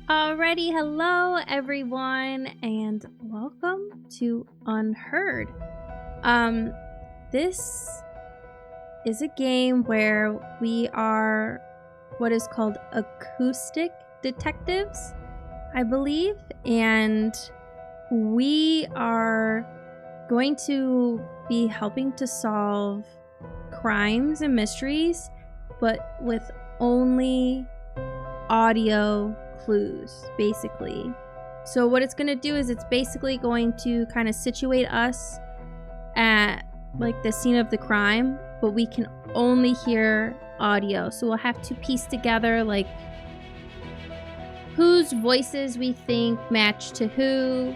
Alrighty, hello everyone, and welcome to Unheard. This is a game where we are what is called acoustic detectives, I believe, and we are going to be helping to solve crimes and mysteries, but with only audio clues, basically. So what it's going to do is it's basically going to kind of situate us at like the scene of the crime, but we can only hear audio. So we'll have to piece together like whose voices we think match to who,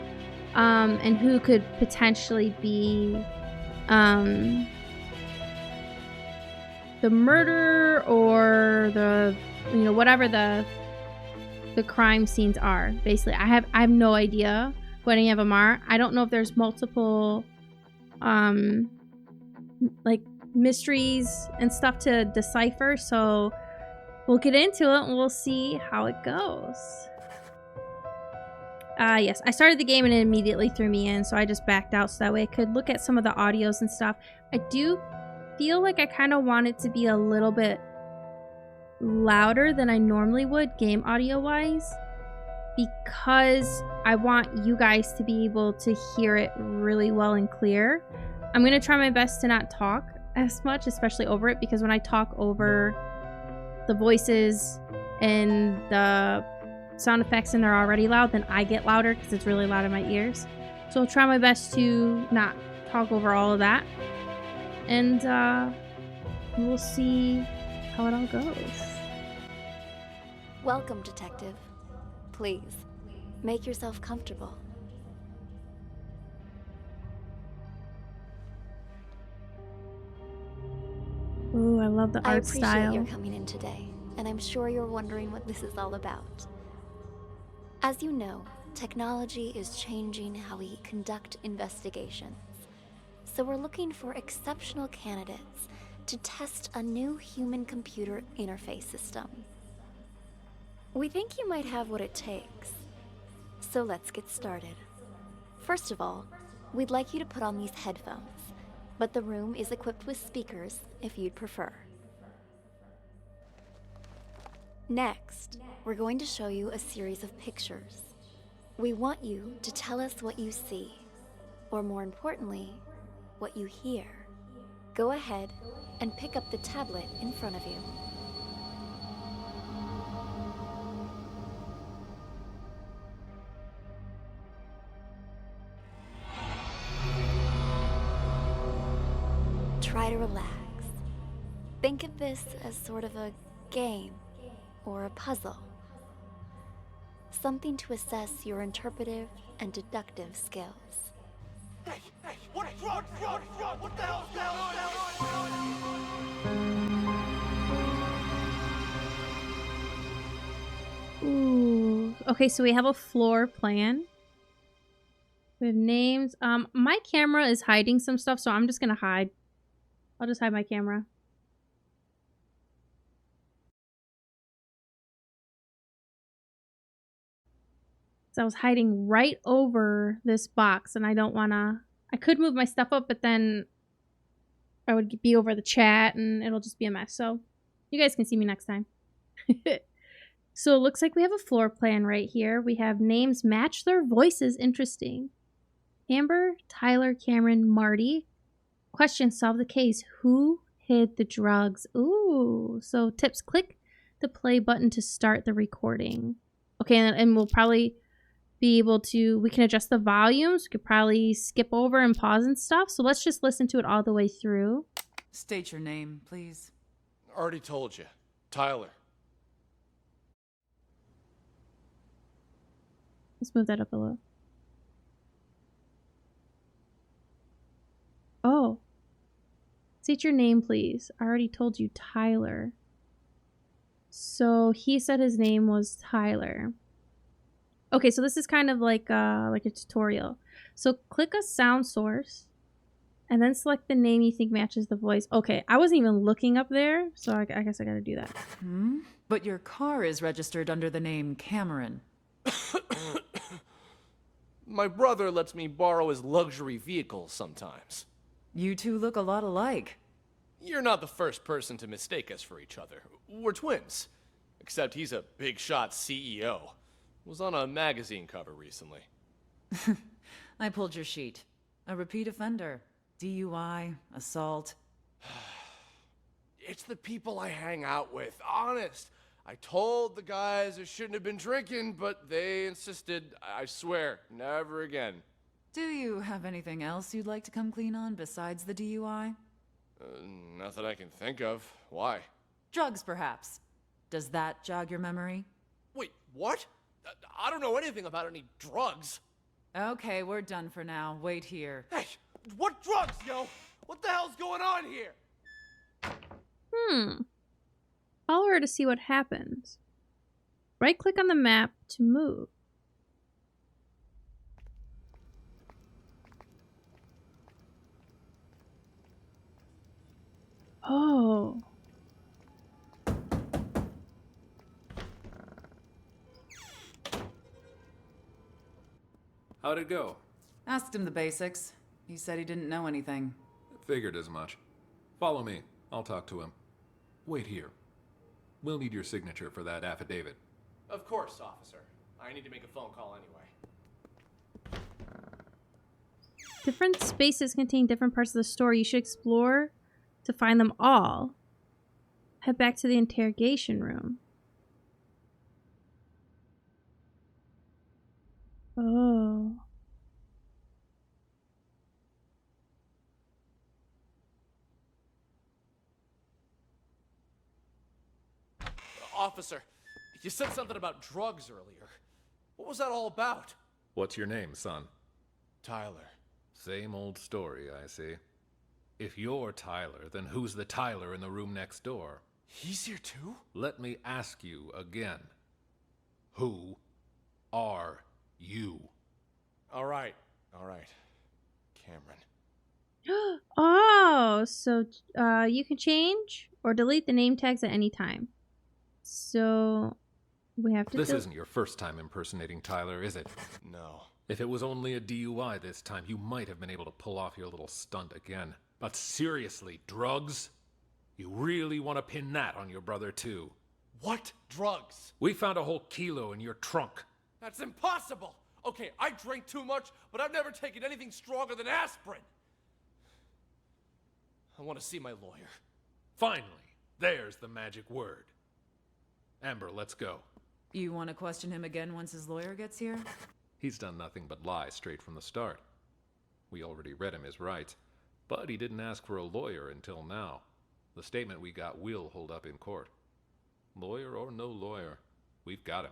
and who could potentially be the murderer or the, you know, whatever the crime scenes are. Basically, I have no idea what any of them are. I don't know if there's multiple like mysteries and stuff to decipher, so we'll get into it and we'll see how it goes. Yes, I started the game and it immediately threw me in, so I just backed out so that way I could look at some of the audios and stuff. I do feel like I kind of want it to be a little bit louder than I normally would game audio wise, because I want you guys to be able to hear it really well and clear. I'm gonna try my best to not talk as much, especially over it, because when I talk over the voices and the sound effects and they're already loud, then I get louder because it's really loud in my ears. So I'll try my best to not talk over all of that, and we'll see how it all goes. Welcome, detective. Please, make yourself comfortable. Ooh, I love the art style. I appreciate your coming in today, and I'm sure you're wondering what this is all about. As you know, technology is changing how we conduct investigations. So we're looking for exceptional candidates to test a new human-computer interface system. We think you might have what it takes. So let's get started. First of all, we'd like you to put on these headphones, but the room is equipped with speakers if you'd prefer. Next, we're going to show you a series of pictures. We want you to tell us what you see, or more importantly, what you hear. Go ahead and pick up the tablet in front of you. Try to relax. Think of this as sort of a game or a puzzle. Something to assess your interpretive and deductive skills. Hey, what the hell's going on? Ooh. Okay, so we have a floor plan. We have names. My camera is hiding some stuff, so I'm just gonna hide. I'll just hide my camera. So I was hiding right over this box, and I don't wanna... I could move my stuff up, but then I would be over the chat, and it'll just be a mess. So you guys can see me next time. So it looks like we have a floor plan right here. We have names match their voices. Interesting. Amber, Tyler, Cameron, Marty. Question, solve the case. Who hid the drugs? Ooh. So tips, click the play button to start the recording. Okay, and we'll probably be able to, we can adjust the volumes. We could probably skip over and pause and stuff. So let's just listen to it all the way through. State your name, please. Already told you. Tyler. Let's move that up a little. Oh. State your name, please. I already told you, Tyler. So he said his name was Tyler. Okay, so this is kind of like a tutorial. So click a sound source. And then select the name you think matches the voice. Okay, I wasn't even looking up there, so I guess I gotta do that. But your car is registered under the name Cameron. My brother lets me borrow his luxury vehicles sometimes. You two look a lot alike. You're not the first person to mistake us for each other. We're twins. Except he's a big shot CEO. Was on a magazine cover recently. I pulled your sheet. A repeat offender. DUI, assault. It's the people I hang out with, honest. I told the guys I shouldn't have been drinking, but they insisted. I swear, never again. Do you have anything else you'd like to come clean on besides the DUI? Not that I can think of. Why? Drugs, perhaps. Does that jog your memory? Wait, what? I don't know anything about any drugs. Okay, we're done for now. Wait here. Hey, what drugs, yo? What the hell's going on here? Follow her to see what happens. Right-click on the map to move. Oh. How'd it go? Asked him the basics. He said he didn't know anything. Figured as much. Follow me. I'll talk to him. Wait here. We'll need your signature for that affidavit. Of course, officer. I need to make a phone call anyway. Different spaces contain different parts of the story. You should explore to find them all. Head back to the interrogation room. Oh. Officer, you said something about drugs earlier. What was that all about? What's your name, son? Tyler. Same old story, I see. If you're Tyler, then who's the Tyler in the room next door? He's here too? Let me ask you again. Who are you? All right. Cameron. Oh, so you can change or delete the name tags at any time. So we have to. This isn't your first time impersonating Tyler, is it? No. If it was only a DUI this time, you might have been able to pull off your little stunt again. But seriously, drugs? You really want to pin that on your brother too? What drugs? We found a whole kilo in your trunk. That's impossible! Okay, I drink too much, but I've never taken anything stronger than aspirin. I want to see my lawyer. Finally, there's the magic word. Amber, let's go. You want to question him again once his lawyer gets here? He's done nothing but lie straight from the start. We already read him his rights, but he didn't ask for a lawyer until now. The statement we got will hold up in court. Lawyer or no lawyer, we've got him.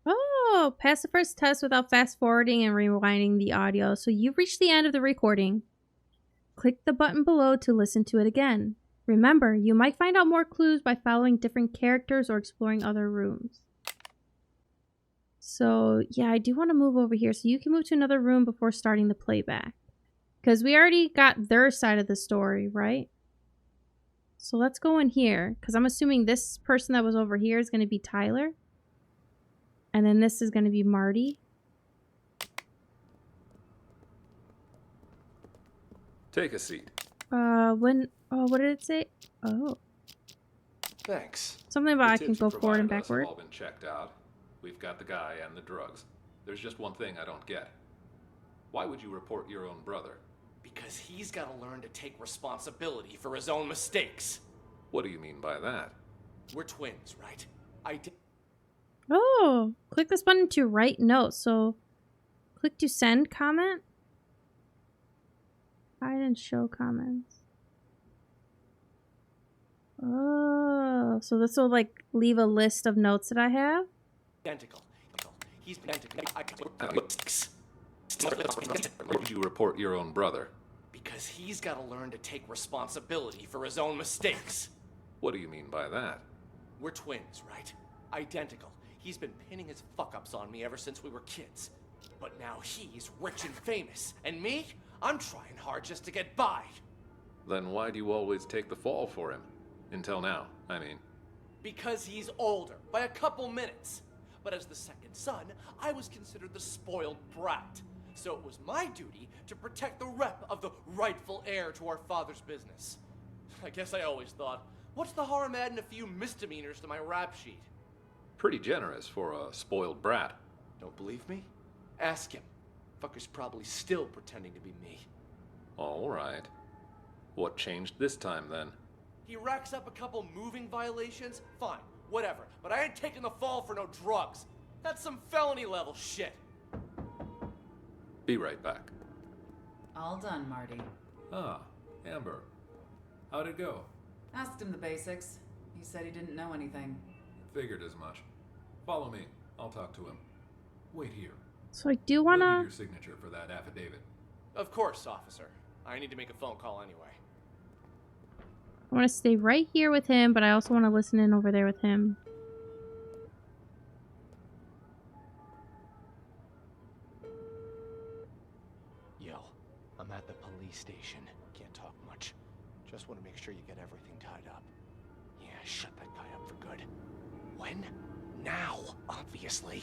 Oh, pass the first test without fast forwarding and rewinding the audio. So you've reached the end of the recording. Click the button below to listen to it again. Remember, you might find out more clues by following different characters or exploring other rooms. So, yeah, I do want to move over here. So you can move to another room before starting the playback. Because we already got their side of the story, right? So let's go in here. Because I'm assuming this person that was over here is going to be Tyler. And then this is going to be Marty. Take a seat. What did it say? Oh. Thanks. Something about The I can tips go you forward and provided us have backward. all been checked out. We've got the guy and the drugs. There's just one thing I don't get. Why would you report your own brother? Because he's got to learn to take responsibility for his own mistakes. What do you mean by that? We're twins, right? Oh, click this button to write notes. So click to send comment. Hide and show comments. Oh, so this will like leave a list of notes that I have. Identical. He's identical. Why would you report your own brother? Because he's got to learn to take responsibility for his own mistakes. What do you mean by that? We're twins, right? Identical. He's been pinning his fuck-ups on me ever since we were kids. But now he's rich and famous, and me? I'm trying hard just to get by. Then why do you always take the fall for him? Until now, I mean. Because he's older, by a couple minutes. But as the second son, I was considered the spoiled brat. So it was my duty to protect the rep of the rightful heir to our father's business. I guess I always thought, what's the harm adding a few misdemeanors to my rap sheet? Pretty generous for a spoiled brat. Don't believe me? Ask him. Fucker's probably still pretending to be me. All right. What changed this time, then? He racks up a couple moving violations? Fine, whatever. But I ain't taking the fall for no drugs. That's some felony level shit. Be right back. All done, Marty. Ah, Amber. How'd it go? Asked him the basics. He said he didn't know anything. Figured as much. Follow me. I'll talk to him. Wait here. So I do I'll need wanna... your signature for that affidavit. Of course, officer. I need to make a phone call anyway. I want to stay right here with him, but I also want to listen in over there with him. Yo, I'm at the police station. Can't talk much. Just want to make sure you get everything tied up. Yeah, shut that guy up for good. When? Now, obviously.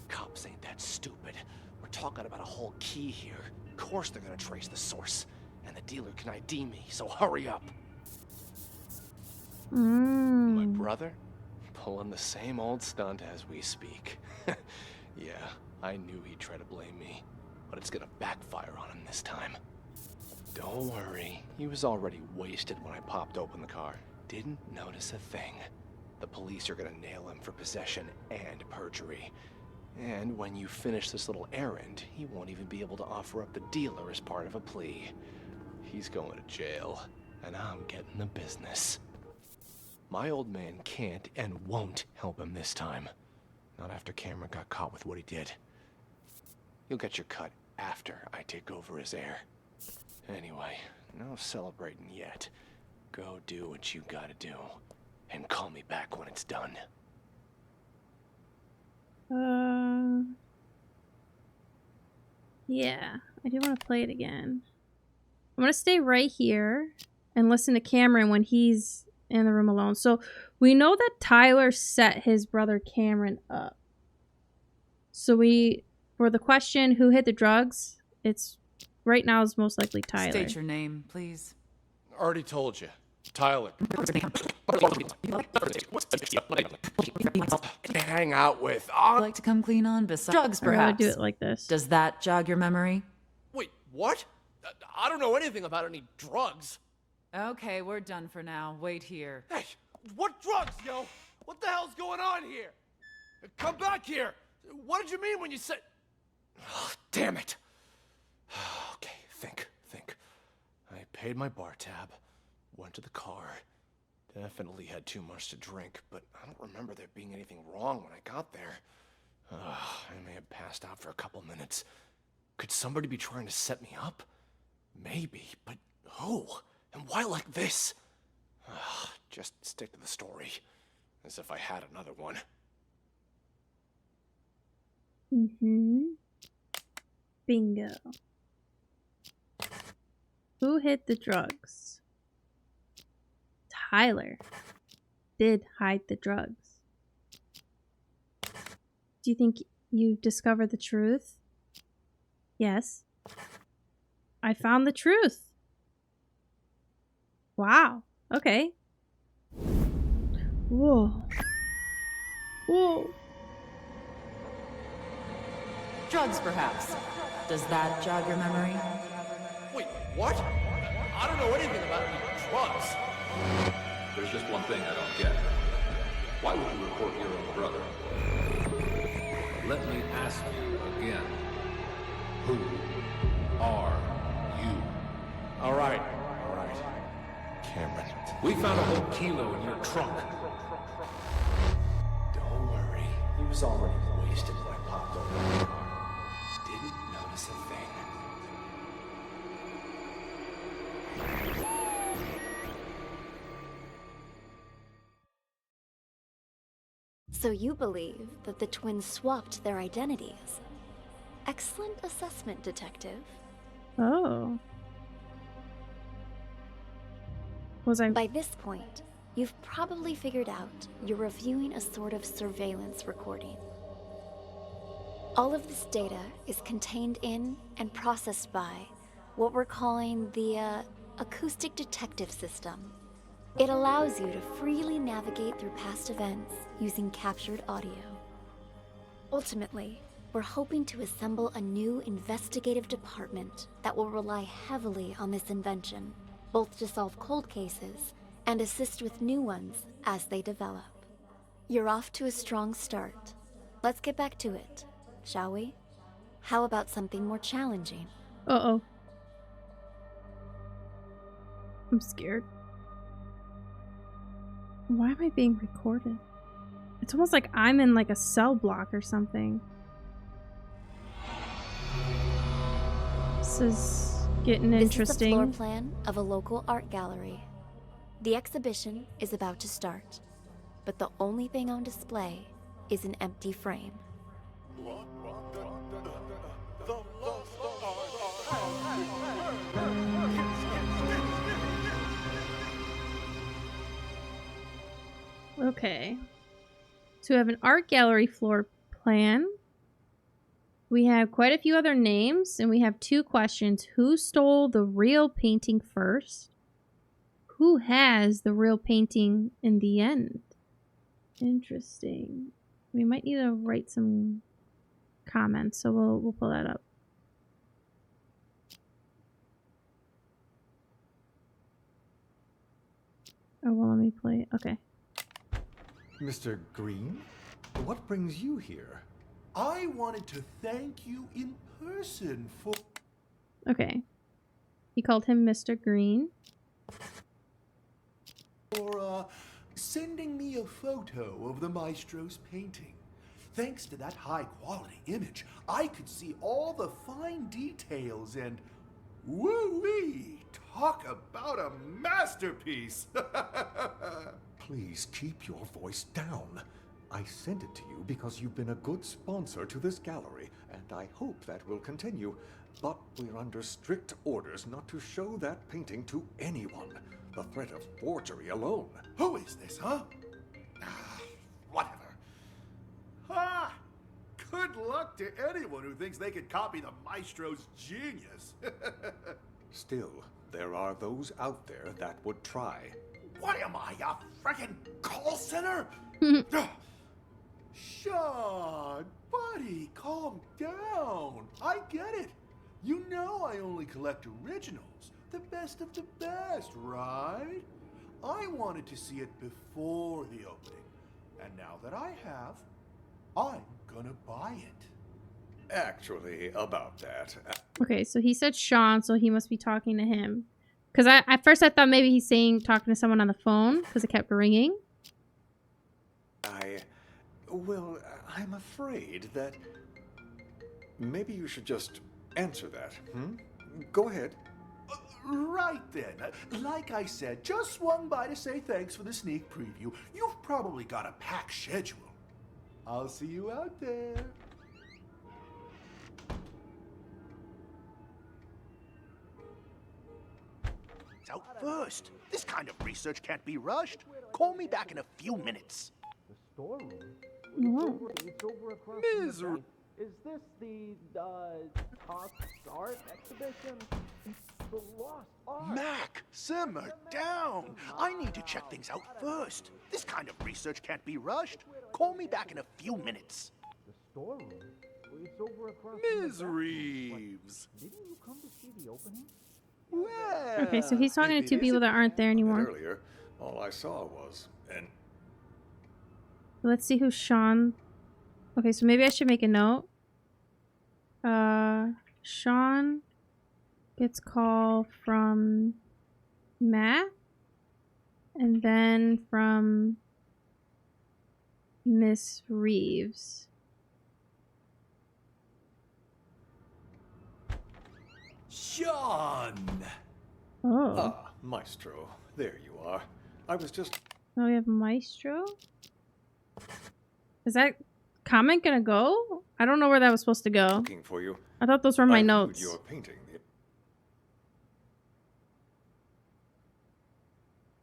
Cops ain't that stupid. We're talking about a whole key here. Of course they're gonna trace the source. And the dealer can ID me, so hurry up. My brother? Pulling the same old stunt as we speak. Yeah, I knew he'd try to blame me. But it's gonna backfire on him this time. Don't worry. He was already wasted when I popped open the car. Didn't notice a thing. The police are gonna nail him for possession and perjury. And when you finish this little errand, he won't even be able to offer up the dealer as part of a plea. He's going to jail, and I'm getting the business. My old man can't and won't help him this time. Not after Cameron got caught with what he did. You'll get your cut after I take over as heir. Anyway, no celebrating yet. Go do what you gotta do, and call me back when it's done. Yeah, I do want to play it again. I'm going to stay right here and listen to Cameron when he's in the room alone. So we know that Tyler set his brother Cameron up. So for the question, who hid the drugs? It's right now is most likely Tyler. State your name, please. Already told you. Tyler. Hang out with. Like to come clean on besides drugs, I'd rather perhaps? do it like this. Does that jog your memory? Wait, what? I don't know anything about any drugs. Okay, we're done for now. Wait here. Hey, what drugs, yo? What the hell's going on here? Come back here. What did you mean when you said... Oh, damn it. Okay, think. I paid my bar tab, went to the car. Definitely had too much to drink, but I don't remember there being anything wrong when I got there. I may have passed out for a couple minutes. Could somebody be trying to set me up? Maybe, but who? And why like this? Just stick to the story, as if I had another one. Bingo. Who hid the drugs? Tyler did hide the drugs. Do you think you've discovered the truth? Yes. I found the truth. Wow. Okay. Whoa. Whoa. Drugs, perhaps. Does that jog your memory? Wait, what? I don't know anything about any drugs. There's just one thing I don't get. Why would you report your own brother? Let me ask you again. Who are you? All right. Cameron. We found a whole kilo in your trunk. Don't worry. He was already wasted when I popped over the car. Didn't notice a thing. So you believe that the twins swapped their identities? Excellent assessment, Detective. Oh. Was I... By this point, you've probably figured out you're reviewing a sort of surveillance recording. All of this data is contained in and processed by what we're calling the acoustic detective system. It allows you to freely navigate through past events using captured audio. Ultimately, we're hoping to assemble a new investigative department that will rely heavily on this invention, both to solve cold cases and assist with new ones as they develop. You're off to a strong start. Let's get back to it, shall we? How about something more challenging? Uh-oh. I'm scared. Why am I being recorded? It's almost like I'm in like a cell block or something. This is getting interesting. This is the floor plan of a local art gallery. The exhibition is about to start, but the only thing on display is an empty frame. Okay. So we have an art gallery floor plan. We have quite a few other names, and we have 2 questions. Who stole the real painting first? Who has the real painting in the end? Interesting. We might need to write some comments, so we'll pull that up. Oh, well, let me play. Okay. Mr. Green, what brings you here? I wanted to thank you in person for... Okay. He called him Mr. Green. For, sending me a photo of the maestro's painting. Thanks to that high-quality image, I could see all the fine details and... Woo-wee! Talk about a masterpiece! Please keep your voice down. I sent it to you because you've been a good sponsor to this gallery, and I hope that will continue. But we're under strict orders not to show that painting to anyone. The threat of forgery alone. Who is this, huh? Whatever. Ha! Good luck to anyone who thinks they could copy the maestro's genius. Still, there are those out there that would try. What am I, a frickin' call center? Sean, buddy, calm down. I get it. You know I only collect originals, the best of the best, right? I wanted to see it before the opening, and now that I have, I'm gonna buy it. Actually, about that. Okay, so he said Sean, so he must be talking to him. Because at first I thought maybe he's talking to someone on the phone, because it kept ringing. Well, I'm afraid that maybe you should just answer that, Go ahead. Right then. Like I said, just swung by to say thanks for the sneak preview. You've probably got a packed schedule. I'll see you out there. It's out first. This kind of research can't be rushed. Call me back in a few minutes. The storeroom? Oh. It's over across Misery. Is this the Tossed Art exhibition? It's the lost art. Mac, simmer down. I need to check things out first. This kind of research can't be rushed. Call me back in a few minutes. The storeroom? It's over across Ms. Reeves. Didn't you come to see the opening? Well, Okay, so he's talking to 2 people that aren't there anymore. Earlier, all I saw was an... Let's see who Sean... Okay, so maybe I should make a note. Sean gets call from Matt. And then from Miss Reeves. Sean! Oh. Ah, Maestro. There you are. I was just... Now we have Maestro. Is that comment gonna go? I don't know where that was supposed to go. Looking for you. I thought those were my I viewed notes. your painting.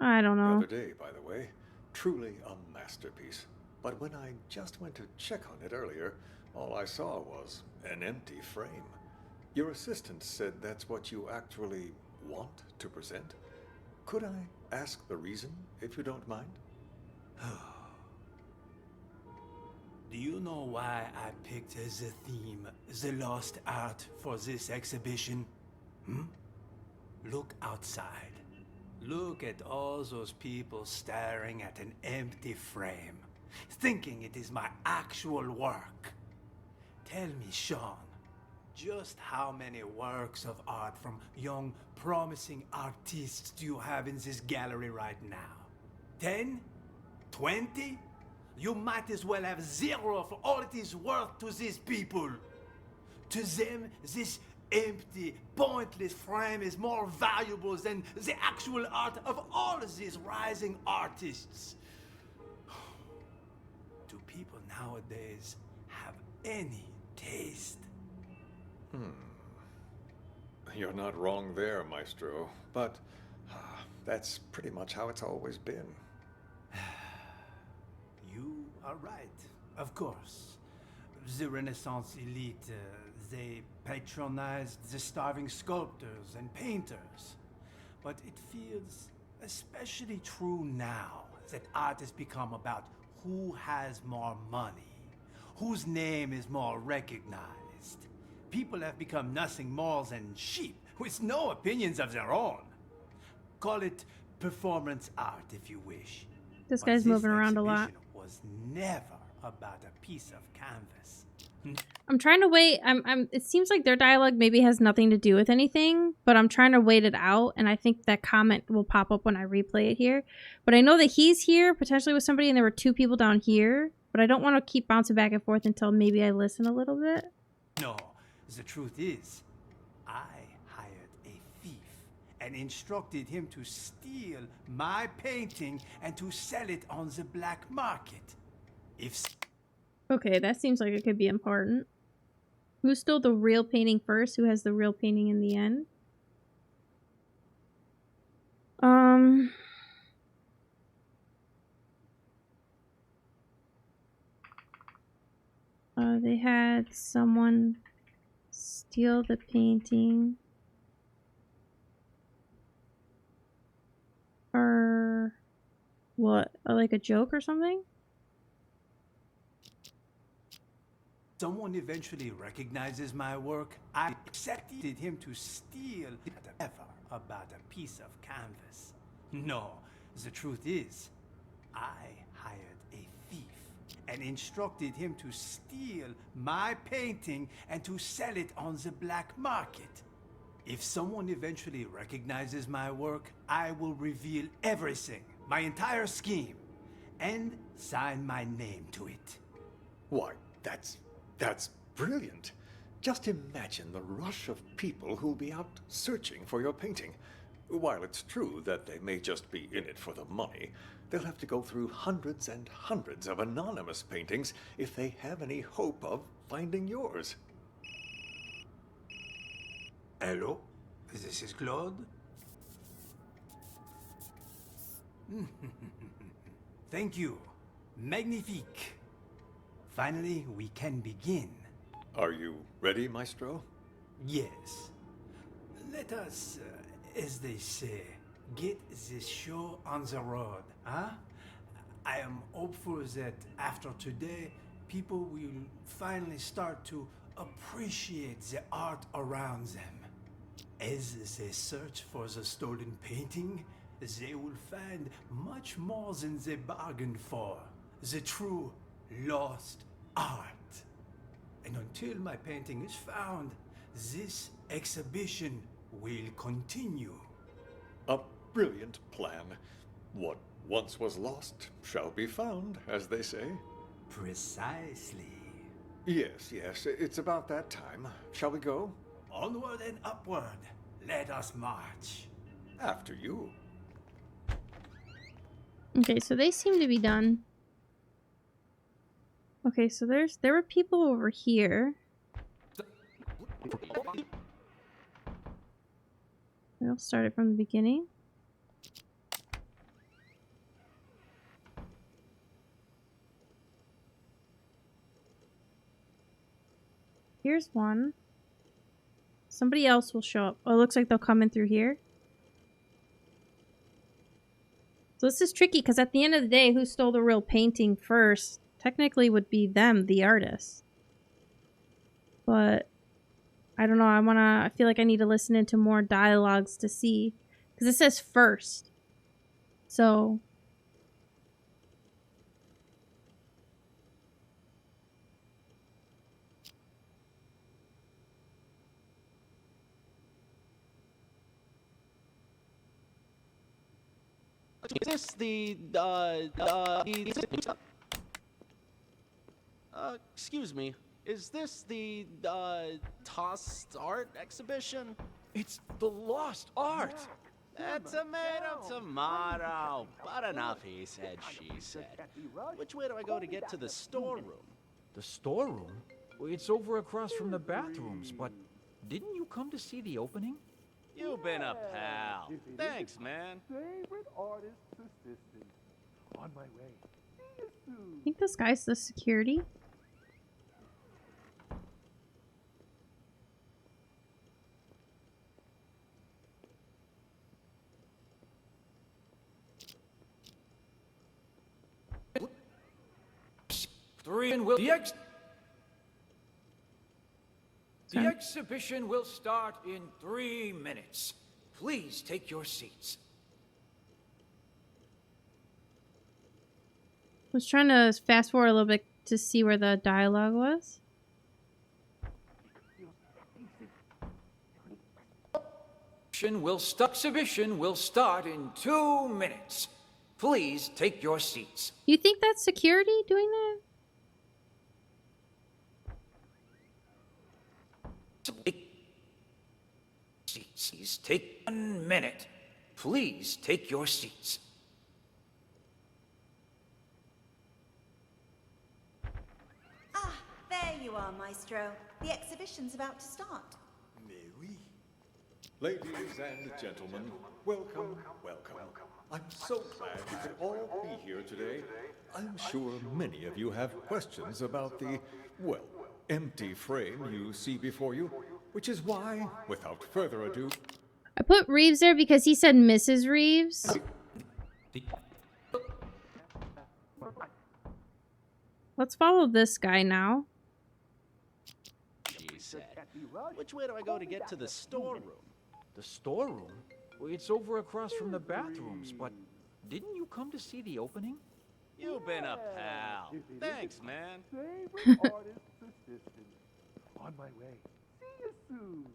I don't The know. other day, by the way. Truly a masterpiece. But when I just went to check on it earlier, all I saw was an empty frame. Your assistant said that's what you actually want to present. Could I ask the reason, if you don't mind? Do you know why I picked as a theme the lost art for this exhibition? Look outside. Look at all those people staring at an empty frame, thinking it is my actual work. Tell me, Sean, just how many works of art from young, promising artists do you have in this gallery right now? 10? 20? You might as well have 0 for all it is worth to these people. To them, this empty, pointless frame is more valuable than the actual art of all of these rising artists. Do people nowadays have any taste? You're not wrong there, Maestro. But that's pretty much how it's always been. You are right, of course. The Renaissance elite, they patronized the starving sculptors and painters. But it feels especially true now that art has become about who has more money, whose name is more recognized. People have become nothing more than sheep with no opinions of their own. Call it performance art if you wish. This But guy's moving around a lot. exhibition was never about a piece of canvas. I'm trying to wait. It seems like their dialogue maybe has nothing to do with anything, but I'm trying to wait it out, and I think that comment will pop up when I replay it here. But I know that he's here, potentially with somebody, and there were 2 people down here, but I don't want to keep bouncing back and forth until maybe I listen a little bit. No, the truth is, I hired a thief and instructed him to steal my painting and to sell it on the black market. If Okay, that seems like it could be important. Who stole the real painting first? Who has the real painting in the end? They had someone steal the painting. Or what? Like a joke or something? someone eventually recognizes my work, I accepted him to steal ever about a piece of canvas. No, the truth is, I hired a thief and instructed him to steal my painting and to sell it on the black market. If someone eventually recognizes my work, I will reveal everything, my entire scheme, and sign my name to it. Why, that's brilliant. Just imagine the rush of people who'll be out searching for your painting. While it's true that they may just be in it for the money, they'll have to go through hundreds and hundreds of anonymous paintings if they have any hope of finding yours. Hello? This is Claude? Thank you. Magnifique. Finally, we can begin. Are you ready, Maestro? Yes. Let us, as they say, get this show on the road, huh? I am hopeful that after today, people will finally start to appreciate the art around them. As they search for the stolen painting, they will find much more than they bargained for. The true lost art. And until my painting is found, this exhibition will continue. A brilliant plan. What once was lost shall be found, as they say. Precisely. Yes, it's about that time. Shall we go? Onward and upward. Let us march. After you. Okay, so they seem to be done. Okay, so there were people over here. We'll start it from the beginning. Here's one. Somebody else will show up. Oh, it looks like they'll come in through here. So this is tricky because at the end of the day, who stole the real painting first technically would be them, the artists. But I don't know. I feel like I need to listen into more dialogues to see. Because it says first. So. Is this the, excuse me. Is this the, tossed art exhibition? It's the lost art. Tomato. But enough, he said, she said. Which way do I go to get to the storeroom? The storeroom? It's over across from the bathrooms, but didn't you come to see the opening? You've been a pal. Thanks, man. Favorite artist's assistant. On my way. See you soon. I think this guy's the security. The exhibition will start in 3 minutes. Please take your seats. I was trying to fast forward a little bit to see where the dialogue was. Exhibition will start in 2 minutes. Please take your seats. You think that's security doing that? Seats. Take 1 minute. Please take your seats. Ah, there you are, Maestro. The exhibition's about to start. Ladies and gentlemen, welcome. I'm so glad you could all be here today. I'm sure many of you have questions about the, well, empty frame you see before you, which is why, without further ado... I put Reeves there because he said Mrs. Reeves. Let's follow this guy now. She said. Which way do I go to get to the storeroom? The storeroom? It's over across from the bathrooms, but didn't you come to see the opening? You've been a pal. Thanks, man. Favorite artist's assistant. On my way. See you soon.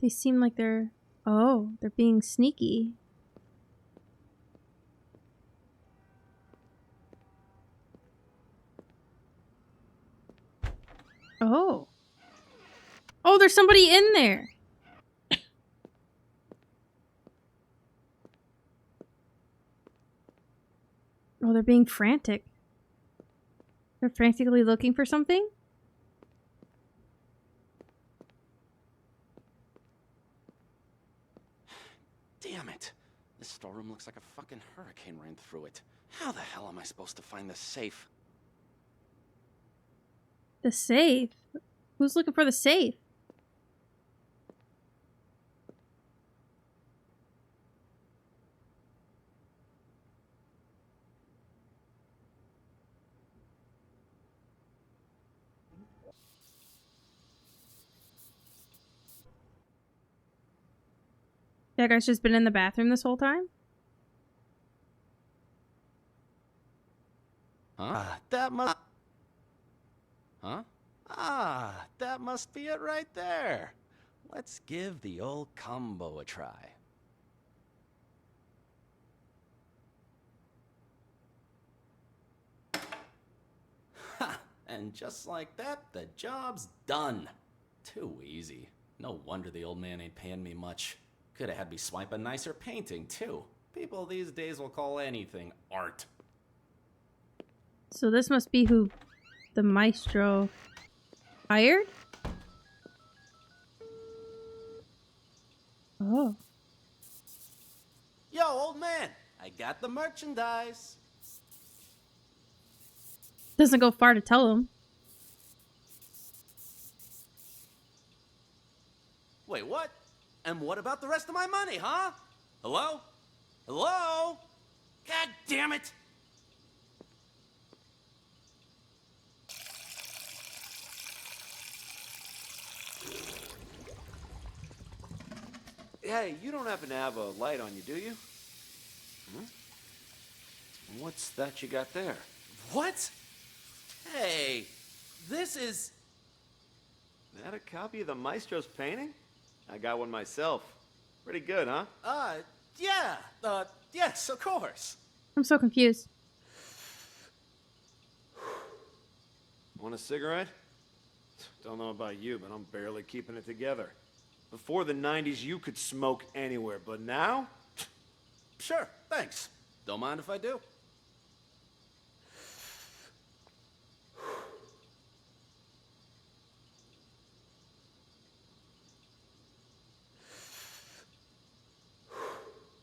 They seem like they're being sneaky. Oh, there's somebody in there. Oh, they're being frantic. They're frantically looking for something? Damn it. This storeroom looks like a fucking hurricane ran through it. How the hell am I supposed to find the safe? The safe? Who's looking for the safe? That guy's just been in the bathroom this whole time? Huh? That must be it right there. Let's give the old combo a try. Ha! And just like that, the job's done. Too easy. No wonder the old man ain't paying me much. Could have had me swipe a nicer painting, too. People these days will call anything art. So this must be who the maestro hired? Oh. Yo, old man, I got the merchandise. Doesn't go far to tell him. Wait, what? And what about the rest of my money, huh? Hello? Hello? God damn it! Hey, you don't happen to have a light on you, do you? Hmm? What's that you got there? What? Hey, this is... That a copy of the Maestro's painting? I got one myself. Pretty good, huh? Yeah. Yes, of course. I'm so confused. Want a cigarette? Don't know about you, but I'm barely keeping it together. Before the 90s, you could smoke anywhere, but now? Sure, thanks. Don't mind if I do.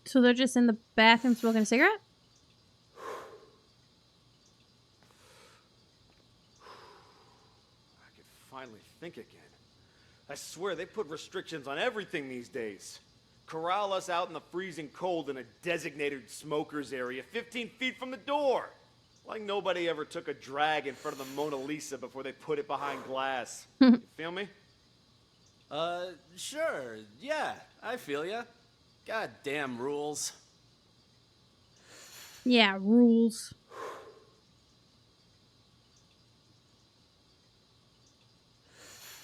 So they're just in the bathroom smoking a cigarette? I could finally think again. I swear they put restrictions on everything these days. Corral us out in the freezing cold in a designated smokers area 15 feet from the door. Like nobody ever took a drag in front of the Mona Lisa before they put it behind glass. You feel me? Sure. Yeah, I feel ya. Goddamn rules. Yeah, rules.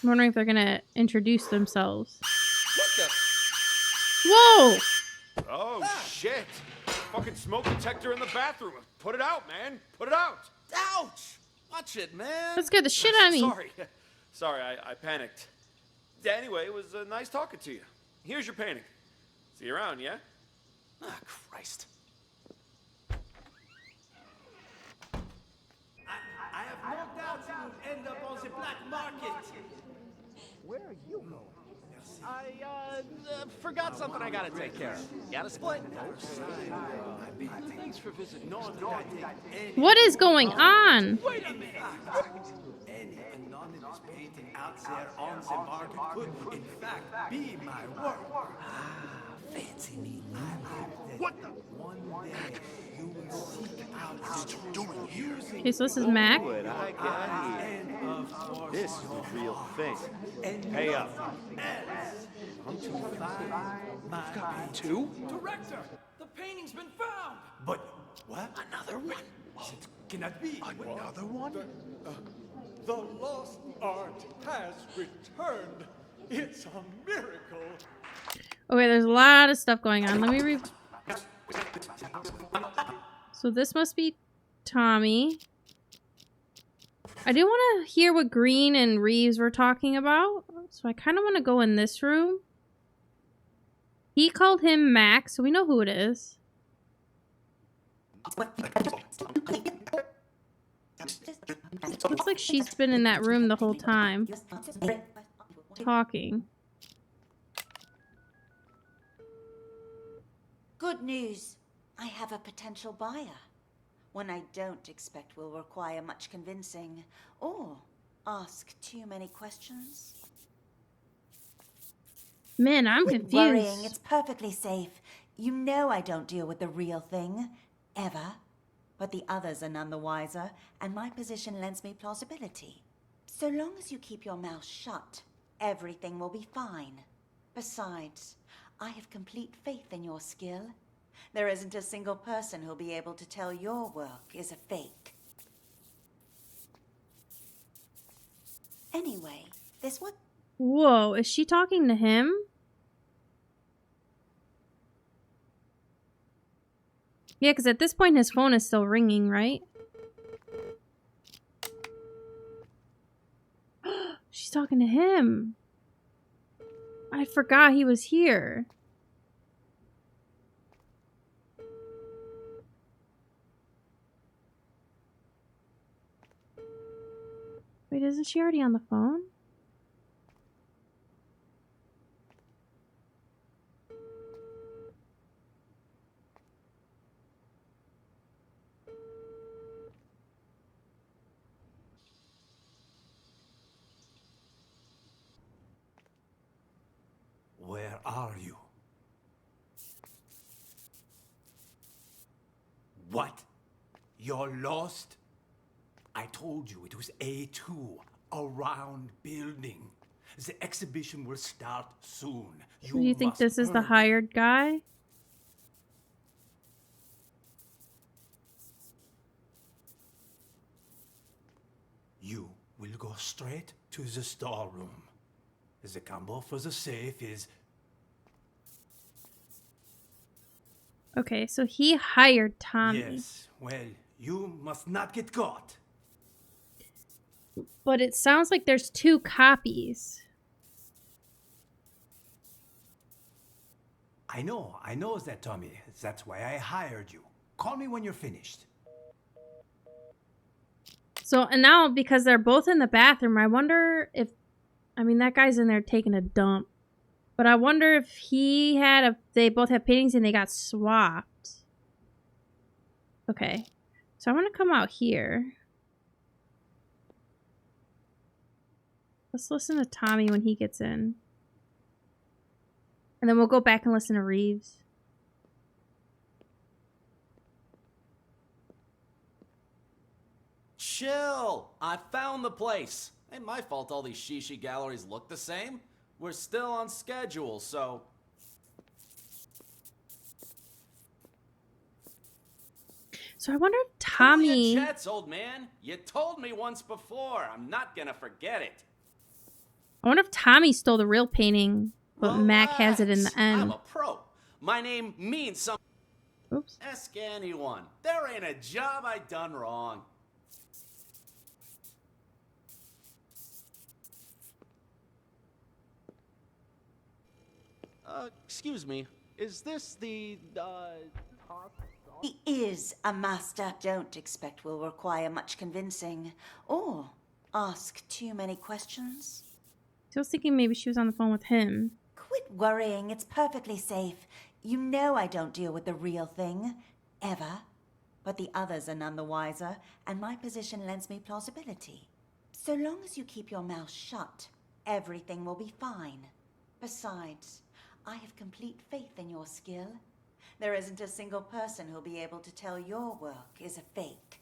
I'm wondering if they're gonna introduce themselves. What the? Whoa! Oh, shit. Fucking smoke detector in the bathroom. Put it out, man. Put it out. Ouch! Watch it, man. That scared the shit out of me. Sorry, I panicked. Anyway, it was nice talking to you. Here's your painting. See you around, yeah? Ah, Christ. I have no doubt you will end up on the black market. Where are you going? I forgot something I gotta take care of. Got a split? Thanks for visiting. What is going on? Wait a minute! Any anonymous painting out there on the market could, in fact, be my work. Fancy me. What the? One day you will seek out the using. Okay, so this is Mac. What I got here. And of course, This is the real thing. Pay up. to find my Two? director. The painting's been found. But what? Another one? It cannot be. Another one? The lost art has returned. It's a miracle. Okay, there's a lot of stuff going on. Let me read. So this must be Tommy. I do want to hear what Green and Reeves were talking about. So I kind of want to go in this room. He called him Max, so we know who it is. Looks like she's been in that room the whole time. Talking. Good news. I have a potential buyer. One I don't expect will require much convincing or ask too many questions. Man, I'm Quit confused. worrying, it's perfectly safe. You know I don't deal with the real thing. Ever. But the others are none the wiser, and my position lends me plausibility. So long as you keep your mouth shut, everything will be fine. Besides, I have complete faith in your skill. There isn't a single person who'll be able to tell your work is a fake. Anyway, this one... Whoa, is she talking to him? Yeah, because at this point his phone is still ringing, right? talking to him. I forgot he was here. Wait, isn't she already on the phone? Where are you? What? You're lost? I told you it was A2, a round building. The exhibition will start soon. So you think must this is the hurry. hired guy? You will go straight to the storeroom. The combo for the safe is... Okay, so he hired Tommy. Yes, well, you must not get caught. But it sounds like there's 2 copies. I know that, Tommy. That's why I hired you. Call me when you're finished. So, and now because they're both in the bathroom, I wonder if, I mean, that guy's in there taking a dump. But I wonder if he had a, they both have paintings and they got swapped. Okay. So I want to come out here. Let's listen to Tommy when he gets in. And then we'll go back and listen to Reeves. Chill! I found the place. Ain't my fault all these shishi galleries look the same. We're still on schedule, so... So I wonder if Tommy... Cool your jets, old man. You told me once before. I'm not gonna forget it. I wonder if Tommy stole the real painting, but Mac has it in the end. I'm a pro. My name means something. Oops. Ask anyone. There ain't a job I done wrong. Excuse me. Is this the, He is a master. Don't expect will require much convincing or ask too many questions. So I was thinking maybe she was on the phone with him. Quit worrying. It's perfectly safe. You know I don't deal with the real thing. Ever. But the others are none the wiser, and my position lends me plausibility. So long as you keep your mouth shut, everything will be fine. Besides, I have complete faith in your skill. There isn't a single person who'll be able to tell your work is a fake.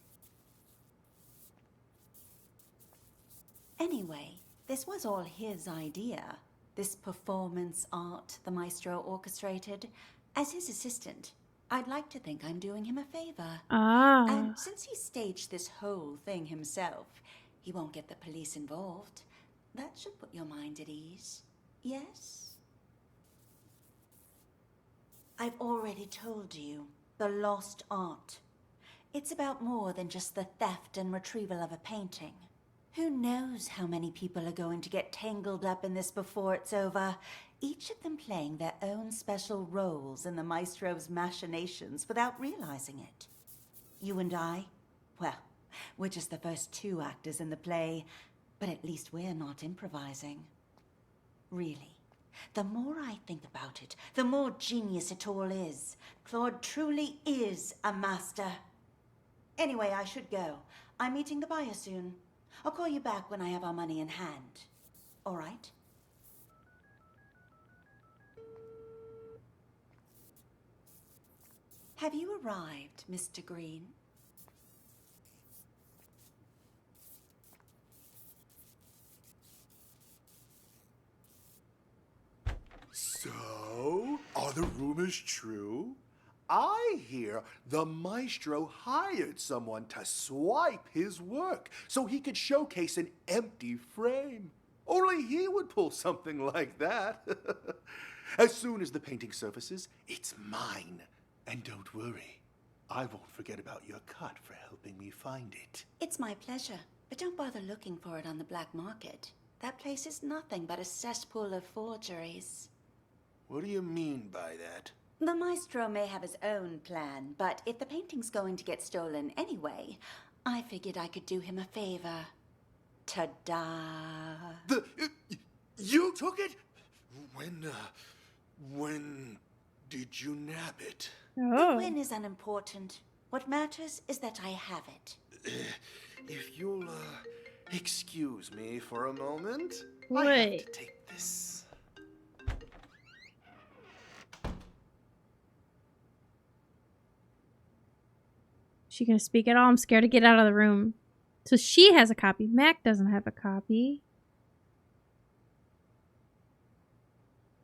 Anyway, this was all his idea. This performance art the maestro orchestrated. As his assistant, I'd like to think I'm doing him a favor. Ah. And since he staged this whole thing himself, he won't get the police involved. That should put your mind at ease. Yes? I've already told you, the lost art. It's about more than just the theft and retrieval of a painting. Who knows how many people are going to get tangled up in this before it's over, each of them playing their own special roles in the maestro's machinations without realizing it. You and I? Well, we're just the first 2 actors in the play, but at least we're not improvising. Really. The more I think about it, the more genius it all is. Claude truly is a master. Anyway, I should go. I'm meeting the buyer soon. I'll call you back when I have our money in hand. All right? Have you arrived, Mr. Green? So, are the rumors true? I hear the maestro hired someone to swipe his work so he could showcase an empty frame. Only he would pull something like that. As soon as the painting surfaces, it's mine. And don't worry, I won't forget about your cut for helping me find it. It's my pleasure, but don't bother looking for it on the black market. that place is nothing but a cesspool of forgeries. What do you mean by that? The maestro may have his own plan, but if the painting's going to get stolen anyway, I figured I could do him a favor. Ta-da! You took it? When did you nab it? The win is unimportant. What matters is that I have it. If you'll, excuse me for a moment. Wait. I have to take this. She gonna speak at all? I'm scared to get out of the room. So she has a copy. Mac doesn't have a copy.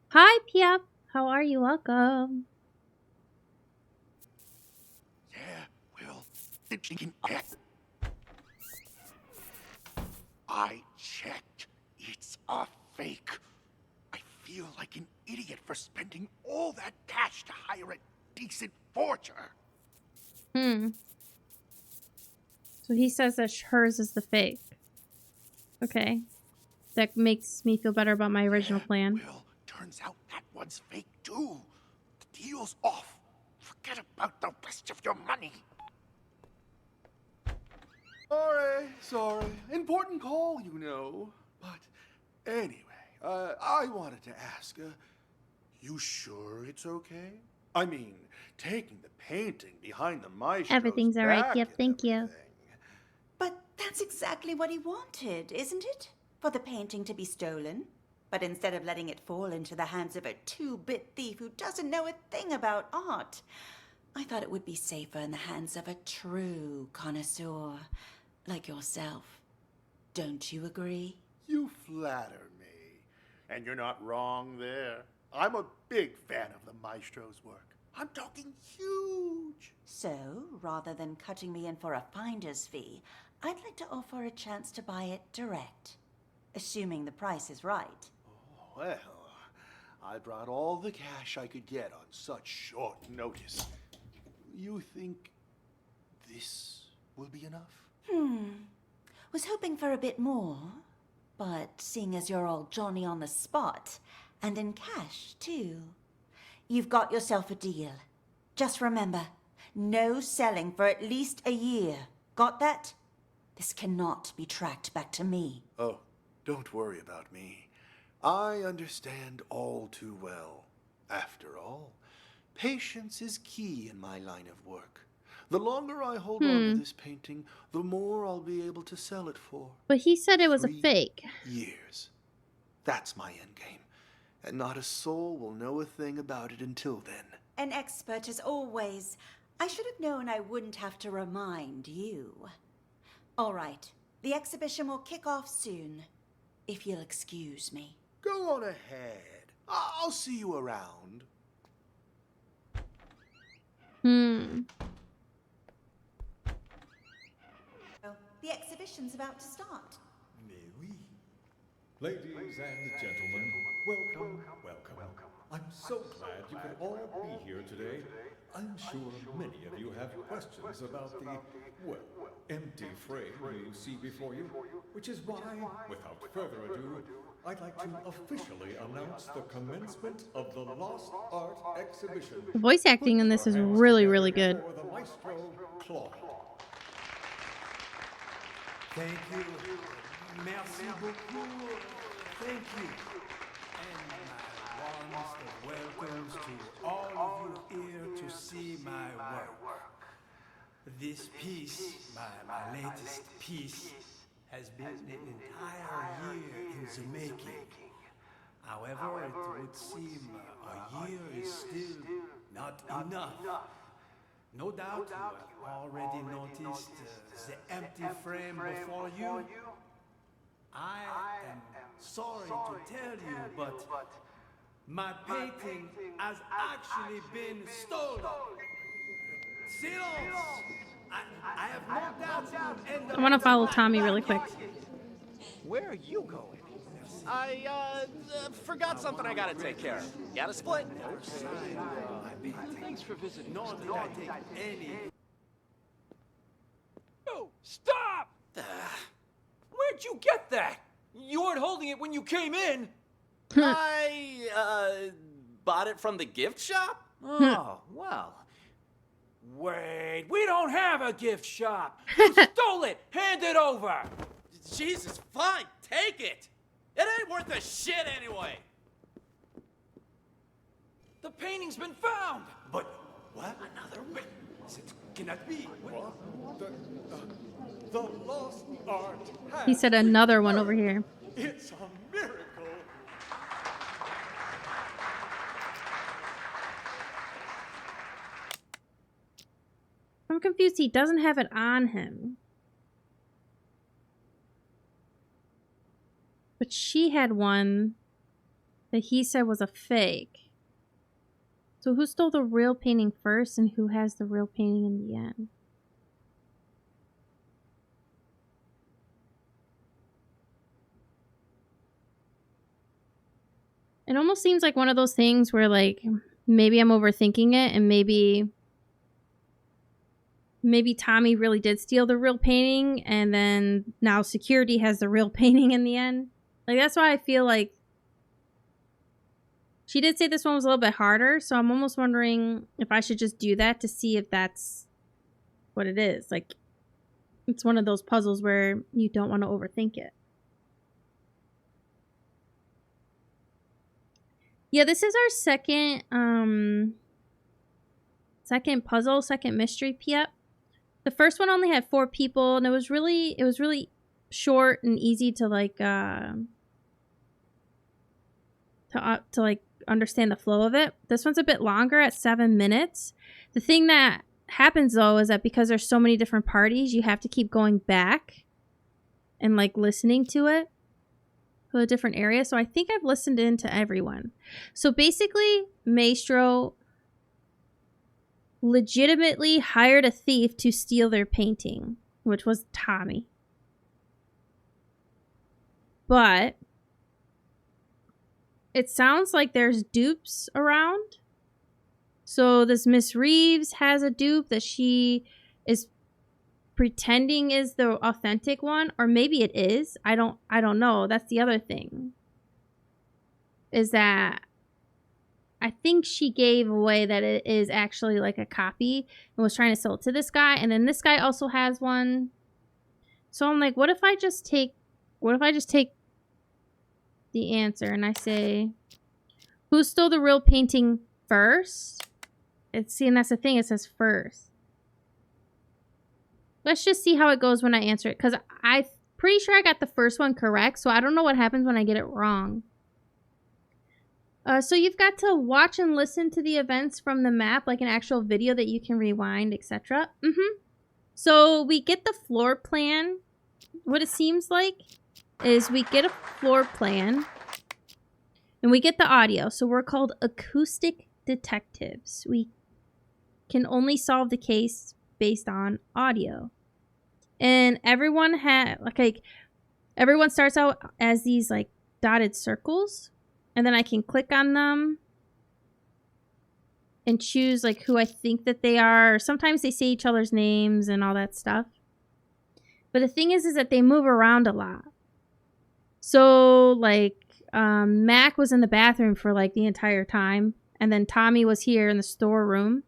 Hi, Piep. How are you? Welcome. Yeah, well, I checked. It's a fake. I feel like an idiot for spending all that cash to hire a decent forger. So he says that hers is the fake. Okay. That makes me feel better about my original plan. Well, turns out that one's fake too. The deal's off. Forget about the rest of your money. Sorry. Important call, you know. But anyway, I wanted to ask, you sure it's okay? I mean, taking the painting behind the maestro's Everything's alright, back Piep. and Thank you. everything. But that's exactly what he wanted, isn't it? For the painting to be stolen. But instead of letting it fall into the hands of a two-bit thief who doesn't know a thing about art, I thought it would be safer in the hands of a true connoisseur like yourself. Don't you agree? You flatter me. And you're not wrong there. I'm a big fan of the maestro's work. I'm talking huge. So, rather than cutting me in for a finder's fee, I'd like to offer a chance to buy it direct. Assuming the price is right. Well, I brought all the cash I could get on such short notice. You think this will be enough? Was hoping for a bit more. But seeing as you're all Johnny on the spot, and in cash, too, you've got yourself a deal. Just remember, no selling for at least a year. Got that? This cannot be tracked back to me. Oh, don't worry about me. I understand all too well. After all, patience is key in my line of work. The longer I hold on to this painting, the more I'll be able to sell it for. But he said it was a 3 fake. years. That's my endgame. And not a soul will know a thing about it until then. An expert as always. I should have known I wouldn't have to remind you. All right, the exhibition will kick off soon, if you'll excuse me. Go on ahead. I'll see you around. The exhibition's about to start. Ladies and gentlemen, welcome. I'm so glad you could all be here today. I'm sure many of you have questions about the, well, empty frame you see before you, which is why, without further ado, I'd like to officially announce the commencement of the Lost Art Exhibition. The voice acting in this is really, really good. For the Maestro Claude. Thank you. Merci beaucoup. Thank you. And my warmest of welcomes to all of you here to see my work. This piece, my latest piece, has been an entire year in the making. However, it would seem a year is still not enough. No doubt you have already noticed the empty frame before you. I am sorry to tell you, but my painting has actually been stolen. Silence! I have no doubt you end up. I want to follow Tommy really quick. Where are you going? I forgot something I gotta take care of. Got a split? Thanks for visiting. Nor did I take any. Oh, stop! Where'd you get that? You weren't holding it when you came in. I bought it from the gift shop? Oh, well. Wait, we don't have a gift shop. You stole it. Hand it over. Jesus, fine, take it. It ain't worth a shit anyway. The painting's been found. But what? Another witness. It cannot be. The lost art has He said another one over here. It's a miracle. I'm confused. He doesn't have it on him. But she had one that he said was a fake. So who stole the real painting first and who has the real painting in the end? It almost seems like one of those things where, like, maybe I'm overthinking it and maybe Tommy really did steal the real painting and then now security has the real painting in the end. Like, that's why I feel like she did say this one was a little bit harder, so I'm almost wondering if I should just do that to see if that's what it is. Like, it's one of those puzzles where you don't want to overthink it. Yeah, this is our second puzzle, second mystery. Yep. The first one only had 4 people, and it was really short and easy to like to like understand the flow of it. This one's a bit longer at 7 minutes. The thing that happens though is that because there's so many different parties, you have to keep going back and like listening to it for a different area. So I think I've listened into everyone. So basically, Maestro legitimately hired a thief to steal their painting, which was Tommy. But it sounds like there's dupes around. So this Miss Reeves has a dupe that she is pretending is the authentic one, or maybe it is. I don't know. That's the other thing. Is that I think she gave away that it is actually like a copy and was trying to sell it to this guy, and then this guy also has one. So I'm like, what if I just take the answer and I say, who stole the real painting first? And that's the thing, it says first. Let's just see how it goes when I answer it, because I'm pretty sure I got the first one correct, so I don't know what happens when I get it wrong. So you've got to watch and listen to the events from the map, like an actual video that you can rewind, etc. So we get the floor plan. What it seems like is we get a floor plan and we get the audio. So we're called acoustic detectives. We can only solve the case based on audio. And everyone everyone starts out as these like dotted circles. And then I can click on them and choose like who I think that they are. Sometimes they say each other's names and all that stuff. But the thing is that they move around a lot. So like Mac was in the bathroom for like the entire time. And then Tommy was here in the storeroom.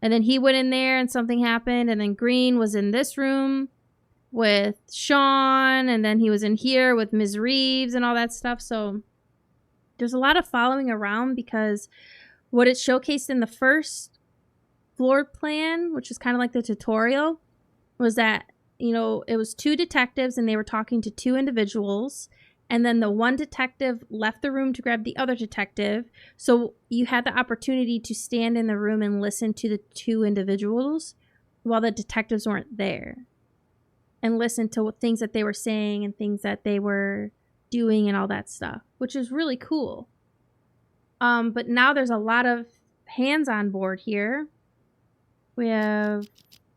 And then he went in there and something happened. And then Green was in this room with Sean. And then he was in here with Ms. Reeves and all that stuff. So there's a lot of following around, because what it showcased in the first floor plan, which is kind of like the tutorial, was that, you know, it was 2 detectives and they were talking to 2 individuals. And then the one detective left the room to grab the other detective. So you had the opportunity to stand in the room and listen to the 2 individuals while the detectives weren't there. And listen to things that they were saying and things that they were doing and all that stuff, which is really cool. But now there's a lot of hands on board here. We have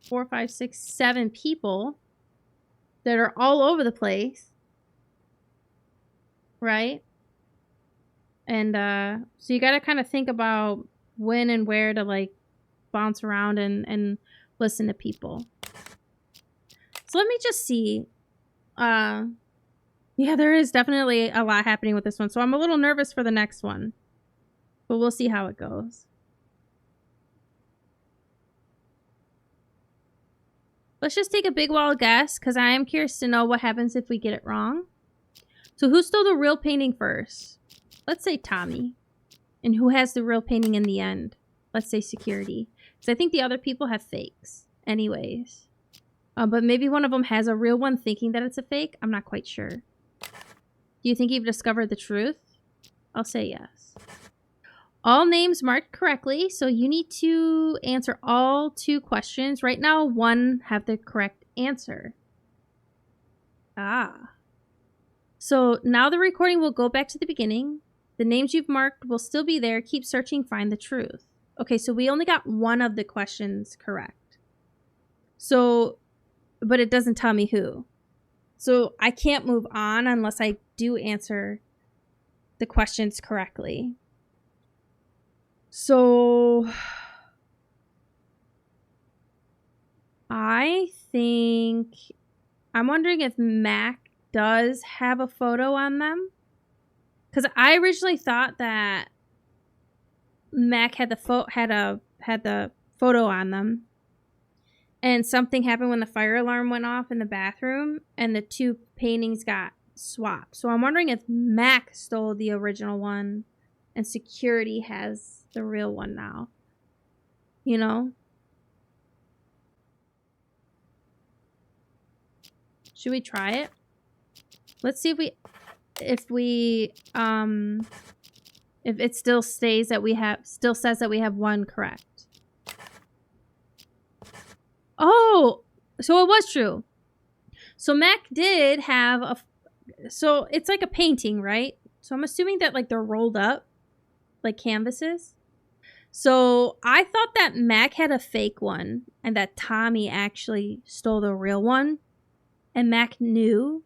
4, 5, 6, 7 people that are all over the place, right? And so you got to kind of think about when and where to like bounce around and listen to people. So let me just see. Yeah, there is definitely a lot happening with this one. So I'm a little nervous for the next one. But we'll see how it goes. Let's just take a big wild guess, because I am curious to know what happens if we get it wrong. So who stole the real painting first? Let's say Tommy. And who has the real painting in the end? Let's say security. Because I think the other people have fakes anyways. But maybe one of them has a real one thinking that it's a fake. I'm not quite sure. Do you think you've discovered the truth? I'll say yes. All names marked correctly, so you need to answer all 2 questions. Right now, 1 have the correct answer. Ah. So now the recording will go back to the beginning. The names you've marked will still be there. Keep searching, find the truth. Okay, so we only got 1 of the questions correct. So, but it doesn't tell me who. So I can't move on unless I do answer the questions correctly. So I think, I'm wondering if Mac does have a photo on them. Because I originally thought that Mac had the photo on them. And something happened when the fire alarm went off in the bathroom and the 2 paintings got swapped. So I'm wondering if Mac stole the original one and security has the real one now. You know? Should we try it? Let's see if it still says that we have 1 correct. Oh, so it was true. So Mac did have so it's like a painting, right? So I'm assuming that like they're rolled up like canvases. So I thought that Mac had a fake one and that Tommy actually stole the real one. And Mac knew.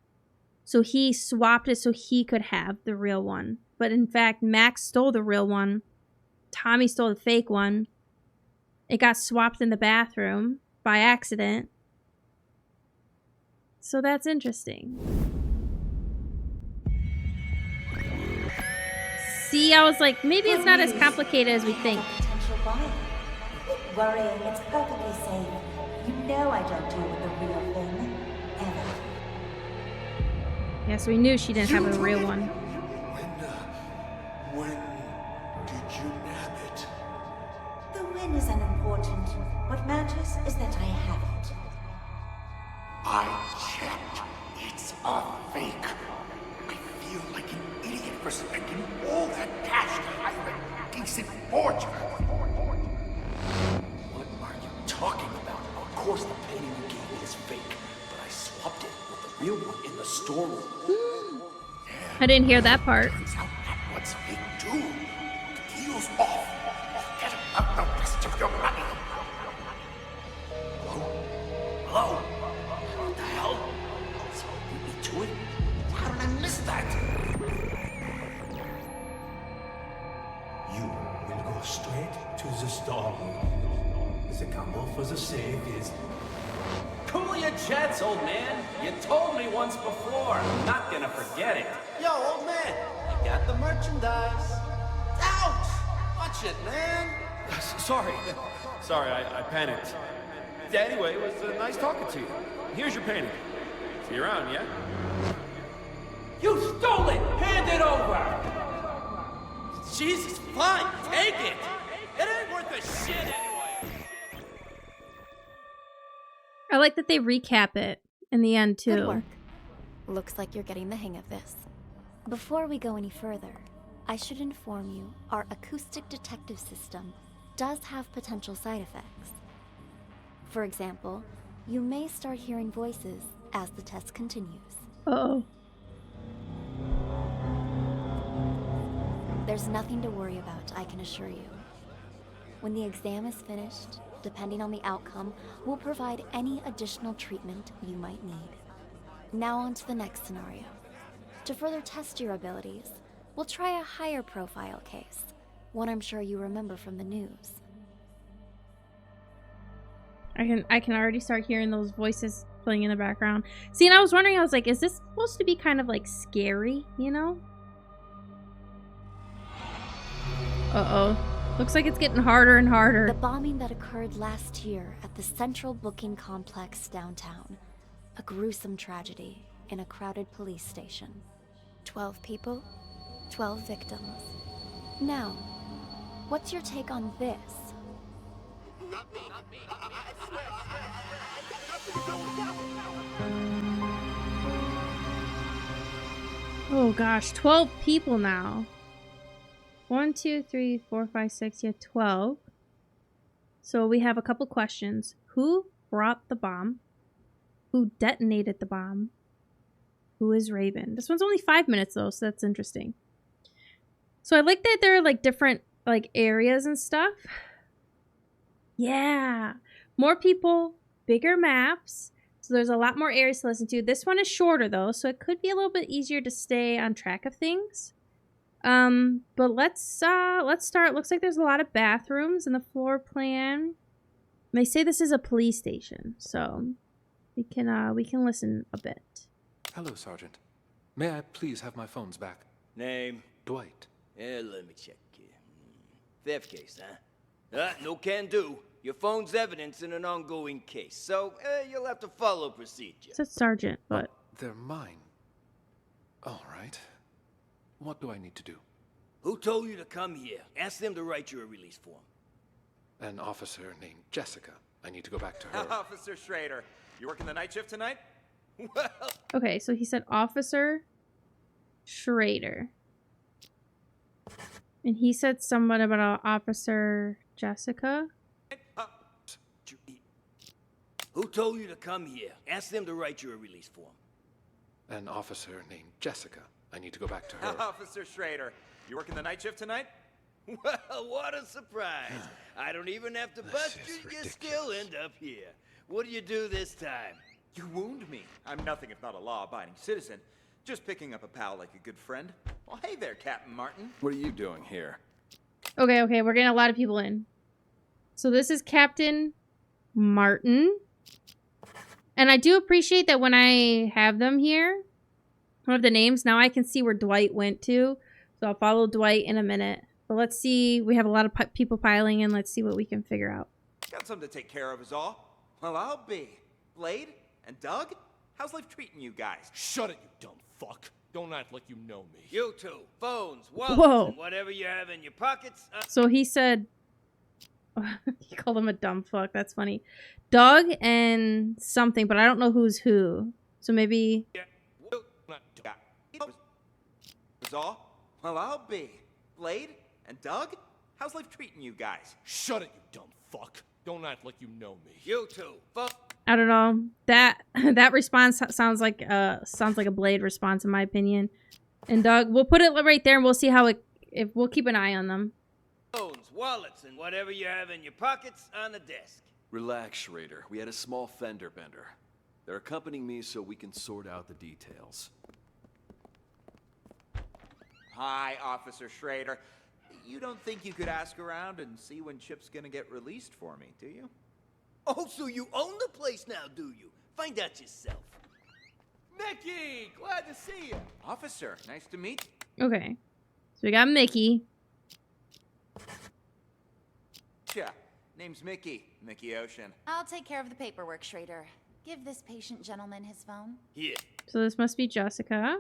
So he swapped it so he could have the real one. But in fact, Mac stole the real one. Tommy stole the fake one. It got swapped in the bathroom by accident. So that's interesting. See, I was like, maybe it's not as complicated as we think. Worrying, it's perfectly safe. You know I don't deal with the real thing. Ever. Yeah, so we knew she didn't have a real one. When did you nab it? The win is unimportant. What matters is that I have it. I checked. It's a fake. I feel like an idiot for spending all that cash to hire a decent forger. What are you talking about? Of course the painting you gave me is fake, but I swapped it with the real one in the storeroom. I didn't hear that part. Turns out that's what's fake too. The deal's off. Forget about the rest of your money. Hello? What the hell? Someone beat me to it? How did I miss that? You will go straight to the storeroom. The combo for the safe is... Cool your jets, old man. You told me once before. I'm not gonna forget it. Yo, old man, you got the merchandise. Ouch! Watch it, man. Sorry, I panicked. Yeah, anyway, it was nice talking to you. Here's your painting. See you around, yeah? You stole it! Hand it over! Jesus, fine, take it. It ain't worth a shit anyway. I like that they recap it in the end too. Good work. Looks like you're getting the hang of this. Before we go any further, I should inform you our acoustic detective system does have potential side effects. For example, you may start hearing voices as the test continues. Uh-oh. There's nothing to worry about, I can assure you. When the exam is finished, depending on the outcome, we'll provide any additional treatment you might need. Now on to the next scenario. To further test your abilities, we'll try a higher profile case, one I'm sure you remember from the news. I can already start hearing those voices playing in the background. See, and I was wondering, I was like, is this supposed to be kind of like scary, you know? Uh-oh. Looks like it's getting harder and harder. The bombing that occurred last year at the Central Booking Complex downtown. A gruesome tragedy in a crowded police station. 12 people, 12 victims. Now, what's your take on this? Oh gosh, 12 people now. 1, 2, 3, 4, 5, 6, yeah, 12. So we have a couple questions. Who brought the bomb? Who detonated the bomb? Who is Raven? This one's only 5 minutes though, so that's interesting. So I like that there are like different like areas and stuff. Yeah. More people, bigger maps. So there's a lot more areas to listen to. This one is shorter though, so it could be a little bit easier to stay on track of things. But let's start. Looks like there's a lot of bathrooms in the floor plan. They say this is a police station, so we can listen a bit. Hello, Sergeant. May I please have my phones back? Name? Dwight. Let me check here. Theft case, huh? No can do. Your phone's evidence in an ongoing case, so you'll have to follow procedure. It says Sergeant, but... They're mine. All right. What do I need to do? Who told you to come here? Ask them to write you a release form. An officer named Jessica. I need to go back to her. Officer Schrader, you working the night shift tonight? Well... Okay, so he said Officer Schrader. And he said something about Officer Jessica. Who told you to come here? Ask them to write you a release form. An officer named Jessica. I need to go back to her. Officer Schrader, you working the night shift tonight? Well, what a surprise. I don't even have to bust you, you still end up here. What do you do this time? You wound me. I'm nothing if not a law-abiding citizen. Just picking up a pal like a good friend. Well, hey there, Captain Martin. What are you doing here? Okay, we're getting a lot of people in. So this is Captain Martin. And I do appreciate that when I have them here, one of the names, now I can see where Dwight went to. So I'll follow Dwight in a minute. But let's see. We have a lot of people piling in. Let's see what we can figure out. Got something to take care of is all. Well, I'll be. Blade and Doug? How's life treating you guys? Shut it, you dumb fuck. Don't act like you know me. You two, phones, wallets, Whoa. and whatever you have in your pockets. So he said... he called him a dumb fuck. That's funny. Doug and something, but I don't know who's who. So maybe... Yeah. Is all? Well, I'll be. Blade and Doug? How's life treating you guys? Shut it, you dumb fuck. Don't act like you know me. You two, phone... I don't know. That response sounds like a Blade response in my opinion. And Doug, we'll put it right there and we'll see how if we'll keep an eye on them. Phones, wallets, and whatever you have in your pockets on the desk. Relax, Schrader. We had a small fender bender. They're accompanying me so we can sort out the details. Hi, Officer Schrader. You don't think you could ask around and see when Chip's gonna get released for me, do you? Oh, so you own the place now, do you? Find out yourself. Mickey! Glad to see you. Officer, nice to meet you. Okay. So we got Mickey. Yeah, name's Mickey. Mickey Ocean. I'll take care of the paperwork, Schrader. Give this patient gentleman his phone. Yeah. So this must be Jessica.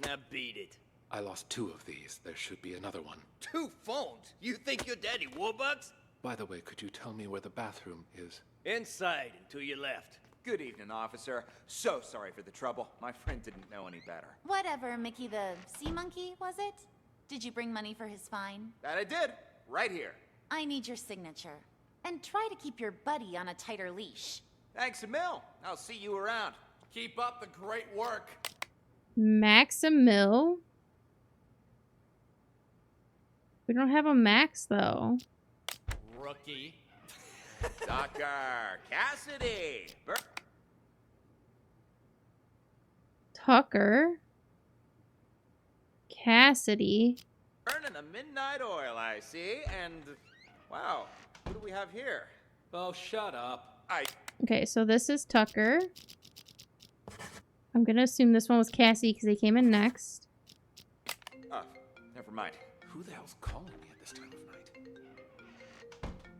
Now beat it. I lost 2 of these. There should be another one. 2 phones? You think you're Daddy Warbucks? By the way, could you tell me where the bathroom is? Inside and to your left. Good evening, officer. So sorry for the trouble. My friend didn't know any better. Whatever, Mickey the sea monkey, was it? Did you bring money for his fine? That I did. Right here. I need your signature. And try to keep your buddy on a tighter leash. Thanks a mil. I'll see you around. Keep up the great work. Maximil. We don't have a Max, though. Rookie. Tucker. Cassidy. Tucker. Cassidy. Burning the midnight oil, I see. And, wow, what do we have here? Oh, shut up. Okay, so this is Tucker. I'm gonna assume this one was Cassie because they came in next. Never mind. Who the hell's calling me at this time of night?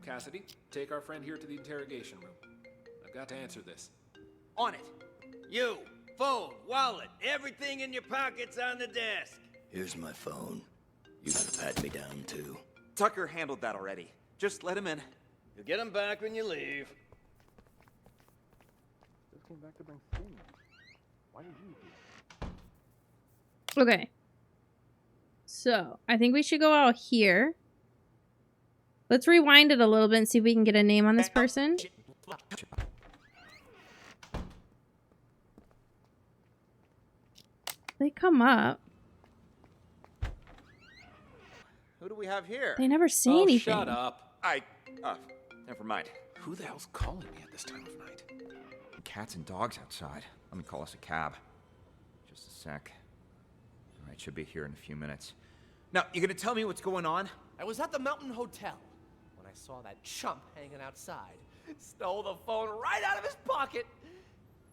Cassidy, take our friend here to the interrogation room. I've got to answer this. On it. You, phone, wallet, everything in your pockets on the desk. Here's my phone. You gotta pat me down, too. Tucker handled that already. Just let him in. You'll get him back when you leave. Just came back to bring Sting. Why did you do that? Okay. So, I think we should go out here. Let's rewind it a little bit and see if we can get a name on this person. They come up. Who do we have here? They never say Oh, anything. shut up. Never mind. Who the hell's calling me at this time of night? Cats and dogs outside. Let me call us a cab. Just a sec. All right, should be here in a few minutes. Now, you gonna tell me what's going on? I was at the Mountain Hotel when I saw that chump hanging outside. Stole the phone right out of his pocket.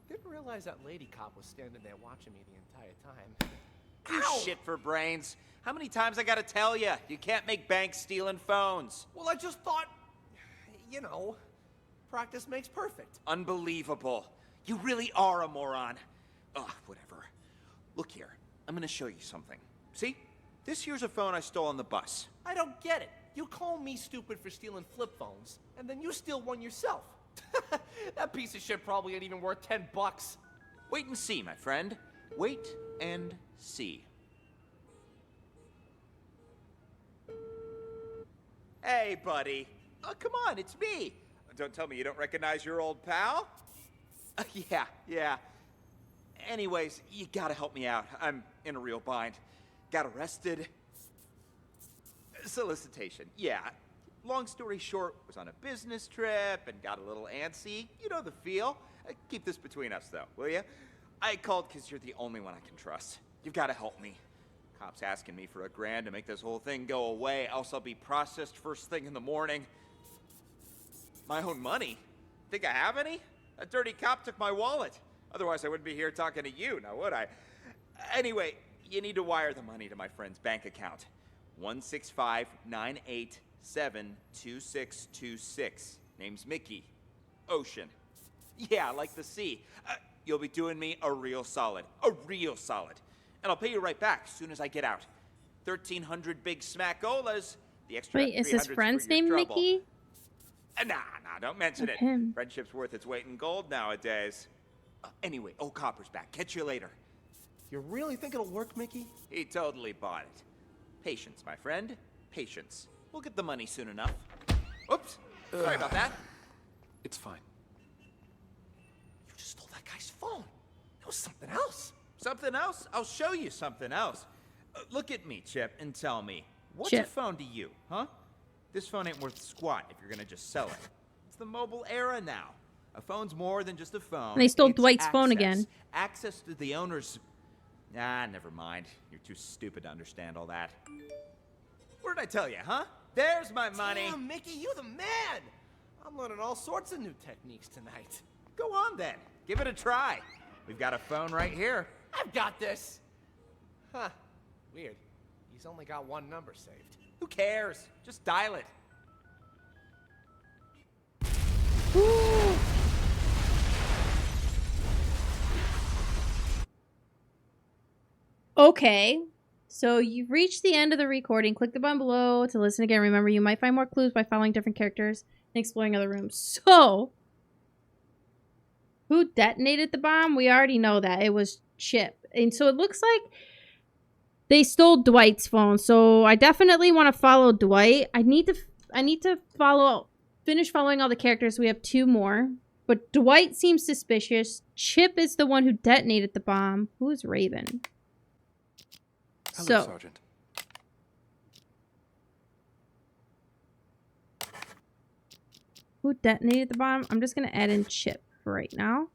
Didn't realize that lady cop was standing there watching me the entire time. You shit for brains. How many times I gotta tell you? You can't make bank stealing phones. Well, I just thought, you know, practice makes perfect. Unbelievable. You really are a moron. Ugh, whatever. Look here. I'm gonna show you something. See? This here's a phone I stole on the bus. I don't get it. You call me stupid for stealing flip phones, and then you steal one yourself. That piece of shit probably ain't even worth $10. Wait and see, my friend. Wait and see. Hey, buddy. Oh, come on, it's me. Don't tell me you don't recognize your old pal? Yeah. Anyways, you gotta help me out. I'm in a real bind. Got arrested. Solicitation, yeah. Long story short, was on a business trip and got a little antsy. You know the feel. Keep this between us, though, will you? I called because you're the only one I can trust. You've got to help me. Cops asking me for $1,000 to make this whole thing go away, else I'll be processed first thing in the morning. My own money? Think I have any? A dirty cop took my wallet. Otherwise, I wouldn't be here talking to you, now would I? Anyway, you need to wire the money to my friend's bank account. 165-987-2626. Name's Mickey. Ocean. Yeah, like the sea. You'll be doing me a real solid. A real solid. And I'll pay you right back as soon as I get out. 1,300 big smackolas. The extra Wait, is his 300's friend's for your name trouble. Mickey? Nah, don't mention it. Him. Friendship's worth its weight in gold nowadays. Anyway, old Copper's back. Catch you later. You really think it'll work, Mickey? He totally bought it. Patience, my friend. Patience. We'll get the money soon enough. Oops. Sorry about that. It's fine. You just stole that guy's phone. It was something else. Something else? I'll show you something else. Look at me, Chip, and tell me. What's a Chip. phone to you, huh? This phone ain't worth squat if you're gonna just sell it. It's the mobile era now. A phone's more than just a phone. And they stole It's Dwight's phone access. again. Access to the owner's... Ah, never mind. You're too stupid to understand all that. What did I tell you, huh? There's my money. Damn, Mickey, you the man. I'm learning all sorts of new techniques tonight. Go on, then. Give it a try. We've got a phone right here. I've got this. Huh. Weird. He's only got one number saved. Who cares? Just dial it. Okay, so you've reached the end of the recording. Click the button below to listen again. Remember, you might find more clues by following different characters and exploring other rooms. So, who detonated the bomb? We already know that. It was Chip. And so it looks like they stole Dwight's phone. So I definitely want to follow Dwight. I need to finish following all the characters. We have 2 more. But Dwight seems suspicious. Chip is the one who detonated the bomb. Who is Raven? Hello, Sergeant. Who detonated the bomb? I'm just going to add in Chip for right now.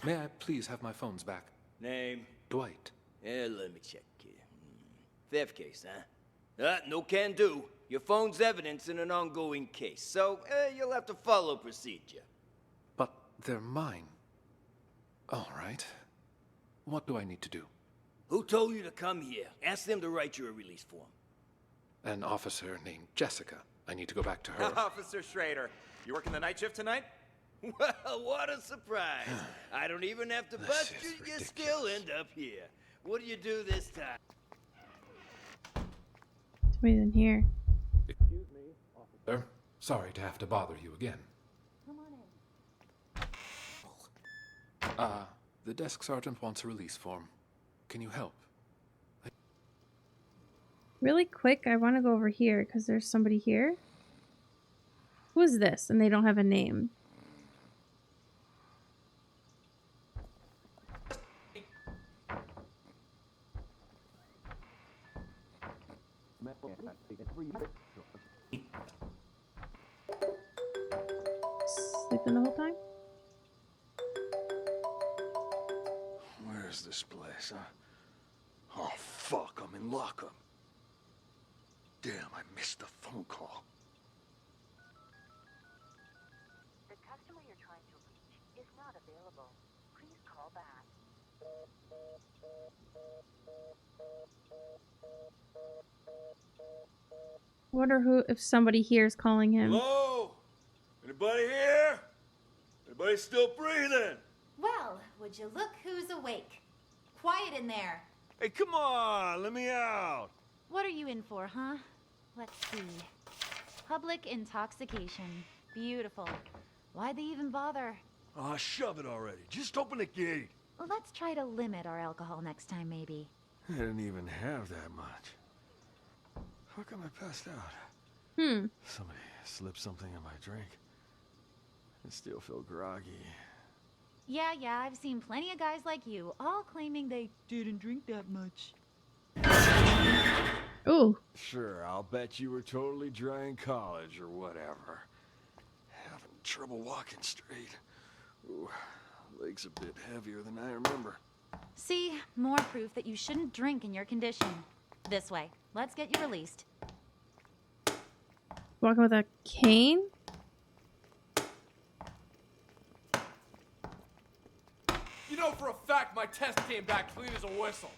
May I please have my phones back? Name? Dwight. Yeah, let me check here. Theft case, huh? No can do. Your phone's evidence in an ongoing case, so you'll have to follow procedure. But they're mine. All right. What do I need to do? Who told you to come here? Ask them to write you a release form. An officer named Jessica. I need to go back to her. Officer Schrader, you working the night shift tonight? Well, what a surprise. I don't even have to bust you, you still end up here. What do you do this time? Somebody's in here. Excuse me, officer. Sorry to have to bother you again. Come on in. The desk sergeant wants a release form. Can you help? Really quick, I want to go over here because there's somebody here. Who is this? And they don't have a name. Sleeping the whole time? Where's this place, huh? Oh, fuck, I'm in lockup. Damn, I missed the phone call. The customer you're trying to reach is not available. Please call back. Wonder who, if somebody here is calling him. Hello? Anybody here? Anybody still breathing? Well, would you look who's awake? Quiet in there. Hey, come on, let me out. What are you in for, huh? Let's see. Public intoxication. Beautiful. Why'd they even bother? Aw, shove it already. Just open the gate. Let's try to limit our alcohol next time, maybe. I didn't even have that much. How come I passed out? Somebody slipped something in my drink. I still feel groggy. Yeah, I've seen plenty of guys like you, all claiming they didn't drink that much. Ooh. Sure, I'll bet you were totally dry in college or whatever. Having trouble walking straight. Ooh, legs a bit heavier than I remember. See, more proof that you shouldn't drink in your condition. This way. Let's get you released. Walking with a cane? You know for a fact my test came back clean as a whistle.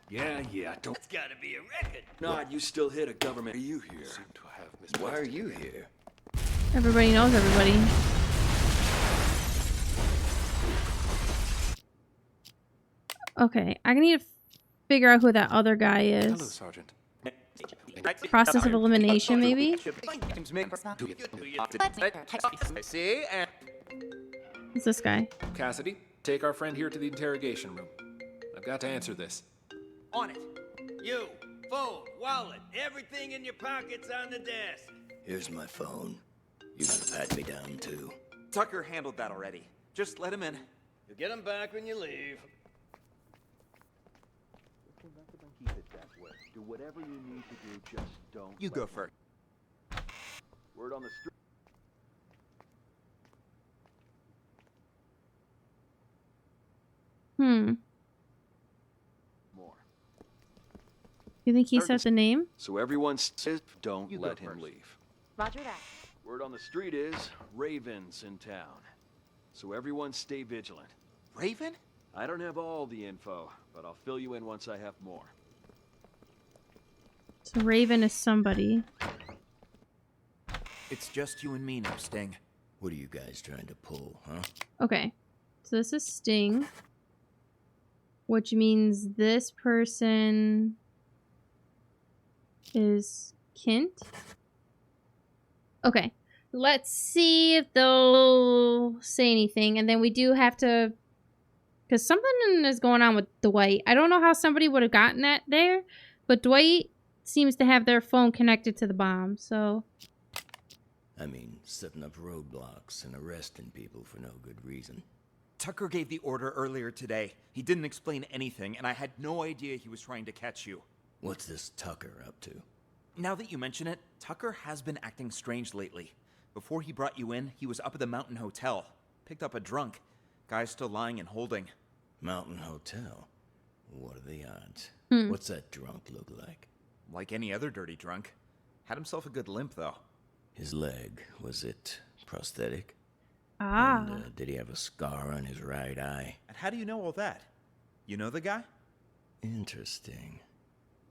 Yeah, don't. That's gotta be a record. Nod, you still hit a government. Are you here? Seem to have Why are you here? Everybody knows everybody. Okay, I need to figure out who that other guy is. Hello, Sergeant. Process of elimination, maybe? See? And It's this guy. Cassidy, take our friend here to the interrogation room. I've got to answer this. On it. You, phone, wallet, everything in your pockets on the desk. Here's my phone. You gonna pat me down too? Tucker handled that already. Just let him in. You'll get them back when you leave. Keep it that way. Do whatever you need to do, just don't. You go first. Word on the street. More. You think he said the name? So everyone says, don't let him leave. Roger that. Word on the street is Raven's in town. So everyone stay vigilant. Raven? I don't have all the info, but I'll fill you in once I have more. So Raven is somebody. It's just you and me now, Sting. What are you guys trying to pull, huh? Okay. So this is Sting. Which means this person is Kint. Okay. Let's see if they'll say anything. And then we do have to... Because something is going on with Dwight. I don't know how somebody would have gotten that there. But Dwight seems to have their phone connected to the bomb. So... I mean, setting up roadblocks and arresting people for no good reason. Tucker gave the order earlier today. He didn't explain anything, and I had no idea he was trying to catch you. What's this Tucker up to? Now that you mention it, Tucker has been acting strange lately. Before he brought you in, he was up at the Mountain Hotel. Picked up a drunk. Guy's still lying and holding. Mountain Hotel? What are the odds? What's that drunk look like? like any other dirty drunk. Had himself a good limp, though. His leg, was it prosthetic? Ah. And did he have a scar on his right eye? And how do you know all that? You know the guy? Interesting.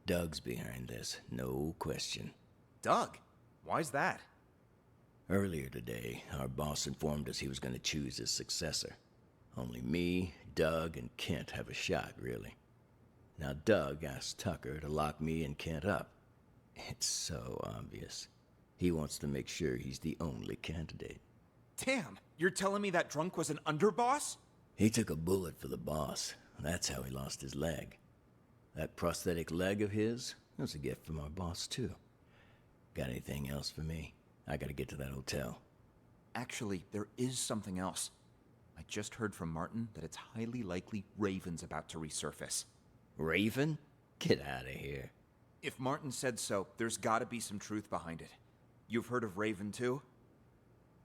Doug's behind this, no question. Doug? Why's that? Earlier today, our boss informed us he was going to choose his successor. Only me, Doug, and Kent have a shot, really. Now, Doug asked Tucker to lock me and Kent up. It's so obvious. He wants to make sure he's the only candidate. Damn, you're telling me that drunk was an underboss? He took a bullet for the boss. That's how he lost his leg. That prosthetic leg of his was a gift from our boss, too. Got anything else for me? I gotta get to that hotel. Actually, there is something else. I just heard from Martin that it's highly likely Raven's about to resurface. Raven? Get out of here. If Martin said so, there's gotta be some truth behind it. You've heard of Raven, too?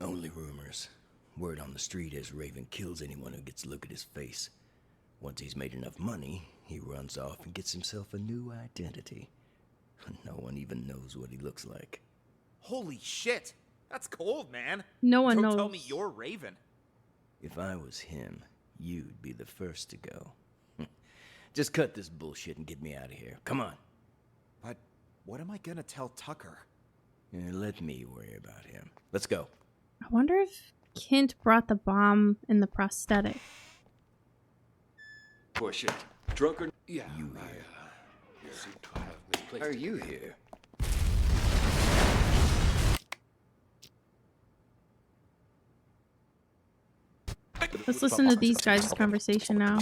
Only rumors. Word on the street is Raven kills anyone who gets a look at his face. Once he's made enough money, he runs off and gets himself a new identity. No one even knows what he looks like. Holy shit! That's cold, man! No one Don't knows. tell me you're Raven. If I was him, you'd be the first to go. Just cut this bullshit and get me out of here. Come on. But what am I gonna tell Tucker? Let me worry about him. Let's go. I wonder if Kent brought the bomb in the prosthetic. Push it. Drunk or... Yeah, You I seem to have misplaced Are it. you here? Let's listen to these guys' conversation now.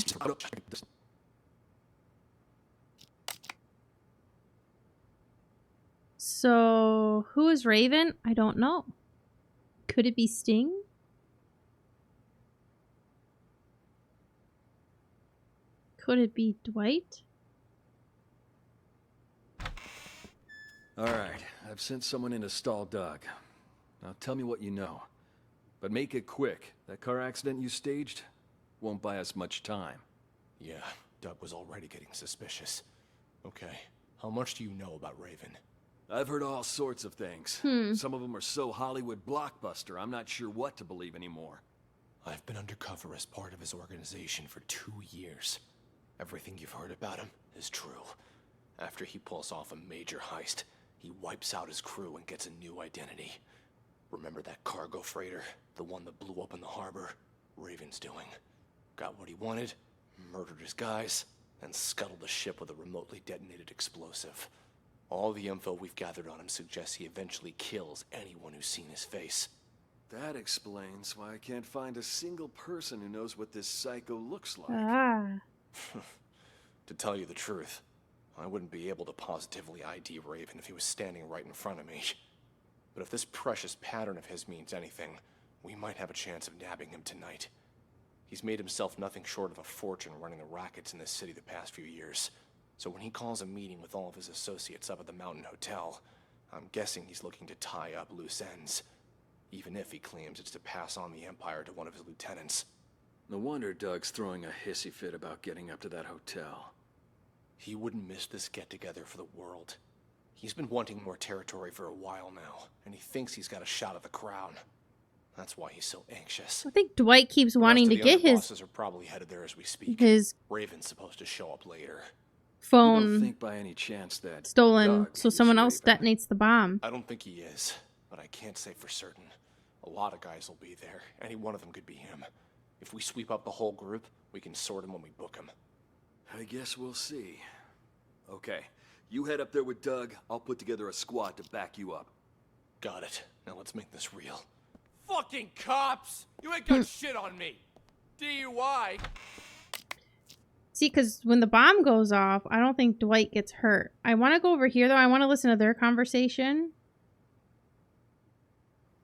So, who is Raven? I don't know. Could it be Sting? Could it be Dwight? All right, I've sent someone in to stall Doug. Now tell me what you know. But make it quick. That car accident you staged won't buy us much time. Yeah, Doug was already getting suspicious. Okay, how much do you know about Raven? I've heard all sorts of things. Some of them are so Hollywood blockbuster, I'm not sure what to believe anymore. I've been undercover as part of his organization for 2 years. Everything you've heard about him is true. After he pulls off a major heist, he wipes out his crew and gets a new identity. Remember that cargo freighter? The one that blew up in the harbor? Raven's doing. Got what he wanted, murdered his guys, and scuttled the ship with a remotely detonated explosive. All the info we've gathered on him suggests he eventually kills anyone who's seen his face. That explains why I can't find a single person who knows what this psycho looks like. Ah. To tell you the truth, I wouldn't be able to positively ID Raven if he was standing right in front of me. But if this precious pattern of his means anything, we might have a chance of nabbing him tonight. He's made himself nothing short of a fortune running the rackets in this city the past few years. So when he calls a meeting with all of his associates up at the Mountain Hotel, I'm guessing he's looking to tie up loose ends. Even if he claims it's to pass on the Empire to one of his lieutenants. No wonder Doug's throwing a hissy fit about getting up to that hotel. He wouldn't miss this get-together for the world. He's been wanting more territory for a while now, and he thinks he's got a shot at the crown. That's why he's so anxious. I think Dwight keeps wanting to get his bosses are probably headed there as we speak. his Raven's supposed to show up later. You phone don't think by any chance that stolen, Doug so is someone else Raven? detonates the bomb. I don't think he is, but I can't say for certain. A lot of guys will be there. Any one of them could be him. If we sweep up the whole group, we can sort him when we book him. I guess we'll see. Okay, you head up there with Doug. I'll put together a squad to back you up. Got it. Now let's make this real. Fucking cops! You ain't got shit on me. DUI. See, because when the bomb goes off, I don't think Dwight gets hurt. I want to go over here, though. I want to listen to their conversation.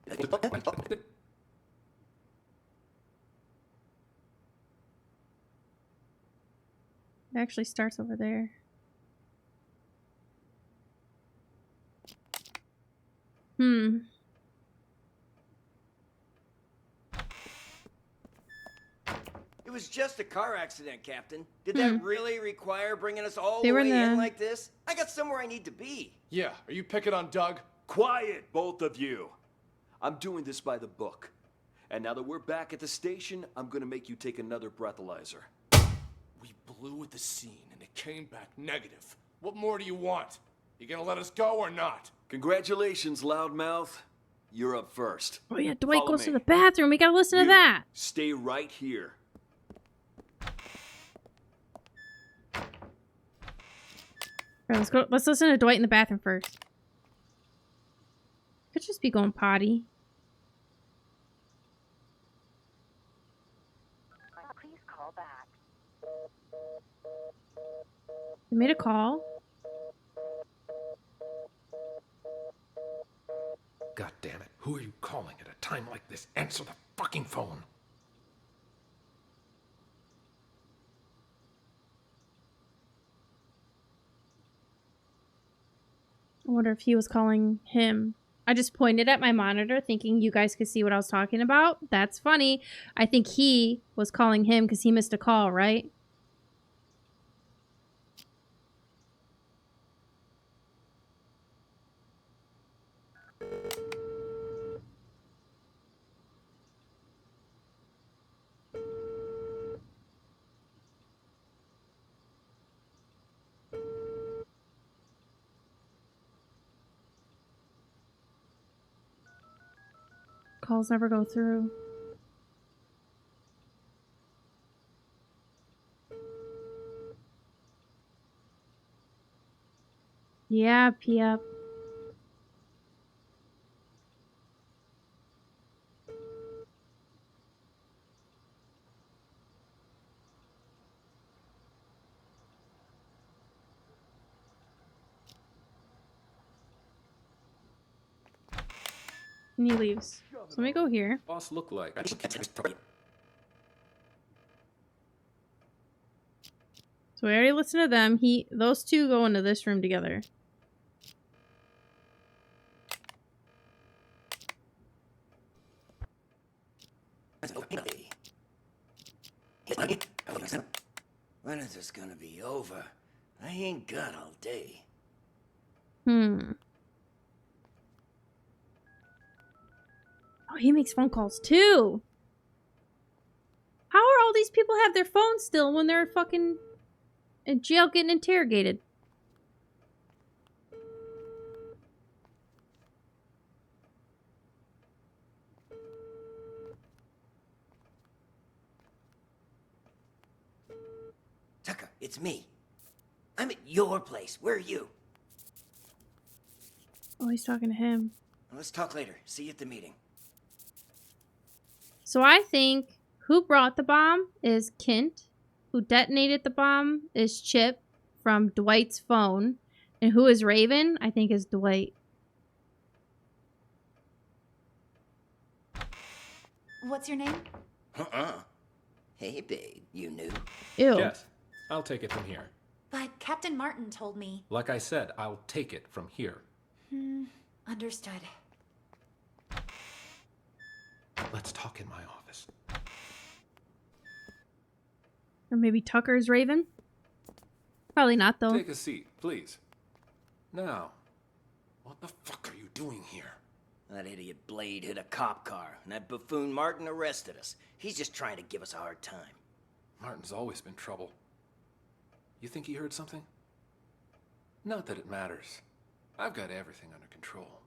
It actually starts over there. It was just a car accident, Captain. Did that really require bringing us all They the were way in in the- like this? I got somewhere I need to be. Yeah, are you picking on Doug? Quiet, both of you. I'm doing this by the book. And now that we're back at the station, I'm gonna make you take another breathalyzer. We blew at the scene and it came back negative. What more do you want? You gonna let us go or not? Congratulations, loudmouth. You're up first. Oh yeah, Dwight Follow goes me. to the bathroom. We gotta listen to You, that. Stay right here. All right, let's go. Let's listen to Dwight in the bathroom first. Could just be going potty. Please call back. They made a call. God damn it. Who are you calling at a time like this? Answer the fucking phone. I wonder if he was calling him. I just pointed at my monitor thinking you guys could see what I was talking about. That's funny. I think he was calling him because he missed a call, right? Calls never go through. Yep. And he leaves. So let me go here. Boss look like. So we already listened to them. Those two go into this room together. When is this gonna be over? I ain't got all day. Oh, he makes phone calls too. How are all these people have their phones still when they're fucking in jail getting interrogated? Tucker, it's me. I'm at your place. Where are you? Oh, he's talking to him. Let's talk later. See you at the meeting. So I think who brought the bomb is Kent. Who detonated the bomb is Chip from Dwight's phone. And who is Raven? I think is Dwight. What's your name? Hey, babe. You knew? Ew. Yes, I'll take it from here. But Captain Martin told me. Like I said, I'll take it from here. Understood. Let's talk in my office. Or maybe Tucker's Raven? Probably not, though. Take a seat, please. Now, what the fuck are you doing here? That idiot Blade hit a cop car, and that buffoon Martin arrested us. He's just trying to give us a hard time. Martin's always been trouble. You think he heard something? Not that it matters. I've got everything under control.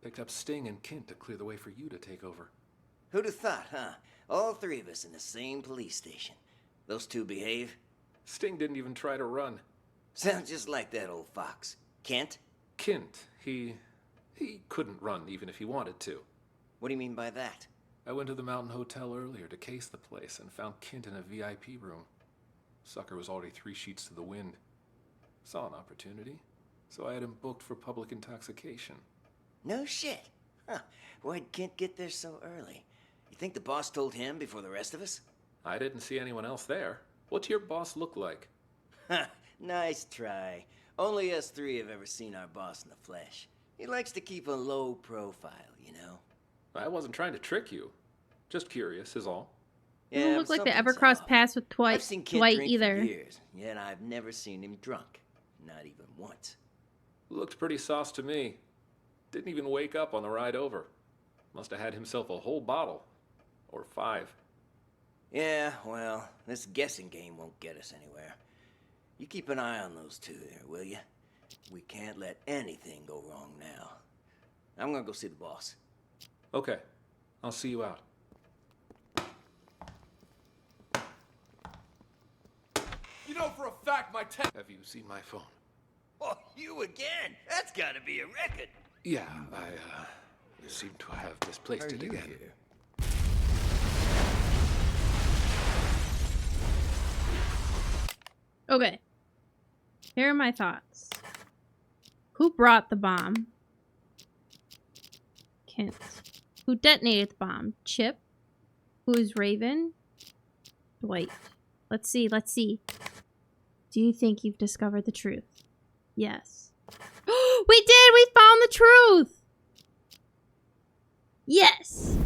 Picked up Sting and Kent to clear the way for you to take over. Who'd have thought, huh? All three of us in the same police station. Those two behave? Sting didn't even try to run. Sounds just like that old fox. Kent? Kent, he couldn't run even if he wanted to. What do you mean by that? I went to the Mountain Hotel earlier to case the place and found Kent in a VIP room. Sucker was already 3 sheets to the wind. Saw an opportunity, so I had him booked for public intoxication. No shit. Huh. Why'd Kent get there so early? You think the boss told him before the rest of us? I didn't see anyone else there. What's your boss look like? Nice try. Only us three have ever seen our boss in the flesh. He likes to keep a low profile, you know? I wasn't trying to trick you. Just curious is all. Doesn't Yeah, look like they something's ever crossed off. paths with I've seen Kent Dwight drink either. for years, yet I've never seen him drunk. Not even once. Looked pretty sauce to me. Didn't even wake up on the ride over. Must have had himself a whole bottle. Or 5. Yeah, well, this guessing game won't get us anywhere. You keep an eye on those two there, will you? We can't let anything go wrong now. I'm gonna go see the boss. Okay. I'll see you out. You know for a fact my Have you seen my phone? Oh, you again? That's gotta be a record. Yeah, I seem to have misplaced it again. Okay. Here are my thoughts. Who brought the bomb? Kent. Who detonated the bomb? Chip? Who is Raven? Dwight. Let's see, let's see. Do you think you've discovered the truth? Yes. We did! We found the truth! Yes!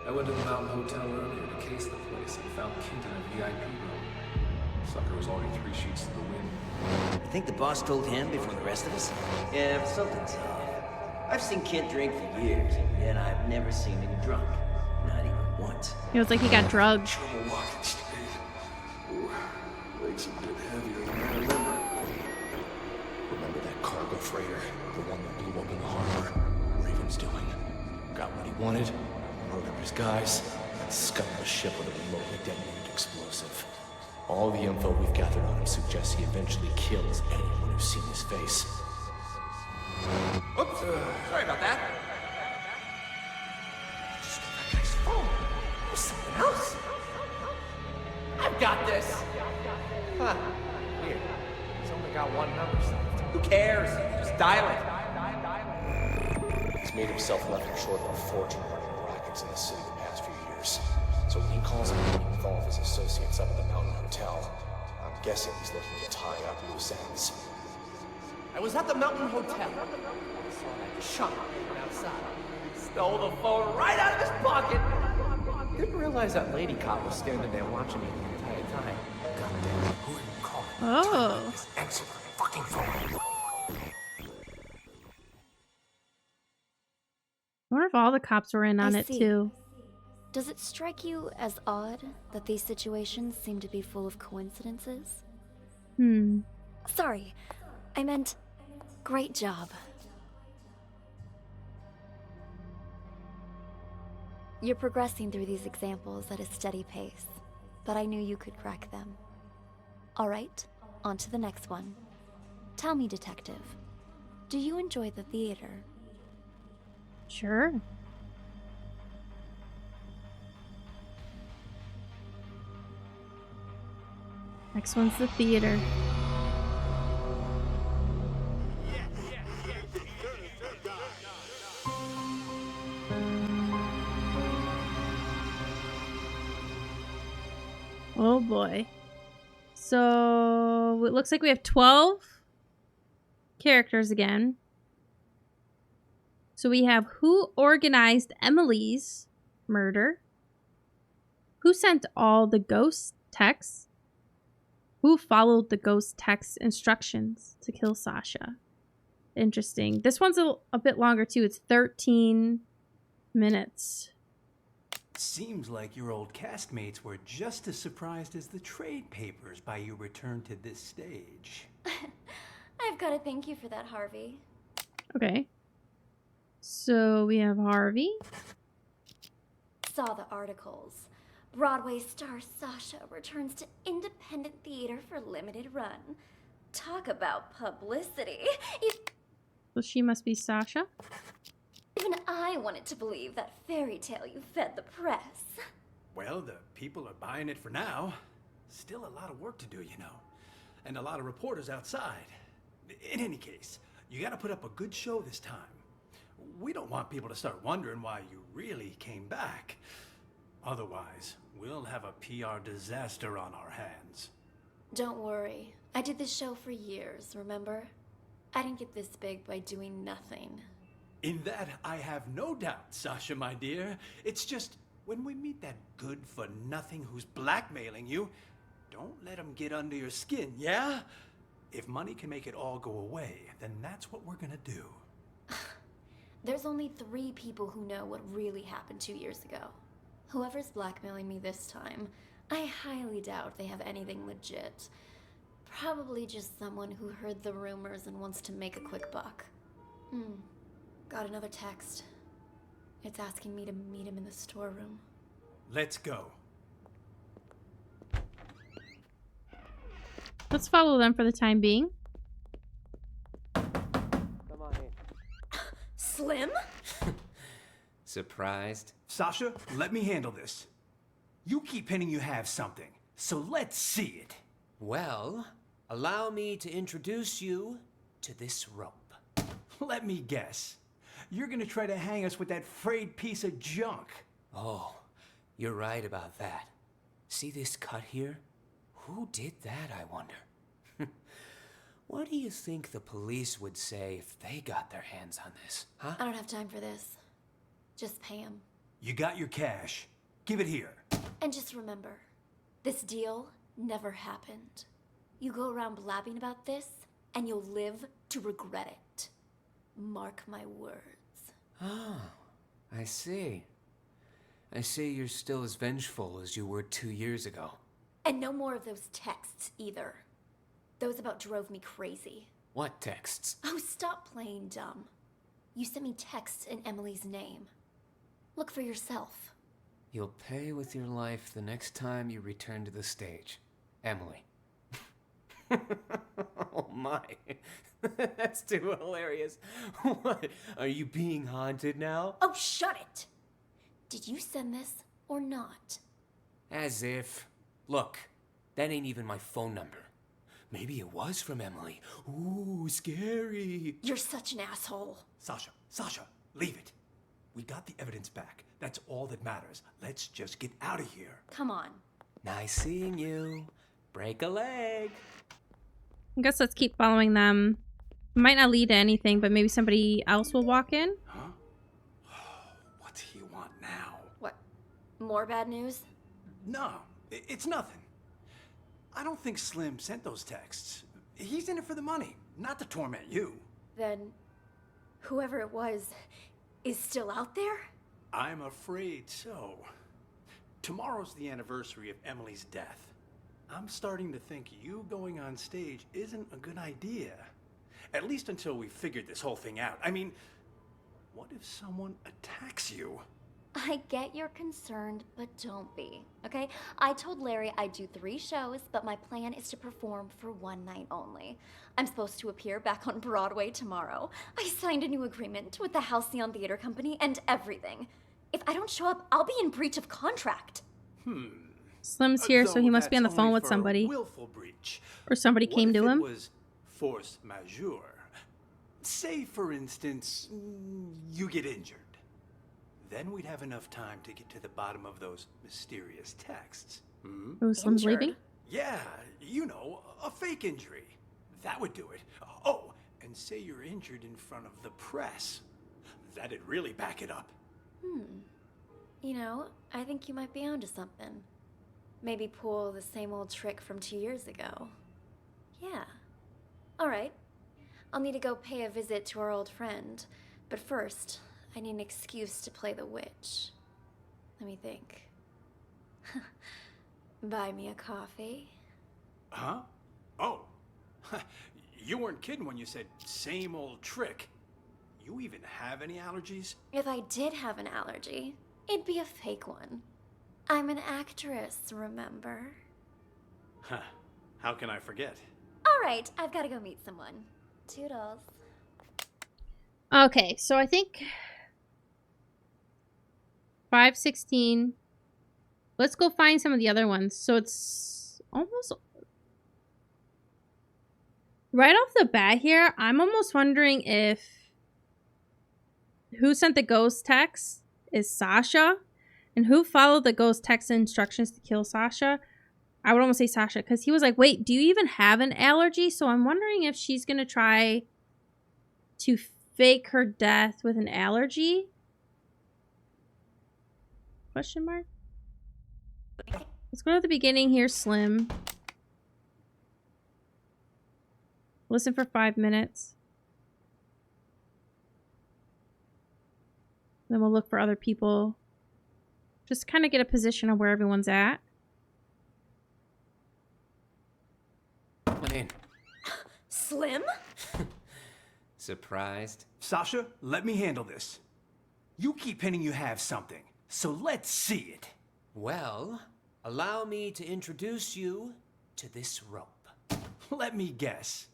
I went to the Mountain Hotel earlier to case the place and found Kent in a VIP room. Sucker was already 3 sheets to the wind. You think the boss told him before the rest of us? Yeah, but something's off. I've seen Kent drink for years, yet I've never seen him drunk. Not even once. It was like he got drugged. Trouble walking straight. Ooh, legs a bit heavier than I remember. Remember that cargo freighter? The one that blew up in the harbor? Raven's doing. Got what he wanted, murdered his guys, and scuttled the ship with a remotely detonated explosive. All the info we've gathered on him suggests he eventually kills anyone who's seen his face. Oops, sorry about that. Just that guy's phone. There's something else. I've got this. Huh. Weird. He's only got one number saved. Who cares? Just dial it. He's made himself nothing short of a fortune running rackets in the city the past few years. So when he calls a meeting with all of his associates up at the Mountain Hotel, I'm guessing he's looking to tie up loose ends. I was at the Mountain Hotel. I saw that chump hanging outside. Stole the phone right out of his pocket. Didn't realize that lady cop was standing there watching me the entire time. Goddamn, who are you calling? Oh. Just answer the fucking phone. I wonder if all the cops were in on it see. too. Does it strike you as odd that these situations seem to be full of coincidences? Sorry, I meant great job. You're progressing through these examples at a steady pace, but I knew you could crack them. All right, on to the next one. Tell me, detective, do you enjoy the theater? Sure. Next one's the theater. Oh boy. So it looks like we have 12 characters again. So we have who organized Emily's murder? Who sent all the ghost texts? Who followed the ghost text instructions to kill Sasha? Interesting. This one's a bit longer too. It's 13 minutes. Seems like your old castmates were just as surprised as the trade papers by your return to this stage. I've got to thank you for that, Harvey. Okay. So we have Harvey. Saw the articles. Broadway star Sasha returns to independent theater for limited run. Talk about publicity. Well, she must be Sasha. Even I wanted to believe that fairy tale you fed the press. Well, the people are buying it for now. Still a lot of work to do, you know. And a lot of reporters outside. In any case, you gotta put up a good show this time. We don't want people to start wondering why you really came back. Otherwise, we'll have a PR disaster on our hands. Don't worry. I did this show for years, remember? I didn't get this big by doing nothing. In that, I have no doubt, Sasha, my dear. It's just, when we meet that good-for-nothing who's blackmailing you, don't let him get under your skin, yeah? If money can make it all go away, then that's what we're gonna do. There's only 3 people who know what really happened 2 years ago. Whoever's blackmailing me this time, I highly doubt they have anything legit. Probably just someone who heard the rumors and wants to make a quick buck. Got another text. It's asking me to meet him in the storeroom. Let's go. Let's follow them for the time being. Come on in. Slim? Surprised? Sasha, let me handle this. You keep hinting you have something, so let's see it. Well, allow me to introduce you to this rope. Let me guess. You're gonna try to hang us with that frayed piece of junk. Oh, you're right about that. See this cut here? Who did that, I wonder? What do you think the police would say if they got their hands on this, huh? I don't have time for this. Just pay him. You got your cash. Give it here. And just remember, this deal never happened. You go around blabbing about this, and you'll live to regret it. Mark my words. Oh, I see. I see you're still as vengeful as you were 2 years ago. And no more of those texts, either. Those about drove me crazy. What texts? Oh, stop playing dumb. You sent me texts in Emily's name. Look for yourself. You'll pay with your life the next time you return to the stage. Emily. Oh my. That's too hilarious. What? Are you being haunted now? Oh, shut it! Did you send this or not? As if. Look, that ain't even my phone number. Maybe it was from Emily. Ooh, scary. You're such an asshole. Sasha, leave it. We got the evidence back. That's all that matters. Let's just get out of here. Come on. Nice seeing you. Break a leg. I guess let's keep following them. It might not lead to anything, but maybe somebody else will walk in. Huh? What do you want now? What? More bad news? No, it's nothing. I don't think Slim sent those texts. He's in it for the money, not to torment you. Then, whoever it was is still out there? I'm afraid so. Tomorrow's the anniversary of Emily's death. I'm starting to think you going on stage isn't a good idea. At least until we figured this whole thing out. I mean, what if someone attacks you? I get you're concerned, but don't be, okay? I told Larry I'd do 3 shows, but my plan is to perform for 1 night only. I'm supposed to appear back on Broadway tomorrow. I signed a new agreement with the Halcyon Theater Company and everything. If I don't show up, I'll be in breach of contract. Slim's here, so he must be on the phone with somebody. Willful breach. Or somebody came to him. What if it was force majeure? Say, for instance, you get injured. Then we'd have enough time to get to the bottom of those mysterious texts. Oh, Slim's leaving? Yeah, you know, a fake injury. That would do it. Oh, and say you're injured in front of the press. That'd really back it up. You know, I think you might be onto something. Maybe pull the same old trick from 2 years ago. Yeah. All right. I'll need to go pay a visit to our old friend. But first, I need an excuse to play the witch. Let me think. Buy me a coffee? Huh? Oh. You weren't kidding when you said same old trick. You even have any allergies? If I did have an allergy, it'd be a fake one. I'm an actress, remember? Huh. How can I forget? All right, I've got to go meet someone. Toodles. Okay, so I think 516. Let's go find some of the other ones. So it's almost right off the bat here. I'm almost wondering if who sent the ghost text is Sasha, and who followed the ghost text instructions to kill Sasha. I would almost say Sasha, because he was like, wait, do you even have an allergy? So I'm wondering if she's going to try to fake her death with an allergy? Question mark? Let's go to the beginning here, Slim. Listen for 5 minutes. Then we'll look for other people. Just kind of get a position of where everyone's at. Come in. Slim? Surprised? Sasha, let me handle this. You keep hinting you have something, so let's see it. Well, allow me to introduce you to this rope. Let me guess.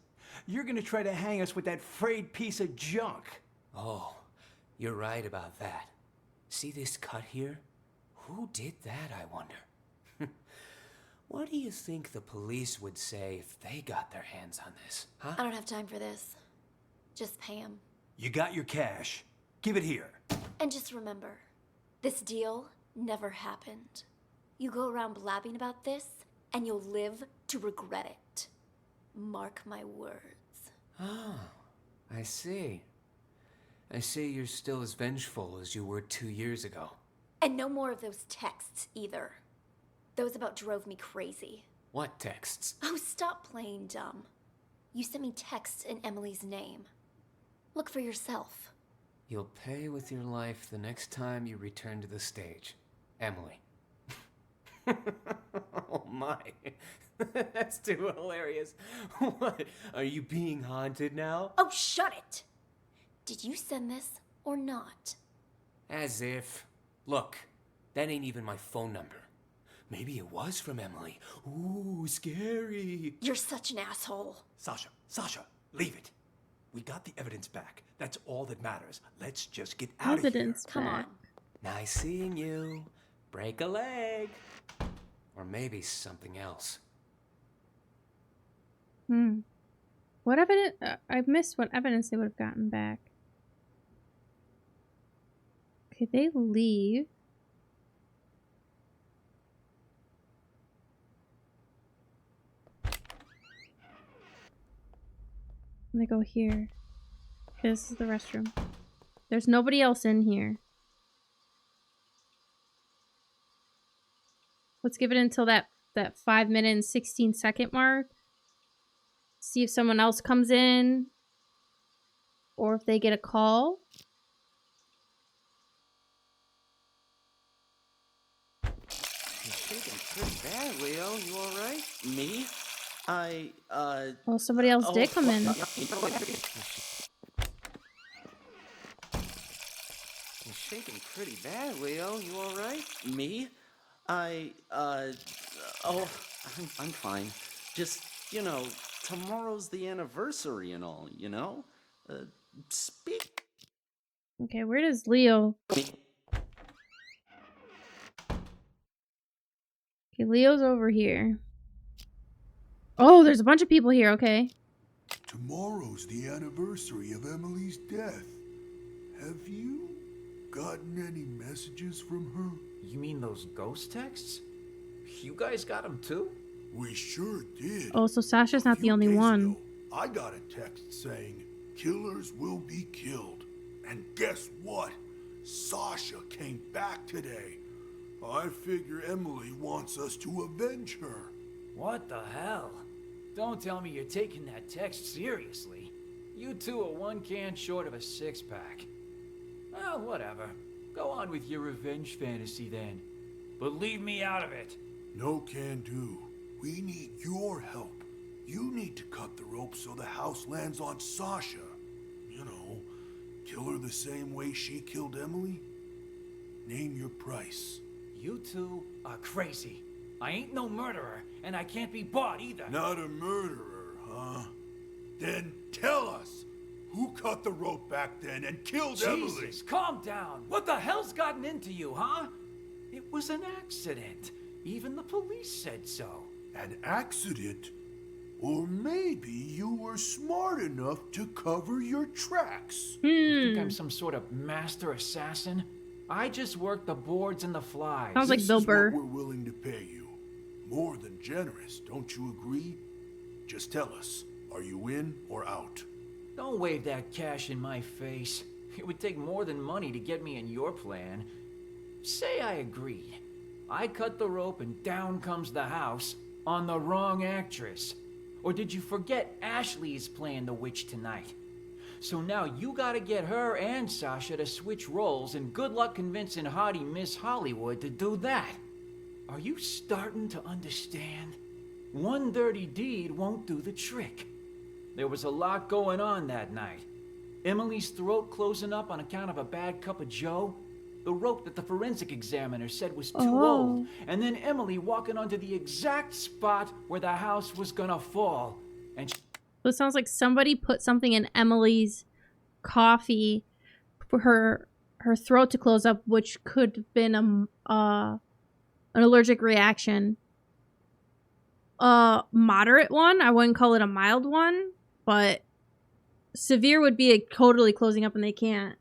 You're gonna try to hang us with that frayed piece of junk. Oh, you're right about that. See this cut here? Who did that, I wonder? What do you think the police would say if they got their hands on this, huh? I don't have time for this. Just pay him. You got your cash. Give it here. And just remember, this deal never happened. You go around blabbing about this, and you'll live to regret it. Mark my words. Oh, I see. I see you're still as vengeful as you were 2 years ago. And no more of those texts, either. Those about drove me crazy. What texts? Oh, stop playing dumb. You sent me texts in Emily's name. Look for yourself. You'll pay with your life the next time you return to the stage. Emily. Oh my. That's too hilarious. What? Are you being haunted now? Oh, shut it! Did you send this or not? As if. Look, that ain't even my phone number. Maybe it was from Emily. Ooh, scary. You're such an asshole. Sasha, leave it. We got the evidence back. That's all that matters. Let's just get out of here. Evidence back. Come on. Nice seeing you. Break a leg. Or maybe something else. What evidence? I've missed what evidence they would have gotten back. Okay, they leave. And they go here. Okay, this is the restroom. There's nobody else in here. Let's give it until that 5 minute and 16-second mark. See if someone else comes in. Or if they get a call. You're shaking pretty bad, Leo. You alright? Me? Well, somebody else did come in. You're shaking pretty bad, Leo. You alright? Me? Oh, I'm fine. Just, you know, tomorrow's the anniversary and all, you know? Speak. Okay, where does Leo... Okay, Leo's over here. Oh, there's a bunch of people here, okay. Tomorrow's the anniversary of Emily's death. Have you gotten any messages from her? You mean those ghost texts? You guys got them too? We sure did. Oh, so Sasha's not the only one. I got a text saying, killers will be killed. And guess what? Sasha came back today. I figure Emily wants us to avenge her. What the hell? Don't tell me you're taking that text seriously. You two are one can short of a six-pack. Well, whatever. Go on with your revenge fantasy then. But leave me out of it. No can do. We need your help. You need to cut the rope so the house lands on Sasha. You know, kill her the same way she killed Emily. Name your price. You two are crazy. I ain't no murderer, and I can't be bought either. Not a murderer, huh? Then tell us, who cut the rope back then and killed Emily? Jesus, calm down. What the hell's gotten into you, huh? It was an accident. Even the police said so. An accident? Or maybe you were smart enough to cover your tracks. You think I'm some sort of master assassin? I just work the boards and the flies. Sounds like Bill Burr. We're willing to pay you. More than generous, don't you agree? Just tell us, are you in or out? Don't wave that cash in my face. It would take more than money to get me in your plan. Say I agreed. I cut the rope and down comes the house on the wrong actress. Or did you forget Ashley's playing the witch tonight? So now you gotta get her and Sasha to switch roles, and good luck convincing hottie Miss Hollywood to do that. Are you starting to understand? One dirty deed won't do the trick. There was a lot going on that night. Emily's throat closing up on account of a bad cup of joe. The rope that the forensic examiner said was too old. And then Emily walking onto the exact spot where the house was gonna fall. And So it sounds like somebody put something in Emily's coffee for her throat to close up, which could have been an allergic reaction. Moderate one. I wouldn't call it a mild one, but severe would be a totally closing up and they can't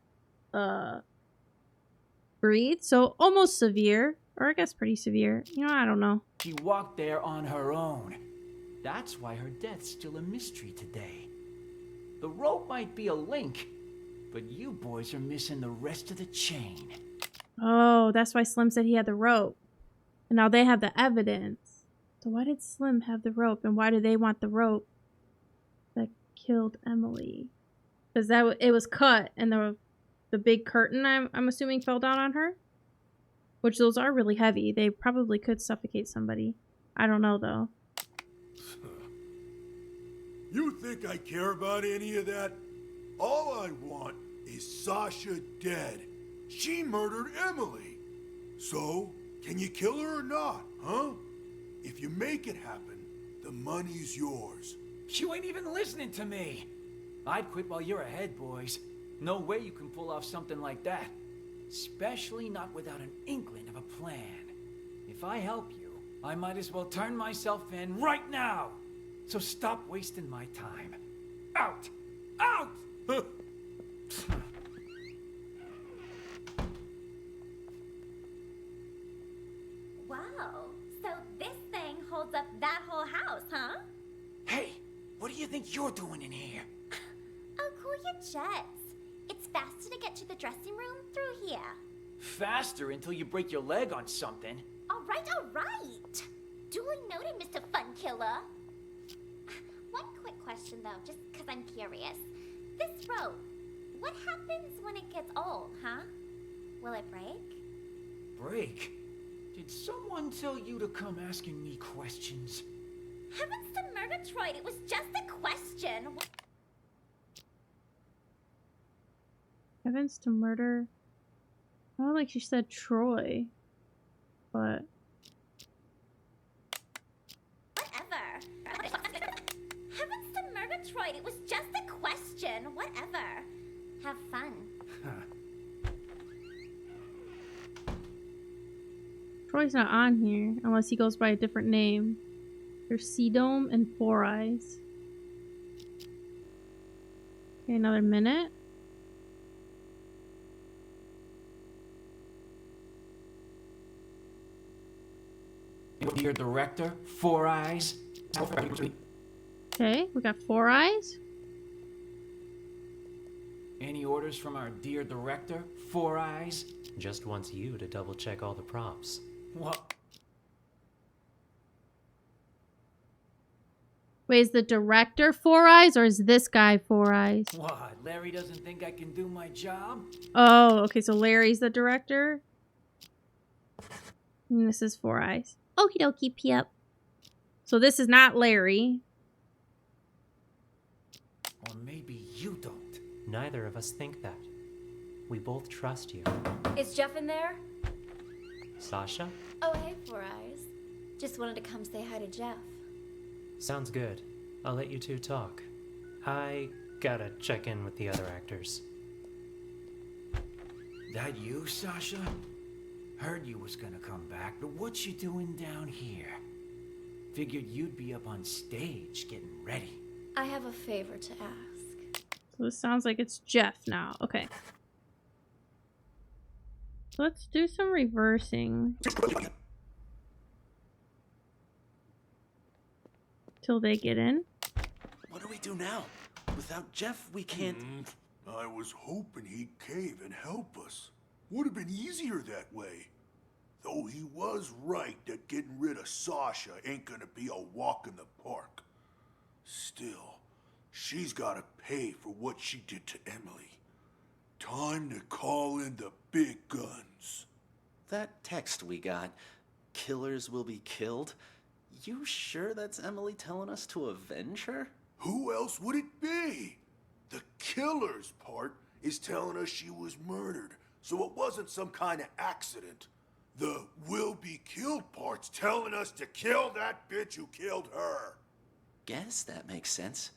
breathe. So almost severe, or I guess pretty severe. You know, I don't know. she walked there on her own. That's why her death's still a mystery today. The rope might be a link, but you boys are missing the rest of the chain. Oh, that's why Slim said he had the rope. And now they have the evidence. So why did Slim have the rope? And why do they want the rope that killed Emily? Because it was cut and the big curtain, I'm assuming, fell down on her? Which those are really heavy. They probably could suffocate somebody. I don't know, though. You think I care about any of that? All I want is Sasha dead. She murdered Emily. So, can you kill her or not, huh? If you make it happen, the money's yours. You ain't even listening to me. I'd quit while you're ahead, boys. No way you can pull off something like that. Especially not without an inkling of a plan. If I help you, I might as well turn myself in right now. So stop wasting my time. Out! Out! Wow, so this thing holds up that whole house, huh? Hey, what do you think you're doing in here? Oh, cool your jets. It's faster to get to the dressing room through here. Faster until you break your leg on something. All right. Duly noted, Mr. Fun Killer. One quick question, though, just because I'm curious. This rope, what happens when it gets old, huh? Will it break? Break? Did someone tell you to come asking me questions? Heavens to Murgatroyd, it was just a question. Heavens to murder. Not like she said Troy, but Whatever. Heavens to Murgatroyd, it was just a question. Whatever. Have fun. Troy's not on here unless he goes by a different name. There's Sea Dome and Four Eyes. Okay, another minute. Your director, Four Eyes. Okay, we got Four Eyes. Any orders from our dear director, Four Eyes? Just wants you to double check all the props. What? Wait, is the director Four Eyes or is this guy Four Eyes? What? Larry doesn't think I can do my job? Oh, okay, so Larry's the director. And this is Four Eyes. Okie dokie, yep. So this is not Larry. Or maybe you don't. Neither of us think that. We both trust you. Is Jeff in there? Sasha? Oh, hey, Four Eyes. Just wanted to come say hi to Jeff. Sounds good. I'll let you two talk. I gotta check in with the other actors. That you, Sasha? Heard you was gonna come back, but what you doing down here? Figured you'd be up on stage getting ready. I have a favor to ask. So this sounds like it's Jeff now. Okay. Let's do some reversing. Till they get in. What do we do now? With Without Jeff, we can't... I was hoping he'd cave and help us. Would have been easier that way. Though he was right that getting rid of Sasha ain't gonna be a walk in the park. Still, she's gotta pay for what she did to Emily. Time to call in the big guns. That text we got, killers will be killed. You sure that's Emily telling us to avenge her? Who else would it be? The killer's part is telling us she was murdered, so it wasn't some kind of accident. The will be killed part's telling us to kill that bitch who killed her. Guess that makes sense.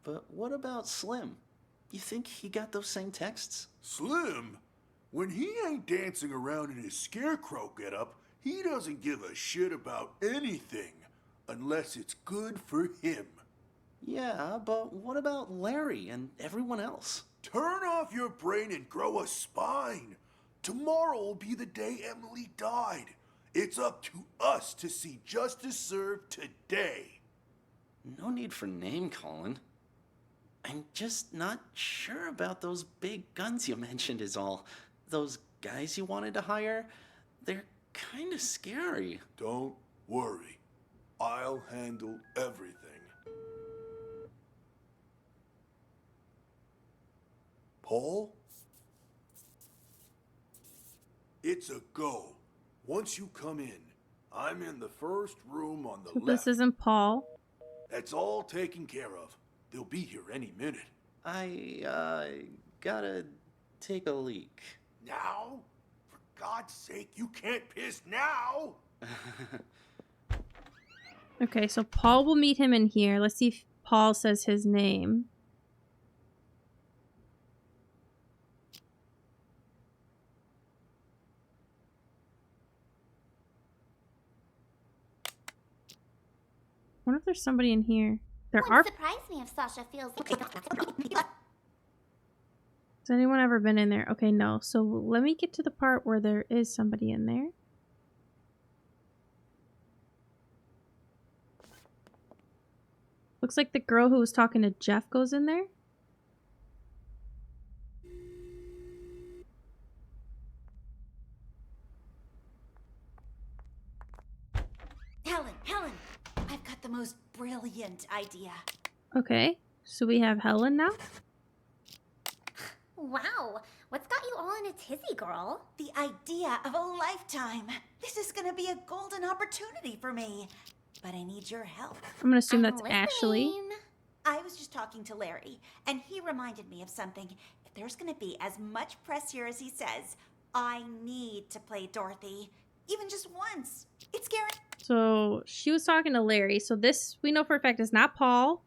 But what about Slim? You think he got those same texts? Slim? When he ain't dancing around in his scarecrow getup, he doesn't give a shit about anything, unless it's good for him. Yeah, but what about Larry and everyone else? Turn off your brain and grow a spine. Tomorrow will be the day Emily died. It's up to us to see justice served today. No need for name-calling. I'm just not sure about those big guns you mentioned is all. Those guys you wanted to hire, they're kind of scary. Don't worry. I'll handle everything. Paul? It's a go. Once you come in, I'm in the first room on the So left. this isn't Paul. That's all taken care of. They'll be here any minute. I gotta take a leak. Now? For God's sake, you can't piss now! Okay, so Paul will meet him in here. Let's see if Paul says his name. I wonder if there's somebody in here. There are. Wouldn't surprise me if Sasha feels like... Has anyone ever been in there? Okay, no. So let me get to the part where there is somebody in there. Looks like the girl who was talking to Jeff goes in there. Helen, I've got the most brilliant idea. Okay, so we have Helen now. Wow, what's got you all in a tizzy, girl? The idea of a lifetime. This is gonna be a golden opportunity for me. But I need your help. I'm gonna assume that's Ashley. I was just talking to Larry, and he reminded me of something. If there's gonna be as much press here as he says, I need to play Dorothy. Even just once. It's guaranteed. So she was talking to Larry. So this, we know for a fact, is not Paul.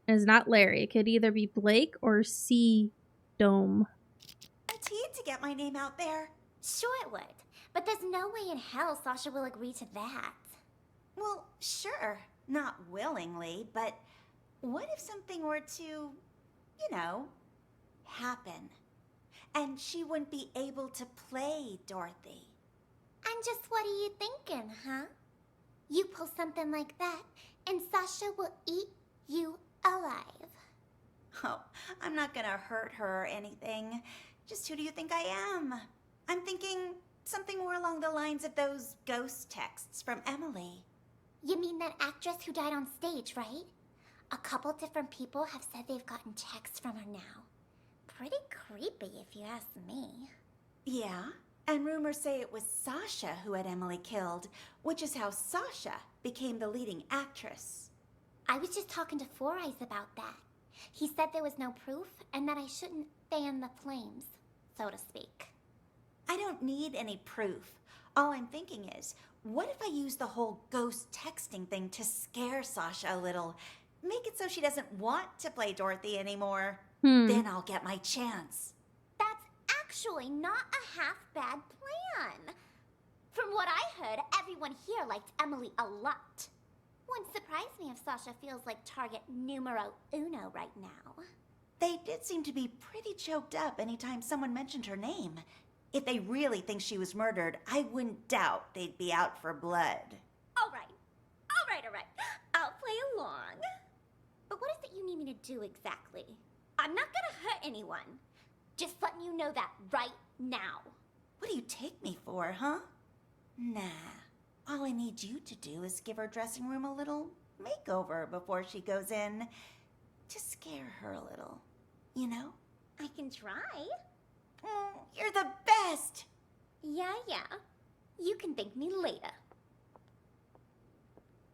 And is not Larry. It could either be Blake or C. Dome. Guaranteed to get my name out there. Sure it would. But there's no way in hell Sasha will agree to that. Well, sure. Not willingly, but what if something were to, you know, happen? And she wouldn't be able to play Dorothy. And just what are you thinking, huh? You pull something like that, and Sasha will eat you alive. Oh, I'm not gonna hurt her or anything. Just who do you think I am? I'm thinking something more along the lines of those ghost texts from Emily. You mean that actress who died on stage, right? A couple different people have said they've gotten texts from her now. Pretty creepy, if you ask me. Yeah, and rumors say it was Sasha who had Emily killed, which is how Sasha became the leading actress. I was just talking to Four Eyes about that. He said there was no proof, and that I shouldn't fan the flames, so to speak. I don't need any proof. All I'm thinking is, what if I use the whole ghost texting thing to scare Sasha a little? Make it so she doesn't want to play Dorothy anymore. Then I'll get my chance. That's actually not a half-bad plan. From what I heard, everyone here liked Emily a lot. Wouldn't surprise me if Sasha feels like target numero uno right now. They did seem to be pretty choked up anytime someone mentioned her name. If they really think she was murdered, I wouldn't doubt they'd be out for blood. All right. I'll play along. But what is it you need me to do exactly? I'm not gonna hurt anyone. Just letting you know that right now. What do you take me for, huh? Nah. All I need you to do is give her dressing room a little makeover before she goes in. To scare her a little. You know? I can try. You're the best! Yeah. You can thank me later.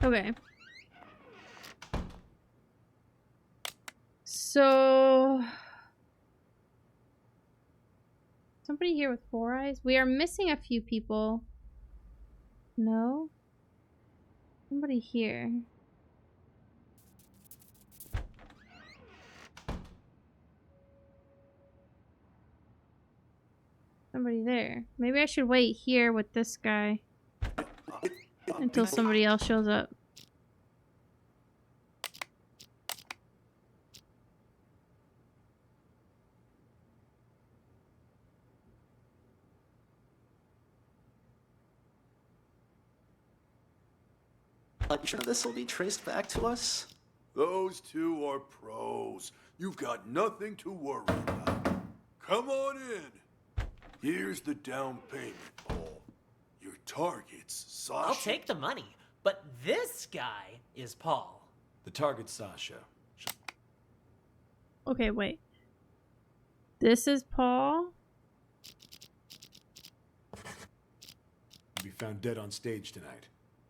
Okay. So... somebody here with 4 eyes? We are missing a few people. No? Somebody here. Somebody there. Maybe I should wait here with this guy until somebody else shows up. You sure this will be traced back to us? Those two are pros. You've got nothing to worry about. Come on in. Here's the down payment, Paul. Your target's Sasha. I'll take the money, but this guy is Paul. The target's Sasha. Okay, wait. This is Paul? He'll be found dead on stage tonight.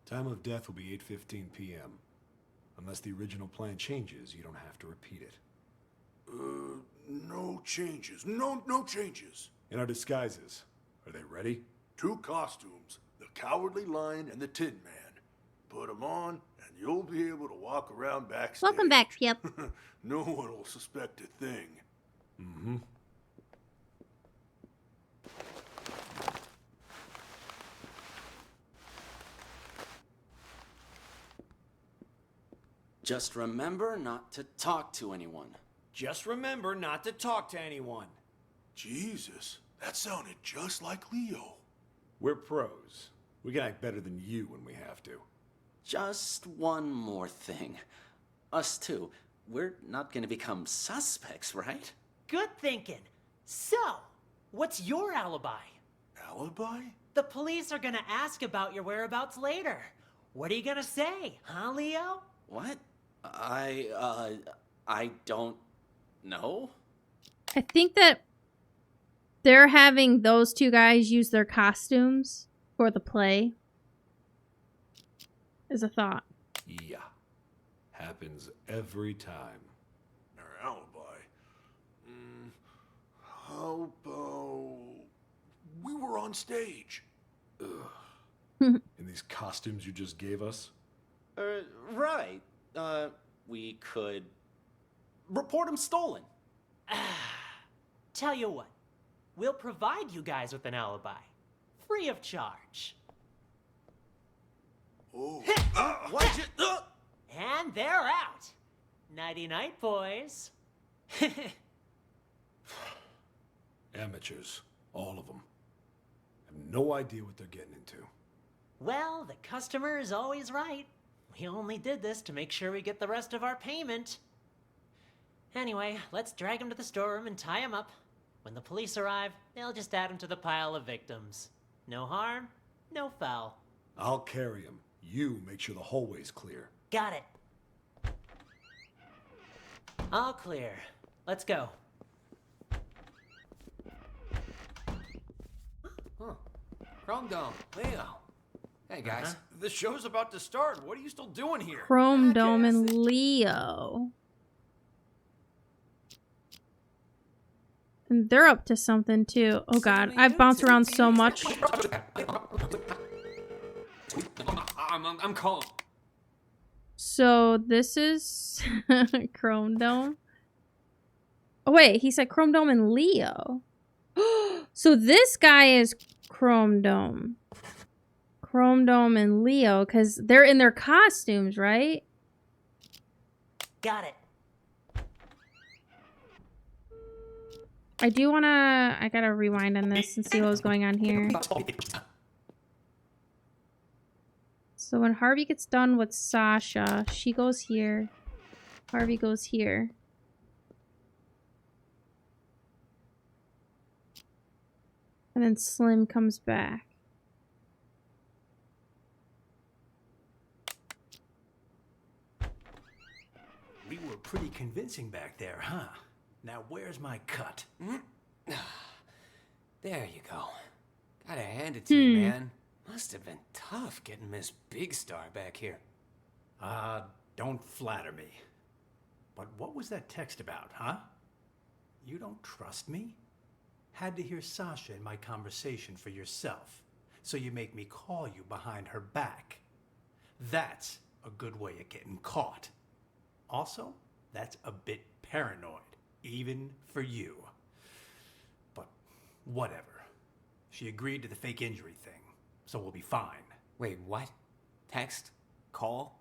Time of death will be 8:15 p.m. Unless the original plan changes, you don't have to repeat it. No changes. No changes. In our disguises, are they ready? 2 costumes, the Cowardly Lion and the Tin Man. Put them on, and you'll be able to walk around backstage. Welcome back, Skip. No one will suspect a thing. Mm-hmm. Just remember not to talk to anyone. Just remember not to talk to anyone. Jesus, that sounded just like Leo. We're pros. We can act better than you when we have to. Just one more thing. Us two, we're not gonna become suspects, right? Good thinking. So, what's your alibi? Alibi? The police are gonna ask about your whereabouts later. What are you gonna say, huh, Leo? What? I don't know. I think that they're having those 2 guys use their costumes for the play. Is a thought. Yeah. Happens every time. Our alibi. How about... we were on stage. In these costumes you just gave us? Right. We could report him stolen. Tell you what, we'll provide you guys with an alibi. Free of charge. Oh. What'd you... And they're out. Nighty-night, boys. Amateurs. All of them. Have no idea what they're getting into. Well, the customer is always right. We only did this to make sure we get the rest of our payment. Anyway, let's drag him to the storeroom and tie him up. When the police arrive, they'll just add him to the pile of victims. No harm, no foul. I'll carry him. You make sure the hallway's clear. Got it. All clear. Let's go. Huh. Chrome Dome, Leo. Hey guys, the show's about to start. What are you still doing here? Chrome Dome and Leo. And they're up to something too. Oh god, I've bounced around so much. I'm calm. So this is Chrome Dome. Oh wait, he said Chrome Dome and Leo. So this guy is Chrome Dome. Chrome Dome and Leo, because they're in their costumes, right? Got it. I do want to... I gotta rewind on this and see what was going on here. So when Harvey gets done with Sasha, she goes here. Harvey goes here. And then Slim comes back. We were pretty convincing back there, huh? Now where's my cut? There you go. Gotta hand it to you, man. Must have been tough getting Miss Big Star back here. Don't flatter me. But what was that text about, huh? You don't trust me? Had to hear Sasha in my conversation for yourself, so you make me call you behind her back. That's a good way of getting caught. Also, that's a bit paranoid, even for you. But whatever. She agreed to the fake injury thing, so we'll be fine. Wait, what? Text? Call?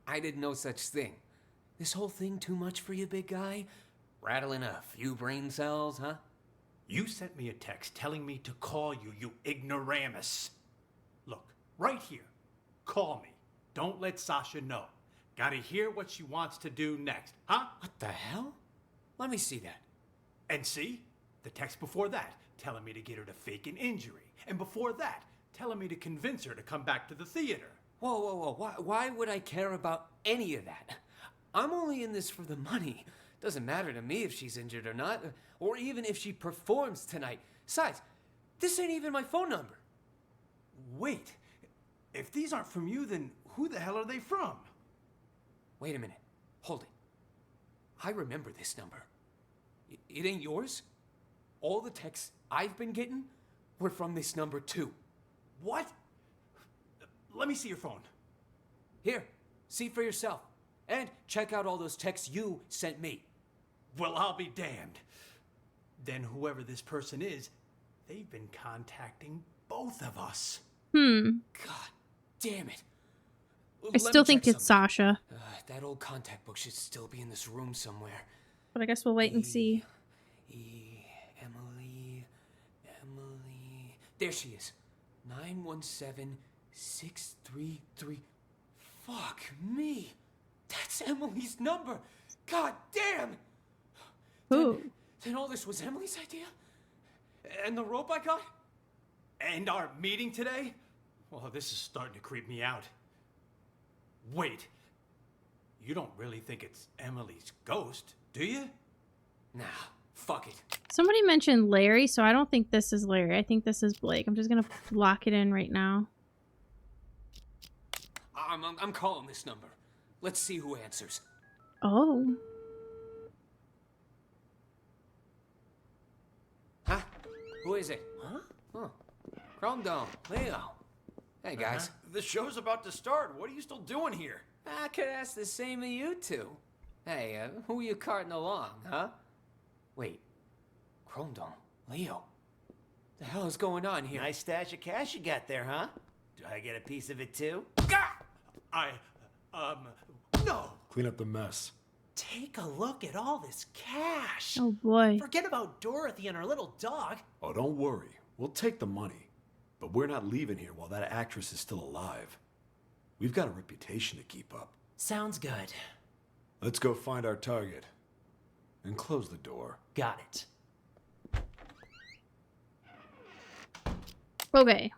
I did no such thing. This whole thing too much for you, big guy? Rattling a few brain cells, huh? You sent me a text telling me to call you, you ignoramus. Look, right here. Call me. Don't let Sasha know. Gotta hear what she wants to do next, huh? What the hell? Let me see that. And see? The text before that, telling me to get her to fake an injury. And before that, telling me to convince her to come back to the theater. Whoa. Why would I care about any of that? I'm only in this for the money. Doesn't matter to me if she's injured or not, or even if she performs tonight. Besides, this ain't even my phone number. Wait, if these aren't from you, then who the hell are they from? Wait a minute. Hold it. I remember this number. It ain't yours? All the texts I've been getting were from this number too. What? Let me see your phone. Here, see for yourself. And check out all those texts you sent me. Well, I'll be damned. Then whoever this person is, they've been contacting both of us. God damn it. I still think it's Sasha. That old contact book should still be in this room somewhere. But I guess we'll wait and see. Emily. There she is. 917633. Fuck me. That's Emily's number. God damn. Who? Then all this was Emily's idea? And the rope I got? And our meeting today? Well, this is starting to creep me out. Wait. You don't really think it's Emily's ghost, do you? Nah, fuck it. Somebody mentioned Larry, so I don't think this is Larry. I think this is Blake. I'm just gonna lock it in right now. I'm calling this number. Let's see who answers. Oh. Huh? Who is it? Huh? Chrome Dome, Leo. Hey, guys. The show's about to start. What are you still doing here? I could ask the same of you two. Hey, who are you carting along, huh? Wait. Chrome Dome, Leo. The hell is going on here? Nice stash of cash you got there, huh? Do I get a piece of it too? No. Clean up the mess. Take a look at all this cash. Oh boy. Forget about Dorothy and her little dog. Oh, don't worry. We'll take the money. But we're not leaving here while that actress is still alive. We've got a reputation to keep up. Sounds good. Let's go find our target. And close the door. Got it. Okay.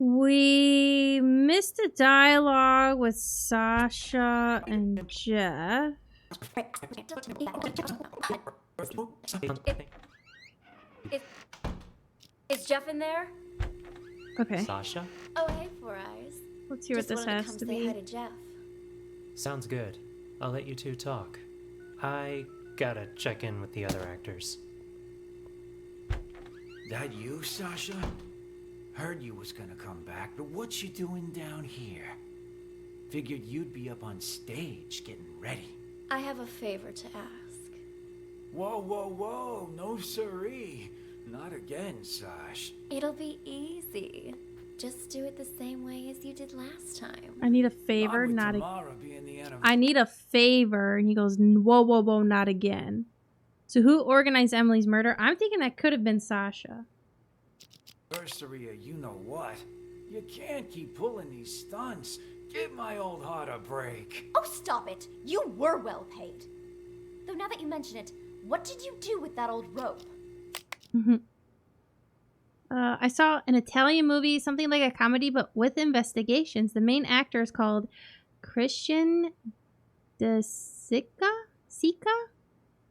We missed a dialogue with Sasha and Jeff. Is Jeff in there? Okay. Sasha? Oh, hey, Four Eyes. Let's hear what this wanted has come to say be. Hi to Jeff. Sounds good. I'll let you two talk. I gotta check in with the other actors. That you, Sasha? Heard you was gonna come back, but what you doing down here? Figured you'd be up on stage getting ready. I have a favor to ask. Whoa, no siree. Not again, Sash. It'll be easy. Just do it the same way as you did last time. I need a favor, not Tamara being the I need a favor. And he goes, whoa, not again. So who organized Emily's murder? I'm thinking that could have been Sasha. anniversary of you know what. You can't keep pulling these stunts. Give my old heart a break. Oh, stop it. You were well paid. Though now that you mention it, What did you do with that old rope? I saw an Italian movie, something like a comedy, but with investigations. The main actor is called Christian De Sica?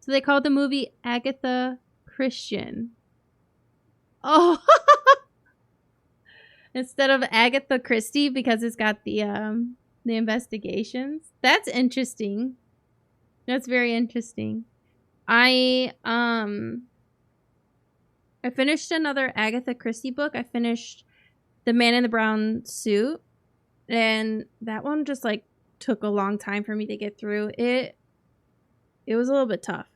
So they called the movie Agatha Christian. Oh, instead of Agatha Christie because it's got the investigations. That's interesting. That's very interesting. I finished another Agatha Christie book. I finished The Man in the Brown Suit, and that one just like took a long time for me to get through. It was a little bit tough.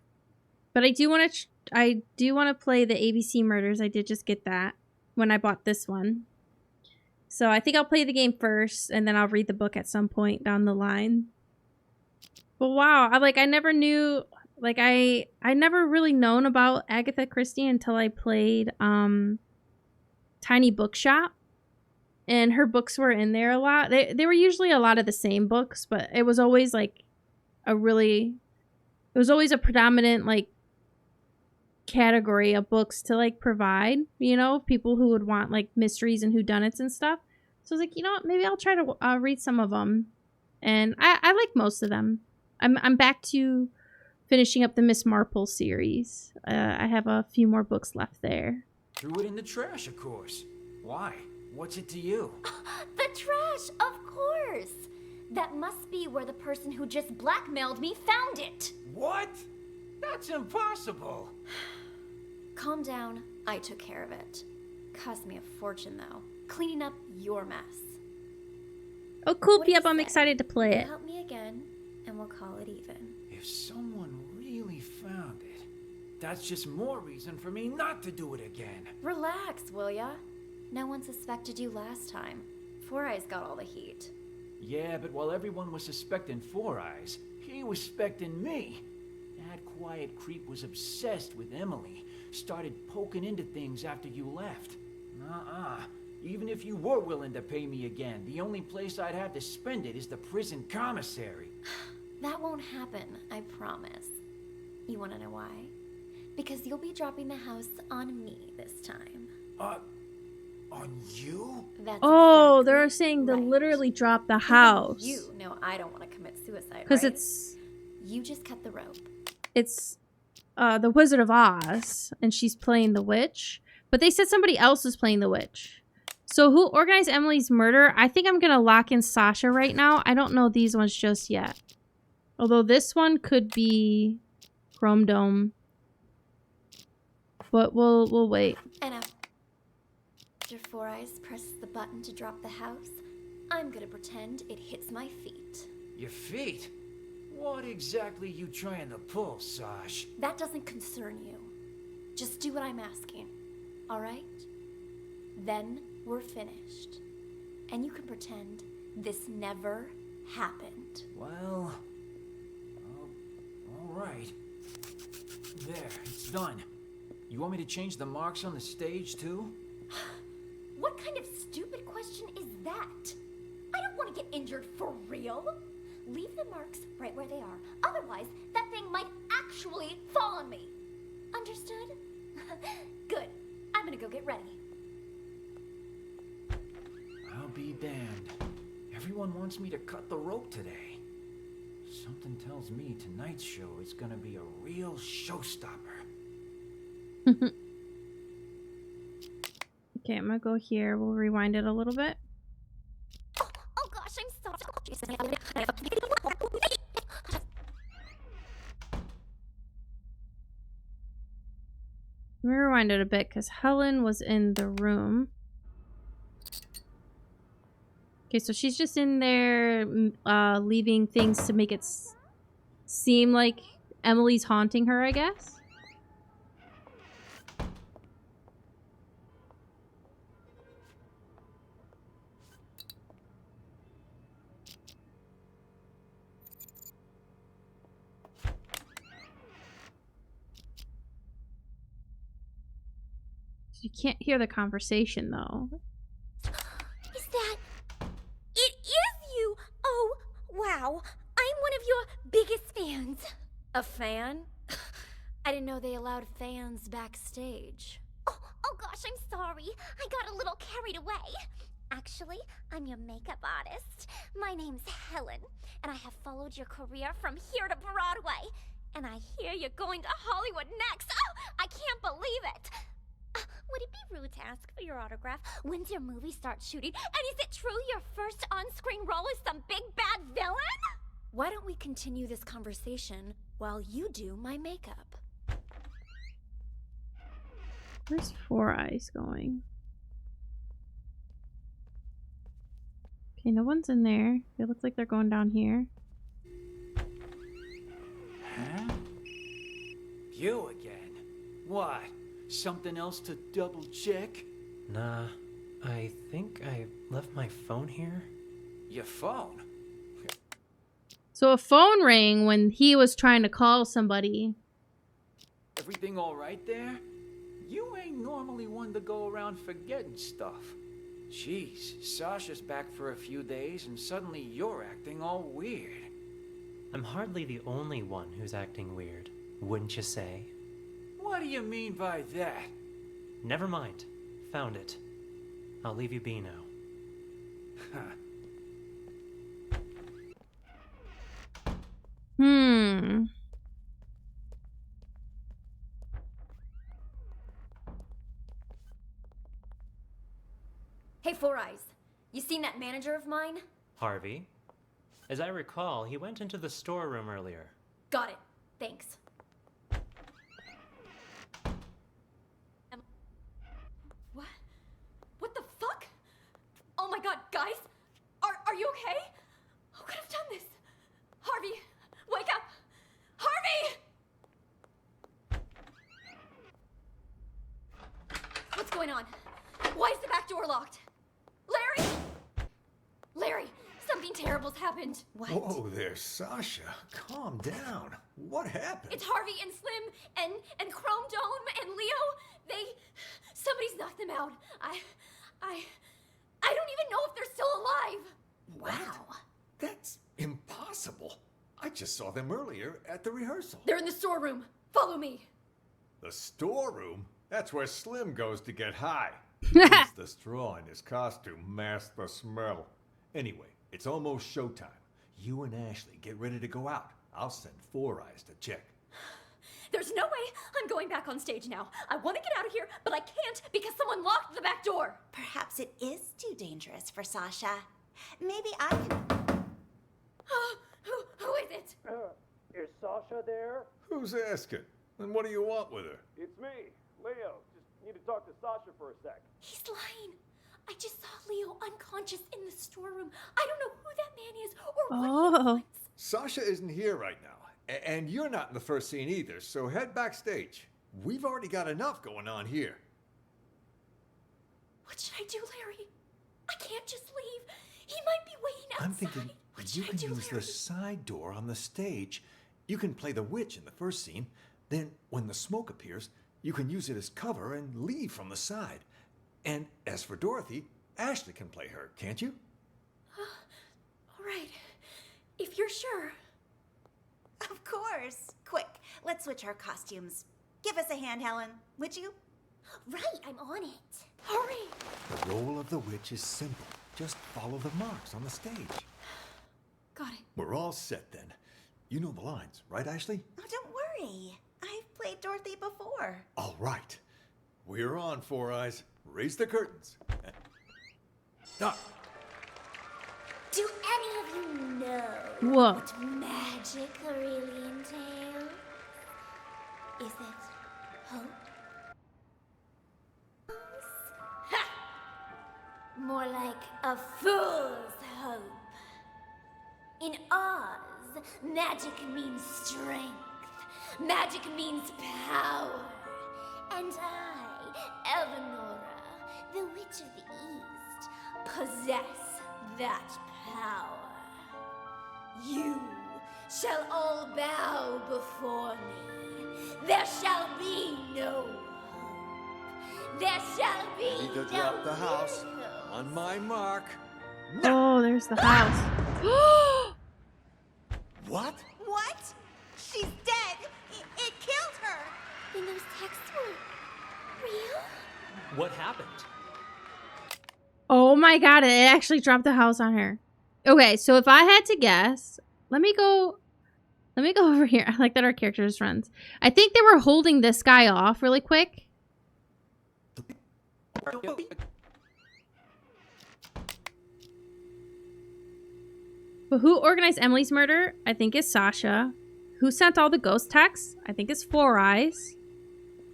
But I do want to play the ABC Murders. I did just get that when I bought this one. So I think I'll play the game first and then I'll read the book at some point down the line. But wow, I never knew, like I never really known about Agatha Christie until I played Tiny Bookshop, and her books were in there a lot. They were usually a lot of the same books, but it was always like a predominant like category of books to like provide, you know, people who would want like mysteries and whodunits and stuff. So I was like, you know what, maybe I'll try to read some of them, and I like most of them. I'm back to finishing up the Miss Marple series. I have a few more books left there. Threw it in the trash, of course. Why? What's it to you? The trash, of course. That must be where the person who just blackmailed me found it. What? That's impossible. Calm down. I took care of it. Cost me a fortune, though. Cleaning up your mess. Oh, cool. What do you Yep, I'm say? excited to play it. Help me again, and we'll call it even. If someone really found it, that's just more reason for me not to do it again. Relax, will ya? No one suspected you last time. Four Eyes got all the heat. Yeah, but while everyone was suspecting Four Eyes, he was suspecting me. That quiet creep was obsessed with Emily. Started poking into things after you left. Even if you were willing to pay me again, the only place I'd have to spend it is the prison commissary. That won't happen, I promise. You wanna know why? Because you'll be dropping the house on me this time. On you? That's Oh, exactly they're saying to right. literally drop the Even house. You know I don't want to commit suicide, Because right? it's You just cut the rope. the Wizard of Oz, and she's playing the witch. But they said somebody else is playing the witch. So who organized Emily's murder? I think I'm going to lock in Sasha right now. I don't know these ones just yet. Although this one could be Chrome Dome. But we'll wait. And after Four Eyes presses the button to drop the house, I'm gonna pretend it hits my feet. Your feet? What exactly you trying to pull, Sash? That doesn't concern you. Just do what I'm asking, alright? Then we're finished. And you can pretend this never happened. Well, all right. There, it's done. You want me to change the marks on the stage, too? What kind of stupid question is that? I don't want to get injured for real. Leave the marks right where they are. Otherwise, that thing might actually fall on me. Understood? Good. I'm gonna go get ready. I'll be damned. Everyone wants me to cut the rope today. Something tells me tonight's show is gonna be a real showstopper. Okay, I'm gonna go here. We'll rewind it a little bit. Oh gosh, I'm so... Let me rewind it a bit because Helen was in the room. Okay, so she's just in there leaving things to make it seem like Emily's haunting her, I guess. You can't hear the conversation, though. Is that... It is you! Oh, wow. I'm one of your biggest fans. A fan? I didn't know they allowed fans backstage. Oh gosh, I'm sorry. I got a little carried away. Actually, I'm your makeup artist. My name's Helen, and I have followed your career from here to Broadway. And I hear you're going to Hollywood next. Oh, I can't believe it. Would it be rude to ask for your autograph? When's your movie start shooting? And is it true your first on-screen role is some big bad villain? Why don't we continue this conversation while you do my makeup? Where's Four Eyes going? Okay, no one's in there. It looks like they're going down here. Huh? You again? What? Something else to double check? Nah, I think I left my phone here. Your phone? So a phone rang when he was trying to call somebody. Everything all right there? You ain't normally one to go around forgetting stuff. Jeez, Sasha's back for a few days and suddenly you're acting all weird. I'm hardly the only one who's acting weird, wouldn't you say? What do you mean by that? Never mind. Found it. I'll leave you be now. Hey, Four Eyes. You seen that manager of mine? Harvey? As I recall, he went into the storeroom earlier. Got it. Thanks. What? What the fuck? Oh my god, guys! Are you okay? Who could have done this? Harvey! Wake up! Harvey! What's going on? Why is the back door locked? Larry! Larry, something terrible's happened. What? Oh, there, Sasha. Calm down. What happened? It's Harvey and Slim and Chrome Dome and Leo. Somebody's knocked them out. I don't even know if they're still alive. Wow. That's impossible. I just saw them earlier at the rehearsal. They're in the storeroom. Follow me. The storeroom? That's where Slim goes to get high. Use the straw in his costume, mask the smell. Anyway, it's almost showtime. You and Ashley get ready to go out. I'll send Four Eyes to check. There's no way I'm going back on stage now. I want to get out of here, but I can't because someone locked the back door. Perhaps it is too dangerous for Sasha. Maybe I can... Who is it? Is Sasha there? Who's asking? And what do you want with her? It's me, Leo. Just need to talk to Sasha for a sec. He's lying. I just saw Leo unconscious in the storeroom. I don't know who that man is or what he wants. Sasha isn't here right now. And you're not in the first scene either, so head backstage. We've already got enough going on here. What should I do, Larry? I can't just leave. He might be waiting outside. I'm thinking you can use the side door on the stage. You can play the witch in the first scene. Then, when the smoke appears, you can use it as cover and leave from the side. And as for Dorothy, Ashley can play her, can't you? All right. If you're sure. Of course. Quick, let's switch our costumes. Give us a hand, Helen, would you? Right, I'm on it. Hurry! The role of the witch is simple. Just follow the marks on the stage. Got it. We're all set then. You know the lines, right, Ashley? Oh, don't worry. I've played Dorothy before. All right. We're on, Four Eyes. Raise the curtains. Stop. Do any of you know Whoa. what magic really entails? Is it hope? Ha! More like a fool's hope. In Oz, magic means strength. Magic means power. And I, Eleanor, the Witch of the East, possess that power. You shall all bow before me. There shall be no hope. There shall be Need to no drop the house. miracles. On my mark. Oh, there's the house. What? What? She's dead. It killed her. What happened? Oh my god, it actually dropped the house on her. Okay, so if I had to guess, let me go over here. I like that our characters friends. I think they were holding this guy off really quick. But who organized Emily's murder? I think it's Sasha. Who sent all the ghost texts? I think it's Four Eyes.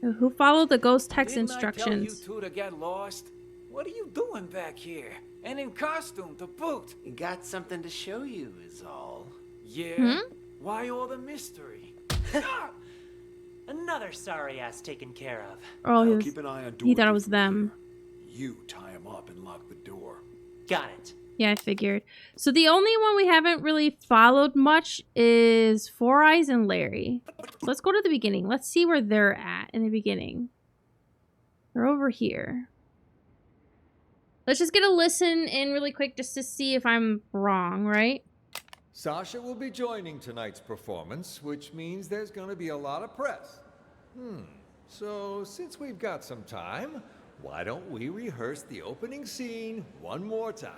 Who followed the ghost text instructions? Didn't I tell you two to get lost? What are you doing back here? And in costume to boot. Got something to show you is all. Yeah? Why all the mystery? Another sorry ass taken care of. Oh, he, keep an eye on he thought it was them. You tie him up and lock the door. Got it. Yeah, I figured. So the only one we haven't really followed much is Four Eyes and Larry. Let's go to the beginning. Let's see where they're at in the beginning. They're over here. Let's just get a listen in really quick just to see if I'm wrong, right? Sasha will be joining tonight's performance, which means there's going to be a lot of press. So since we've got some time, why don't we rehearse the opening scene one more time?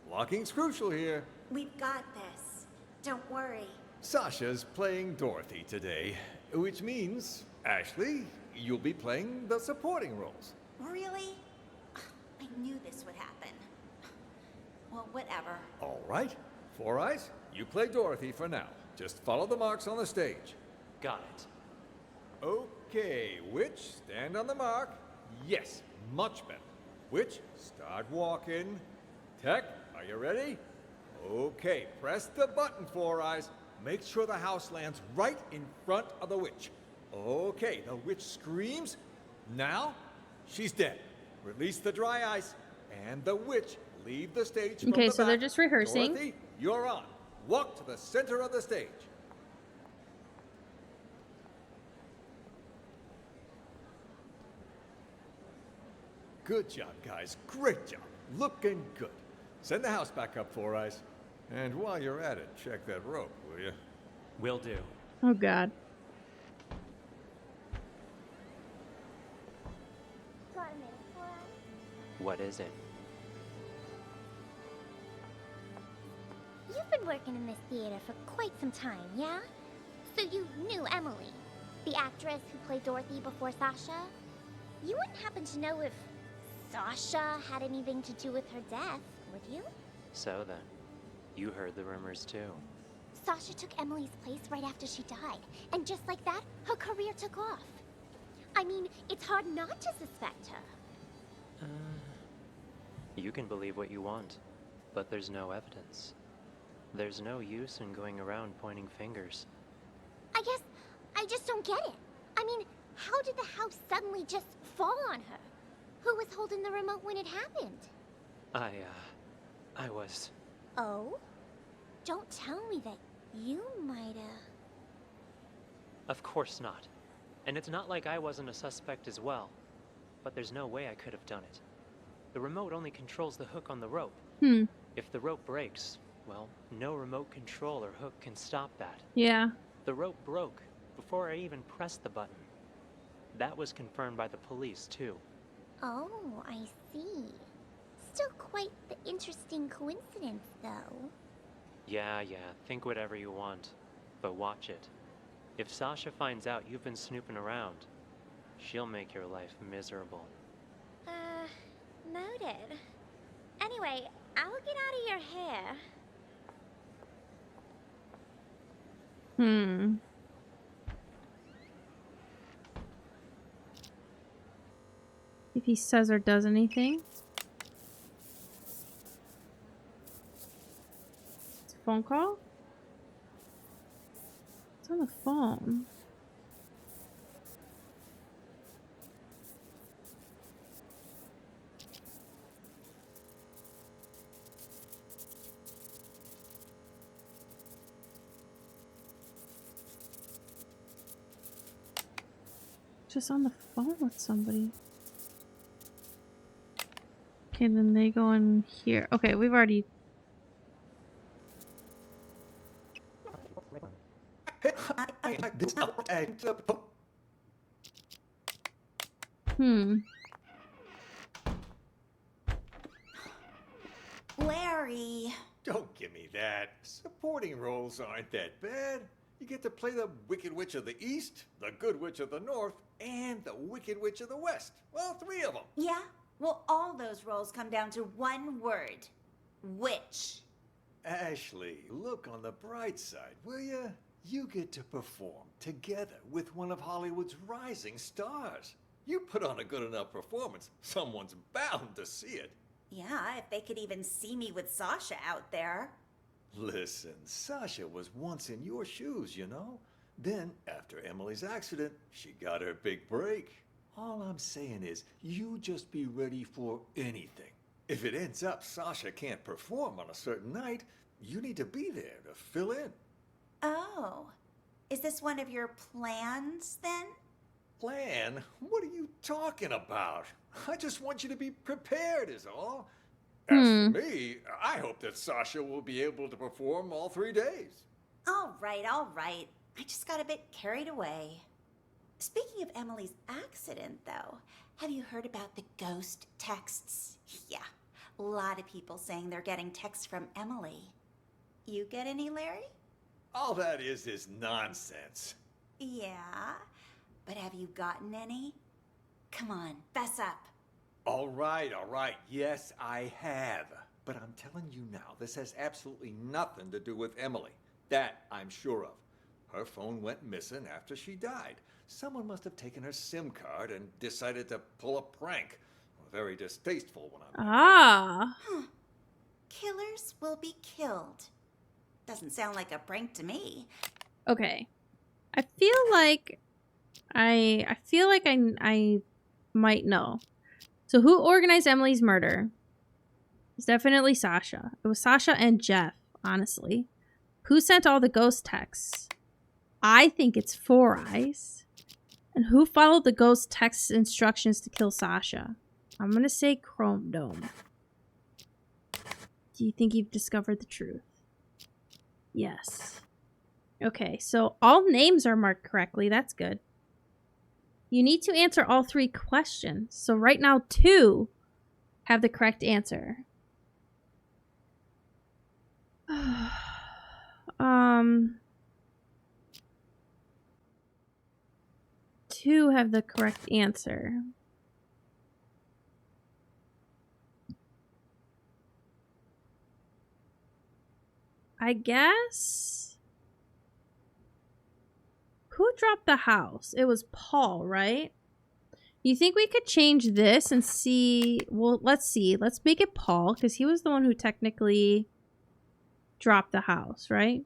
Blocking's crucial here. We've got this. Don't worry. Sasha's playing Dorothy today, which means, Ashley, you'll be playing the supporting roles. Really? I knew this would happen. Well, whatever. All right. Four Eyes, you play Dorothy for now. Just follow the marks on the stage. Got it. Okay, Witch, stand on the mark. Yes, much better. Witch, start walking. Tech, are you ready? Okay, press the button, Four Eyes. Make sure the house lands right in front of the witch. Okay, the witch screams. Now, she's dead. Release the dry ice, and the witch leave the stage from Okay, the so back. they're just rehearsing. Dorothy, you're on. Walk to the center of the stage. Good job, guys. Great job. Looking good. Send the house back up, Four Eyes. And while you're at it, check that rope, will you? Will do. Oh god. What is it? You've been working in this theater for quite some time, yeah? So you knew Emily, the actress who played Dorothy before Sasha? You wouldn't happen to know if Sasha had anything to do with her death, would you? So then, you heard the rumors too. Sasha took Emily's place right after she died, and just like that, her career took off. I mean, it's hard not to suspect her. You can believe what you want, but there's no evidence. There's no use in going around pointing fingers. I guess I just don't get it. I mean, how did the house suddenly just fall on her? Who was holding the remote when it happened? I was... Oh? Don't tell me that you might've... Of course not. And it's not like I wasn't a suspect as well. But there's no way I could have done it. The remote only controls the hook on the rope. If the rope breaks, well, no remote control or hook can stop that. Yeah. The rope broke before I even pressed the button. That was confirmed by the police, too. Oh, I see. Still quite the interesting coincidence, though. Yeah, think whatever you want. But watch it. If Sasha finds out you've been snooping around, she'll make your life miserable. Noted. Anyway, I'll get out of your hair. If he says or does anything. It's a phone call? It's on the phone. Just on the phone with somebody. Okay, then they go in here. Okay, we've already... Sorry. Don't give me that. Supporting roles aren't that bad. You get to play the Wicked Witch of the East, the Good Witch of the North, and the Wicked Witch of the West. Well, 3 of them. Yeah? Well, all those roles come down to one word. Witch. Ashley, look on the bright side, will you? You get to perform together with one of Hollywood's rising stars. You put on a good enough performance, someone's bound to see it. Yeah, if they could even see me with Sasha out there. Listen, Sasha was once in your shoes, you know? Then, after Emily's accident, she got her big break. All I'm saying is, you just be ready for anything. If it ends up Sasha can't perform on a certain night, you need to be there to fill in. Oh. Is this one of your plans, then? Plan? What are you talking about? I just want you to be prepared is all. As for me, I hope that Sasha will be able to perform all 3 days. All right, all right. I just got a bit carried away. Speaking of Emily's accident, though, have you heard about the ghost texts? Yeah, a lot of people saying they're getting texts from Emily. You get any, Larry? All that is nonsense. Yeah, but have you gotten any? Come on, fess up. All right. Yes, I have. But I'm telling you now, this has absolutely nothing to do with Emily. That I'm sure of. Her phone went missing after she died. Someone must have taken her SIM card and decided to pull a prank. A very distasteful one. Huh. Killers will be killed. Doesn't sound like a prank to me. Okay. I feel like I might know. So who organized Emily's murder? It's definitely Sasha. It was Sasha and Jeff, honestly. Who sent all the ghost texts? I think it's Four Eyes. And who followed the ghost text instructions to kill Sasha? I'm gonna say Chrome Dome. Do you think you've discovered the truth? Yes. Okay, so all names are marked correctly. That's good. You need to answer all 3 questions. So right now, 2 have the correct answer. 2 have the correct answer. I guess. Who dropped the house? It was Paul, right? You think we could change this and see? Well, let's see. Let's make it Paul because he was the one who technically dropped the house, right?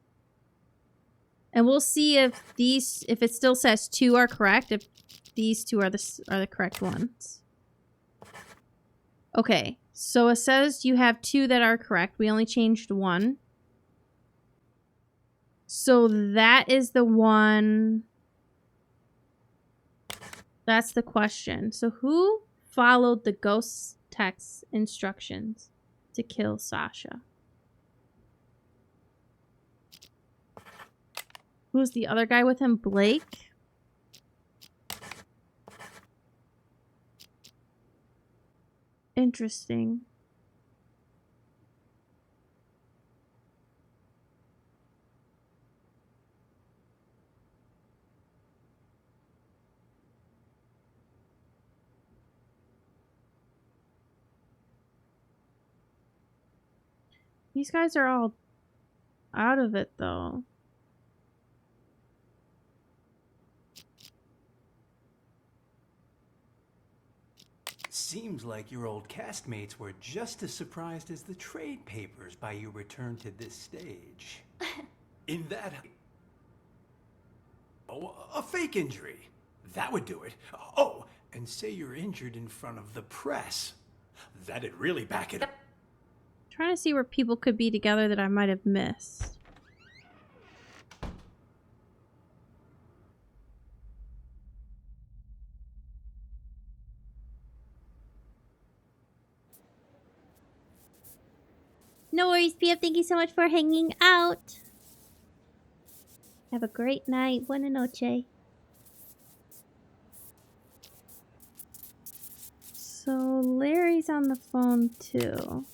And we'll see if it still says 2 are correct, if these 2 are the correct ones. Okay, so it says you have 2 that are correct. We only changed 1. So that is the one. That's the question. So who followed the ghost text instructions to kill Sasha? Who's the other guy with him? Blake? Interesting. These guys are all out of it, though. Seems like your old castmates were just as surprised as the trade papers by your return to this stage. In that... Oh, a fake injury. That would do it. Oh, and say you're injured in front of the press. That'd really back it up. Trying to see where people could be together that I might have missed. No worries, PF. Thank you so much for hanging out. Have a great night. Buena noche. So Larry's on the phone too.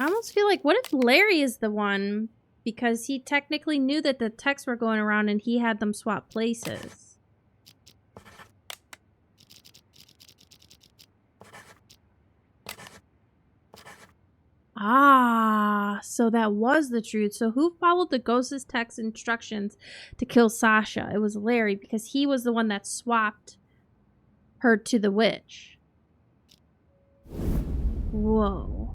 I almost feel like, what if Larry is the one? Because he technically knew that the texts were going around and he had them swap places. Ah, so that was the truth. So who followed the ghost's text instructions to kill Sasha? It was Larry, because he was the one that swapped her to the witch. Whoa.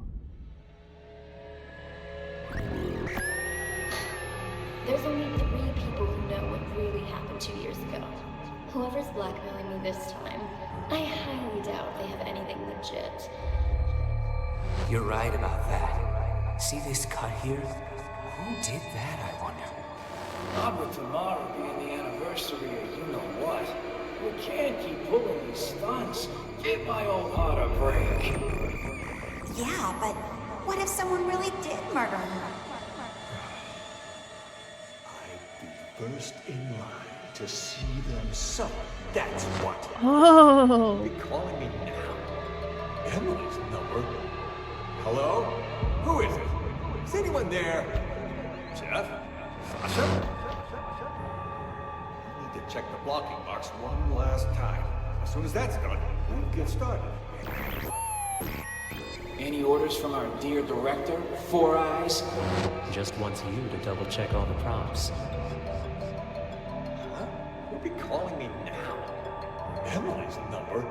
There's only 3 people who know what really happened 2 years ago. Whoever's blackmailing me this time, I highly doubt they have anything legit. You're right about that. See this cut here? Who did that, I wonder? Not with tomorrow being the anniversary of you-know-what. We can't keep pulling these stunts. Give my old heart a break. Yeah, but what if someone really did murder her? First in line to see them suffer. That's what. Oh. Be calling me now. Emily's number. Hello? Who is it? Is anyone there? Jeff? Sasha? I need to check the blocking box one last time. As soon as that's done, we'll get started. Any orders from our dear director, Four Eyes? Just wants you to double check all the props. Who'll be calling me now? Emily's number?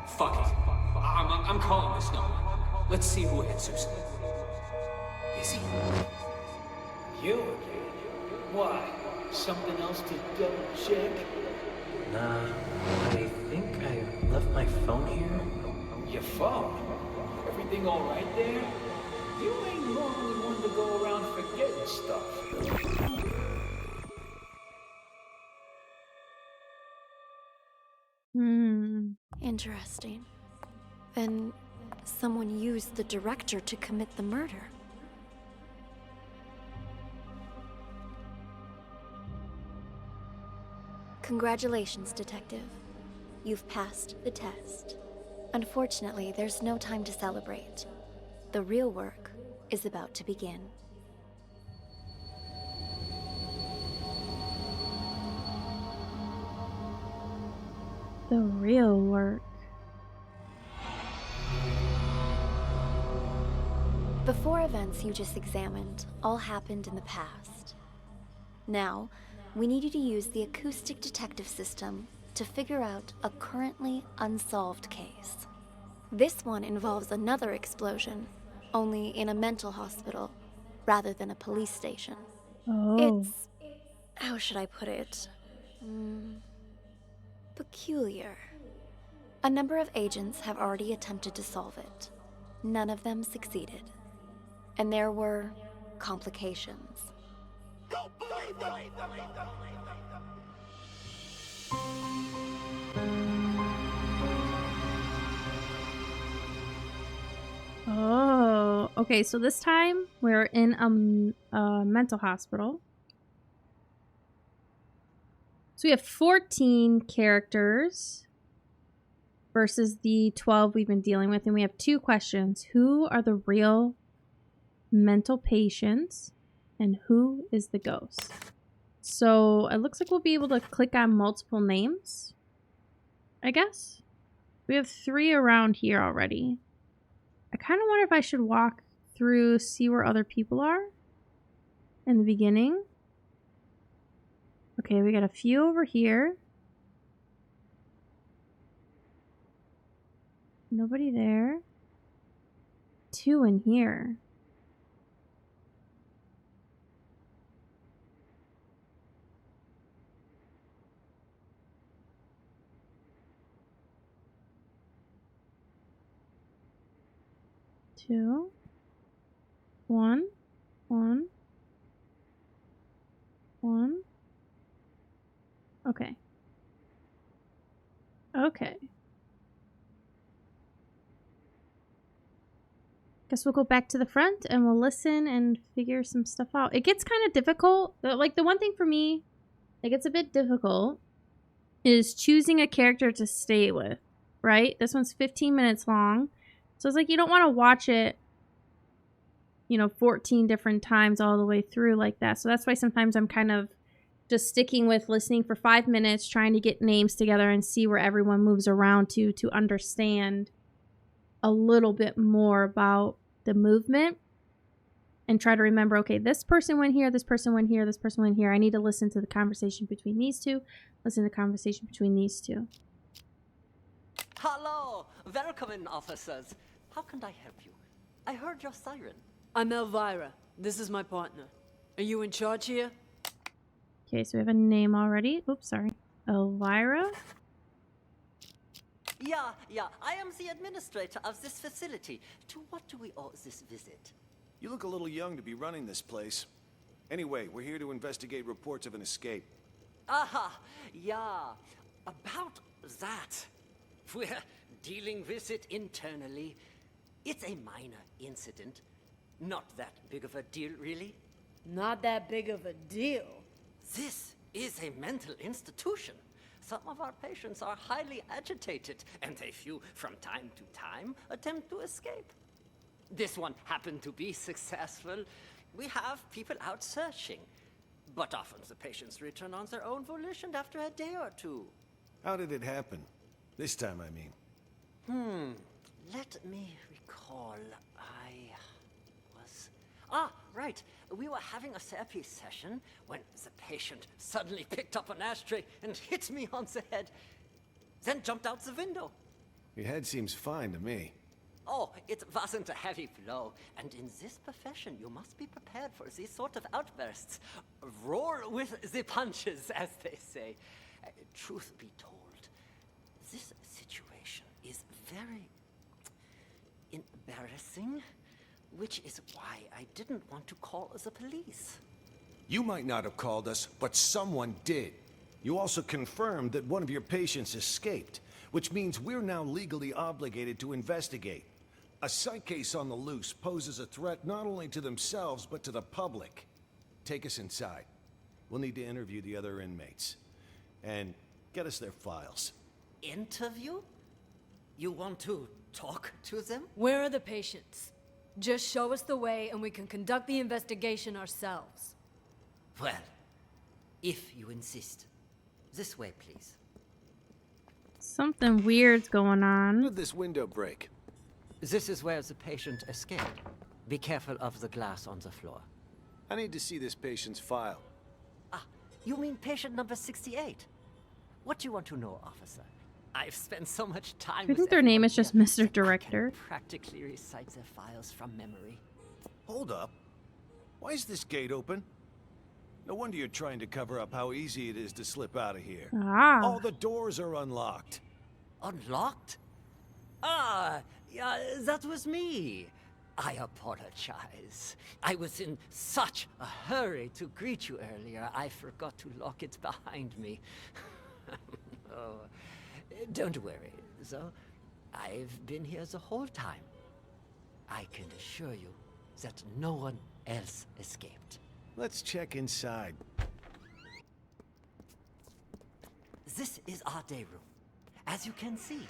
Fuck it. I'm calling this number. Let's see who answers. Is he? You again? Why? Something else to double check? Nah, I think I left my phone here. Your phone? Everything all right there? You ain't normally one to go around forgetting stuff. Interesting. Then someone used the director to commit the murder. Congratulations, Detective. You've passed the test. Unfortunately, there's no time to celebrate. The real work is about to begin. The real work. The 4 events you just examined all happened in the past. Now, we need you to use the acoustic detective system to figure out a currently unsolved case. This one involves another explosion, only in a mental hospital rather than a police station. Oh. It's... how should I put it? Peculiar. A number of agents have already attempted to solve it. None of them succeeded. And there were complications. Oh, okay. So this time we're in a mental hospital. So we have 14 characters versus the 12 we've been dealing with. And we have 2 questions. Who are the real mental patients and who is the ghost? So it looks like we'll be able to click on multiple names, I guess. We have 3 around here already. I kind of wonder if I should walk through, see where other people are in the beginning. Okay, we got a few over here. Nobody there. 2 in here. Two. 1. 1. 1. Okay. Okay. Guess we'll go back to the front and we'll listen and figure some stuff out. It gets kind of difficult. Like, the one thing for me that gets a bit difficult is choosing a character to stay with, right? This one's 15 minutes long. So it's like you don't want to watch it 14 different times all the way through like that. So that's why sometimes I'm kind of just sticking with listening for 5 minutes, trying to get names together and see where everyone moves around to understand a little bit more about the movement and try to remember, okay, this person went here, this person went here, this person went here. I need to listen to the conversation between these two, listen to the conversation between these two. Hello, welcome in, officers. How can I help you? I heard your siren. I'm Elvira. This is my partner. Are you in charge here? Okay, so we have a name already. Oops, sorry. Elvira? Yeah, I am the administrator of this facility. To what do we owe this visit? You look a little young to be running this place. Anyway, we're here to investigate reports of an escape. Aha, yeah. About that. We're dealing with it internally. It's a minor incident. Not that big of a deal, really. Not that big of a deal. This is a mental institution. Some of our patients are highly agitated, and a few, from time to time, attempt to escape. This one happened to be successful. We have people out searching, but often the patients return on their own volition after a day or two. How did it happen? This time, I mean. Let me recall. Right. We were having a therapy session when the patient suddenly picked up an ashtray and hit me on the head, then jumped out the window. Your head seems fine to me. Oh, it wasn't a heavy blow, and in this profession you must be prepared for these sort of outbursts. Roll with the punches, as they say. Truth be told, this situation is very embarrassing, which is why I didn't want to call the police. You might not have called us, but someone did. You also confirmed that one of your patients escaped, which means we're now legally obligated to investigate. A psych case on the loose poses a threat not only to themselves, but to the public. Take us inside. We'll need to interview the other inmates. And get us their files. Interview? You want to talk to them? Where are the patients? Just show us the way and we can conduct the investigation ourselves. Well, if you insist. This way, please. Something weird's going on. Did this window break? This is where the patient escaped. Be careful of the glass on the floor. I need to see this patient's file. You mean patient number 68? What do you want to know, officer? I've spent so much time I think their name is just Mr. Director. Practically recite their files from memory. Hold up. Why is this gate open? No wonder you're trying to cover up how easy it is to slip out of here. All the doors are unlocked. Unlocked? Yeah, that was me. I apologize. I was in such a hurry to greet you earlier, I forgot to lock it behind me. Oh, don't worry, though. I've been here the whole time. I can assure you that no one else escaped. Let's check inside. This is our day room. As you can see,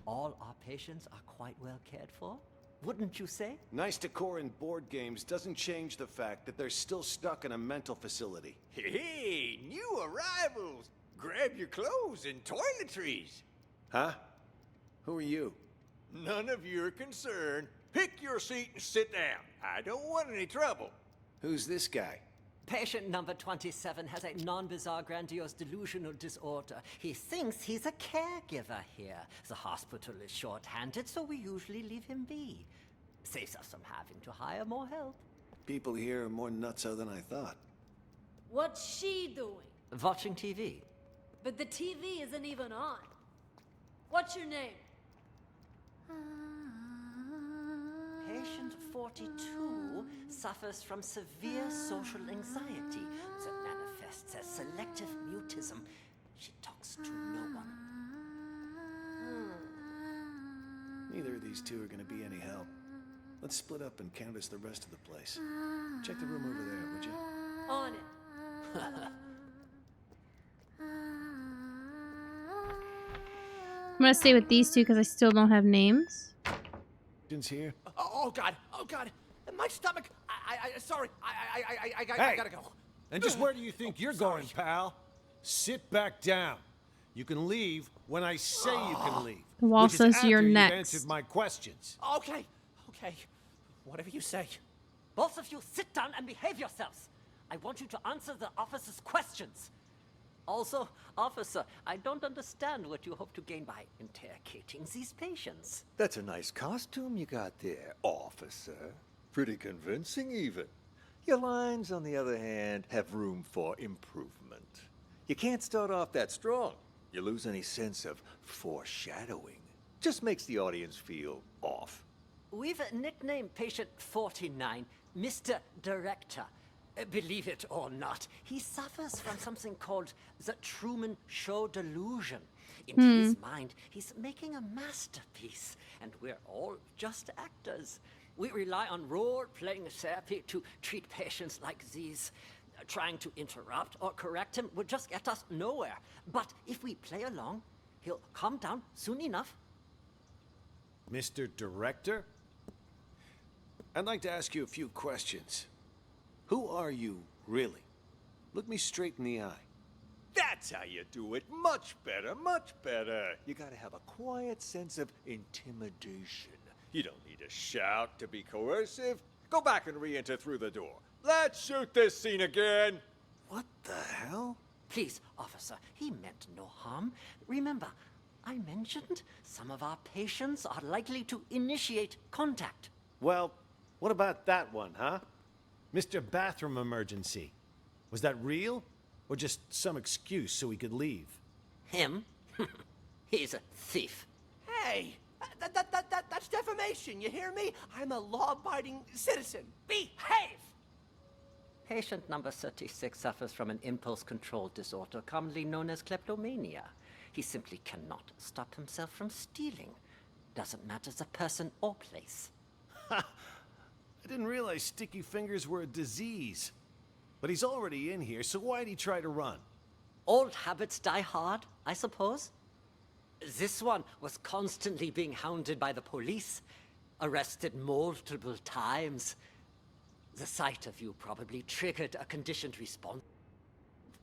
all our patients are quite well cared for. Wouldn't you say? Nice decor in board games doesn't change the fact that they're still stuck in a mental facility. Hey, new arrivals! Grab your clothes and toiletries. Huh? Who are you? None of your concern. Pick your seat and sit down. I don't want any trouble. Who's this guy? Patient number 27 has a non-bizarre grandiose delusional disorder. He thinks he's a caregiver here. The hospital is short-handed, so we usually leave him be. Saves us from having to hire more help. People here are more nutso than I thought. What's she doing? Watching TV. But the TV isn't even on. What's your name? Patient 42 suffers from severe social anxiety that manifests as selective mutism. She talks to no one. Neither of these two are going to be any help. Let's split up and canvass the rest of the place. Check the room over there, would you? On it. I'm gonna stay with these two because I still don't have names. Here. Oh God! Oh God! My stomach. Sorry. I gotta go. And just where do you think you're going, pal? Sit back down. You can leave when I say you can leave. The wall which is says after you're you've next. answered my questions. Okay. Whatever you say. Both of you sit down and behave yourselves. I want you to answer the officer's questions. Also, officer, I don't understand what you hope to gain by interrogating these patients. That's a nice costume you got there, officer. Pretty convincing, even. Your lines, on the other hand, have room for improvement. You can't start off that strong. You lose any sense of foreshadowing. Just makes the audience feel off. We've nicknamed patient 49 Mr. Director. Believe it or not, he suffers from something called the Truman Show delusion. In his mind, he's making a masterpiece, and we're all just actors. We rely on role-playing therapy to treat patients like these. Trying to interrupt or correct him would just get us nowhere. But if we play along, he'll calm down soon enough. Mr. Director? I'd like to ask you a few questions. Who are you, really? Look me straight in the eye. That's how you do it. Much better, much better. You gotta have a quiet sense of intimidation. You don't need to shout to be coercive. Go back and re-enter through the door. Let's shoot this scene again. What the hell? Please, officer, he meant no harm. Remember, I mentioned some of our patients are likely to initiate contact. Well, what about that one, huh? Mr. Bathroom Emergency. Was that real? Or just some excuse so he could leave? Him? He's a thief. Hey, that's defamation, you hear me? I'm a law-abiding citizen. Behave! Patient number 36 suffers from an impulse control disorder commonly known as kleptomania. He simply cannot stop himself from stealing. Doesn't matter the person or place. I didn't realize sticky fingers were a disease. But he's already in here, so why'd he try to run? Old habits die hard, I suppose. This one was constantly being hounded by the police, arrested multiple times. The sight of you probably triggered a conditioned response.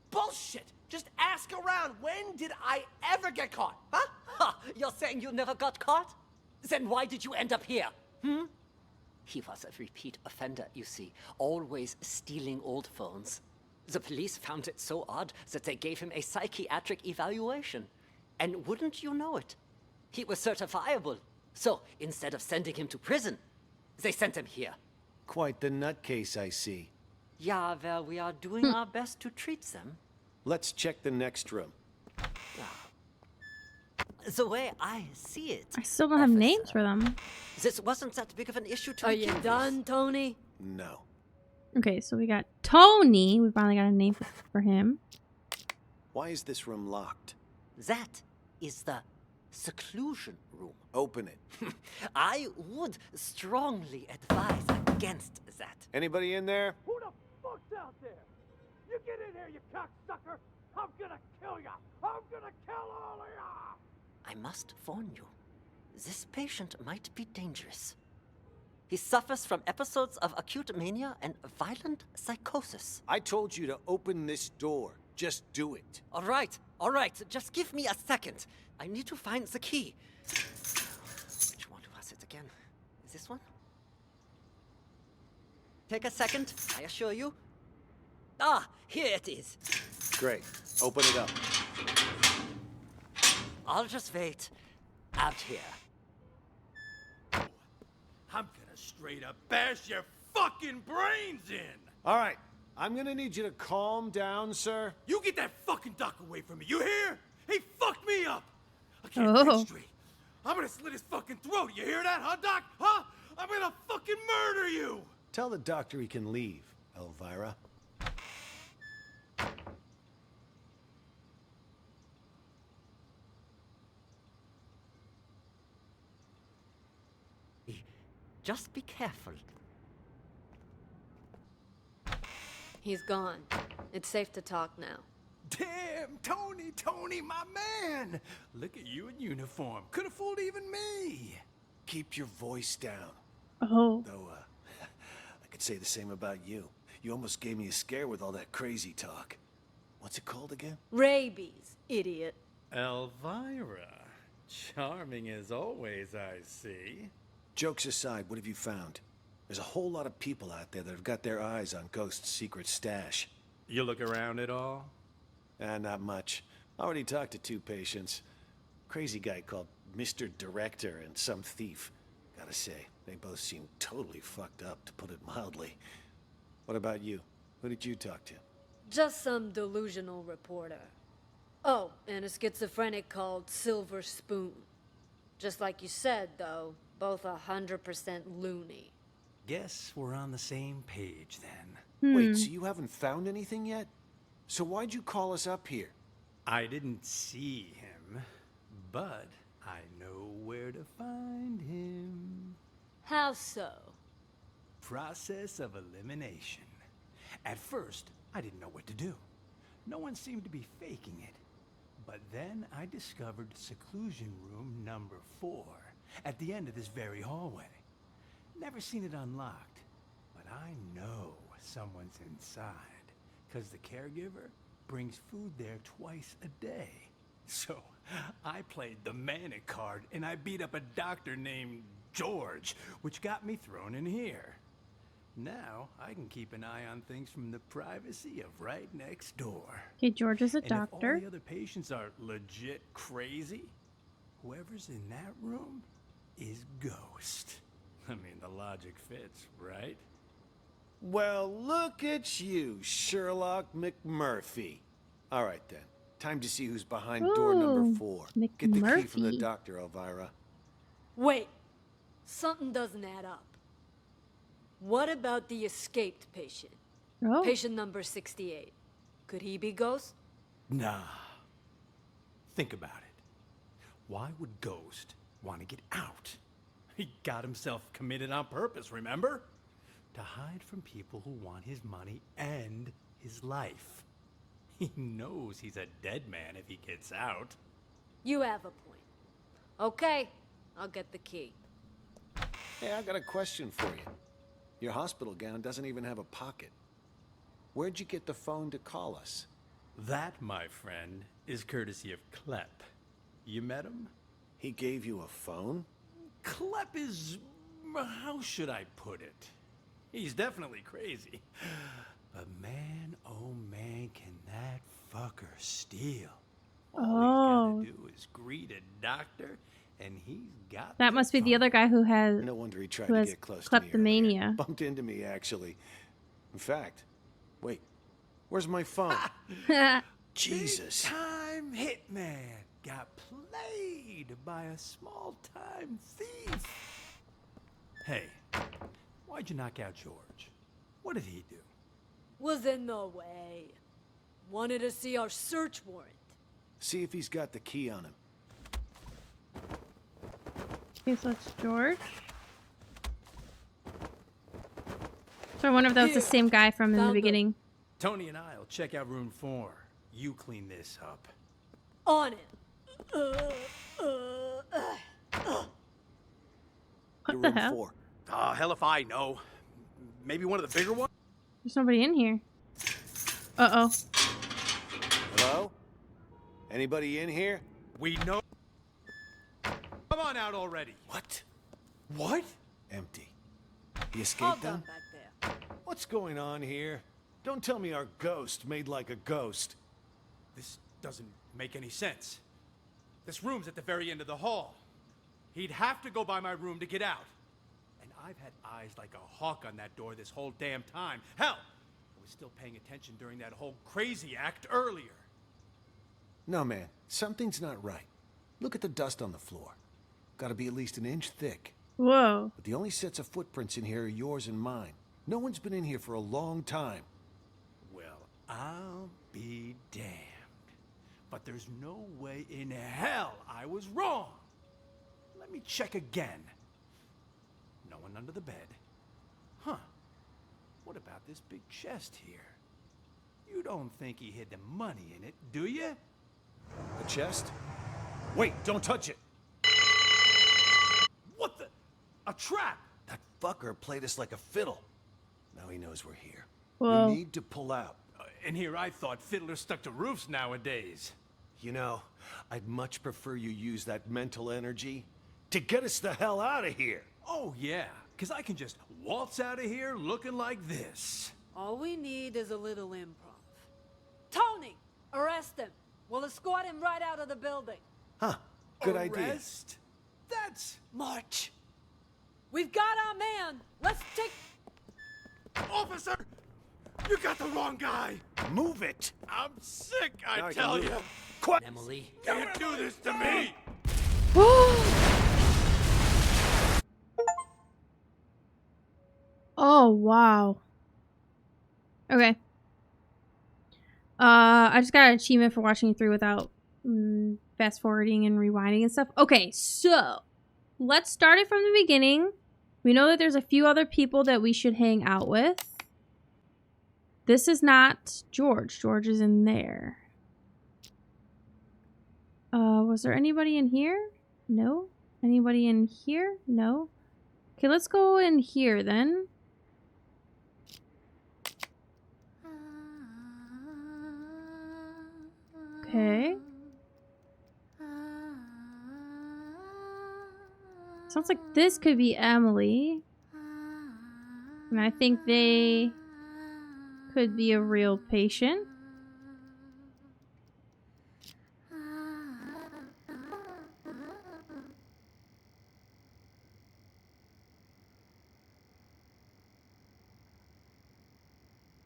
Bullshit! Just ask around. When did I ever get caught, huh? Ha! You're saying you never got caught? Then why did you end up here? He was a repeat offender, you see, always stealing old phones. The police found it so odd that they gave him a psychiatric evaluation. And wouldn't you know it? He was certifiable. So, instead of sending him to prison, they sent him here. Quite the nutcase, I see. Yeah, well, we are doing our best to treat them. Let's check the next room. The way I see it... I still don't have names for them. This wasn't that big of an issue to Are you done, Tony? No. Okay, so we got Tony. We finally got a name for him. Why is this room locked? That is the seclusion room. Open it. I would strongly advise against that. Anybody in there? Who the fuck's out there? You get in here, you cocksucker! I'm gonna kill ya! I'm gonna kill all of ya! I must warn you, this patient might be dangerous. He suffers from episodes of acute mania and violent psychosis. I told you to open this door. Just do it. All right. Just give me a second. I need to find the key. Which one was it again? Is this one? Take a second, I assure you. Ah, here it is. Great. Open it up. I'll just wait out here. I'm gonna straight up bash your fucking brains in! All right. I'm gonna need you to calm down, sir. You get that fucking doc away from me, you hear? He fucked me up! I can't think straight. I'm gonna slit his fucking throat, you hear that, huh, Doc? Huh? I'm gonna fucking murder you! Tell the doctor he can leave, Elvira. Just be careful. He's gone. It's safe to talk now. Damn, Tony, my man! Look at you in uniform. Could have fooled even me. Keep your voice down. Oh. Though, could say the same about you. You almost gave me a scare with all that crazy talk. What's it called again? Rabies, idiot. Elvira. Charming as always, I see. Jokes aside, what have you found? There's a whole lot of people out there that have got their eyes on Ghost's secret stash. You look around at all? Not much. Already talked to 2 patients. Crazy guy called Mr. Director and some thief. Gotta say, they both seem totally fucked up, to put it mildly. What about you? Who did you talk to? Just some delusional reporter. Oh, and a schizophrenic called Silver Spoon. Just like you said, though, both 100% loony. Guess we're on the same page then. Wait, so you haven't found anything yet? So why'd you call us up here? I didn't see him, but I know where to find him. How so? Process of elimination. At first, I didn't know what to do. No one seemed to be faking it. But then I discovered seclusion room number 4 at the end of this very hallway. Never seen it unlocked, but I know someone's inside, because the caregiver brings food there twice a day. So I played the manic card and I beat up a doctor named George, which got me thrown in here. Now I can keep an eye on things from the privacy of right next door. Okay, George is a And doctor. if all the other patients are legit crazy, whoever's in that room is Ghost. I mean, the logic fits, right? Well, look at you, Sherlock McMurphy. All right, then. Time to see who's behind door number Ooh, 4. Get the key from the McMurphy. doctor, Elvira. Wait, something doesn't add up. What about the escaped patient? Oh. Patient number 68. Could he be Ghost? Nah. Think about it. Why would Ghost want to get out? He got himself committed on purpose, remember? To hide from people who want his money and his life. He knows he's a dead man if he gets out. You have a point. Okay, I'll get the key. Hey, I got a question for you. Your hospital gown doesn't even have a pocket. Where'd you get the phone to call us? That, my friend, is courtesy of Klepp. You met him? He gave you a phone? Klepp is... how should I put it? He's definitely crazy. But man, oh man, can that fucker steal. All he's gotta do is greet a doctor, and he's got That must be the other guy who has No wonder he tried who to has get close to me kleptomania. earlier. Bumped into me, actually. In fact, wait, where's my phone? Jesus. Big time hitman got played by a small-time thief. Hey, why'd you knock out George? What did he do? Was in the way. Wanted to see our search warrant. See if he's got the key on him. Okay, so it's George. So I wonder if that was the same guy from in the Found him. beginning. Tony and I'll check out room 4. You clean this up. On it. What the hell? 4. Hell if I know. Maybe one of the bigger ones? There's nobody in here. Uh-oh. Hello? Anybody in here? We know. Come on out already. What? What? Empty. He All escaped done them? back there. What's going on here? Don't tell me our ghost made like a ghost. This doesn't make any sense. This room's at the very end of the hall. He'd have to go by my room to get out. And I've had eyes like a hawk on that door this whole damn time. Hell, I was still paying attention during that whole crazy act earlier. No, man. Something's not right. Look at the dust on the floor. Gotta be at least an inch thick. Whoa. But the only sets of footprints in here are yours and mine. No one's been in here for a long time. Well, I'll be damned. But there's no way in hell I was wrong. Let me check again. No one under the bed. Huh. What about this big chest here? You don't think he hid the money in it, do you? A chest? Wait, don't touch it! What the? A trap! That fucker played us like a fiddle. Now he knows we're here. Whoa. We need to pull out. And here I thought fiddlers stuck to roofs nowadays. You know, I'd much prefer you use that mental energy to get us the hell out of here. Oh, yeah, because I can just waltz out of here looking like this. All we need is a little improv. Tony, arrest him. We'll escort him right out of the building. Huh, good idea. Arrest? That's... March. We've got our man. Let's take... Officer! You got the wrong guy! Move it! I'm sick, I Now I tell can you! move. Quit! Emily. Can't do this to me! Oh, wow. Okay. I just got an achievement for watching it through without fast forwarding and rewinding and stuff. Okay, so let's start it from the beginning. We know that there's a few other people that we should hang out with. This is not George. George is in there. Was there anybody in here? No. Anybody in here? No. Okay, let's go in here then. Okay. Sounds like this could be Emily. And I think they could be a real patient.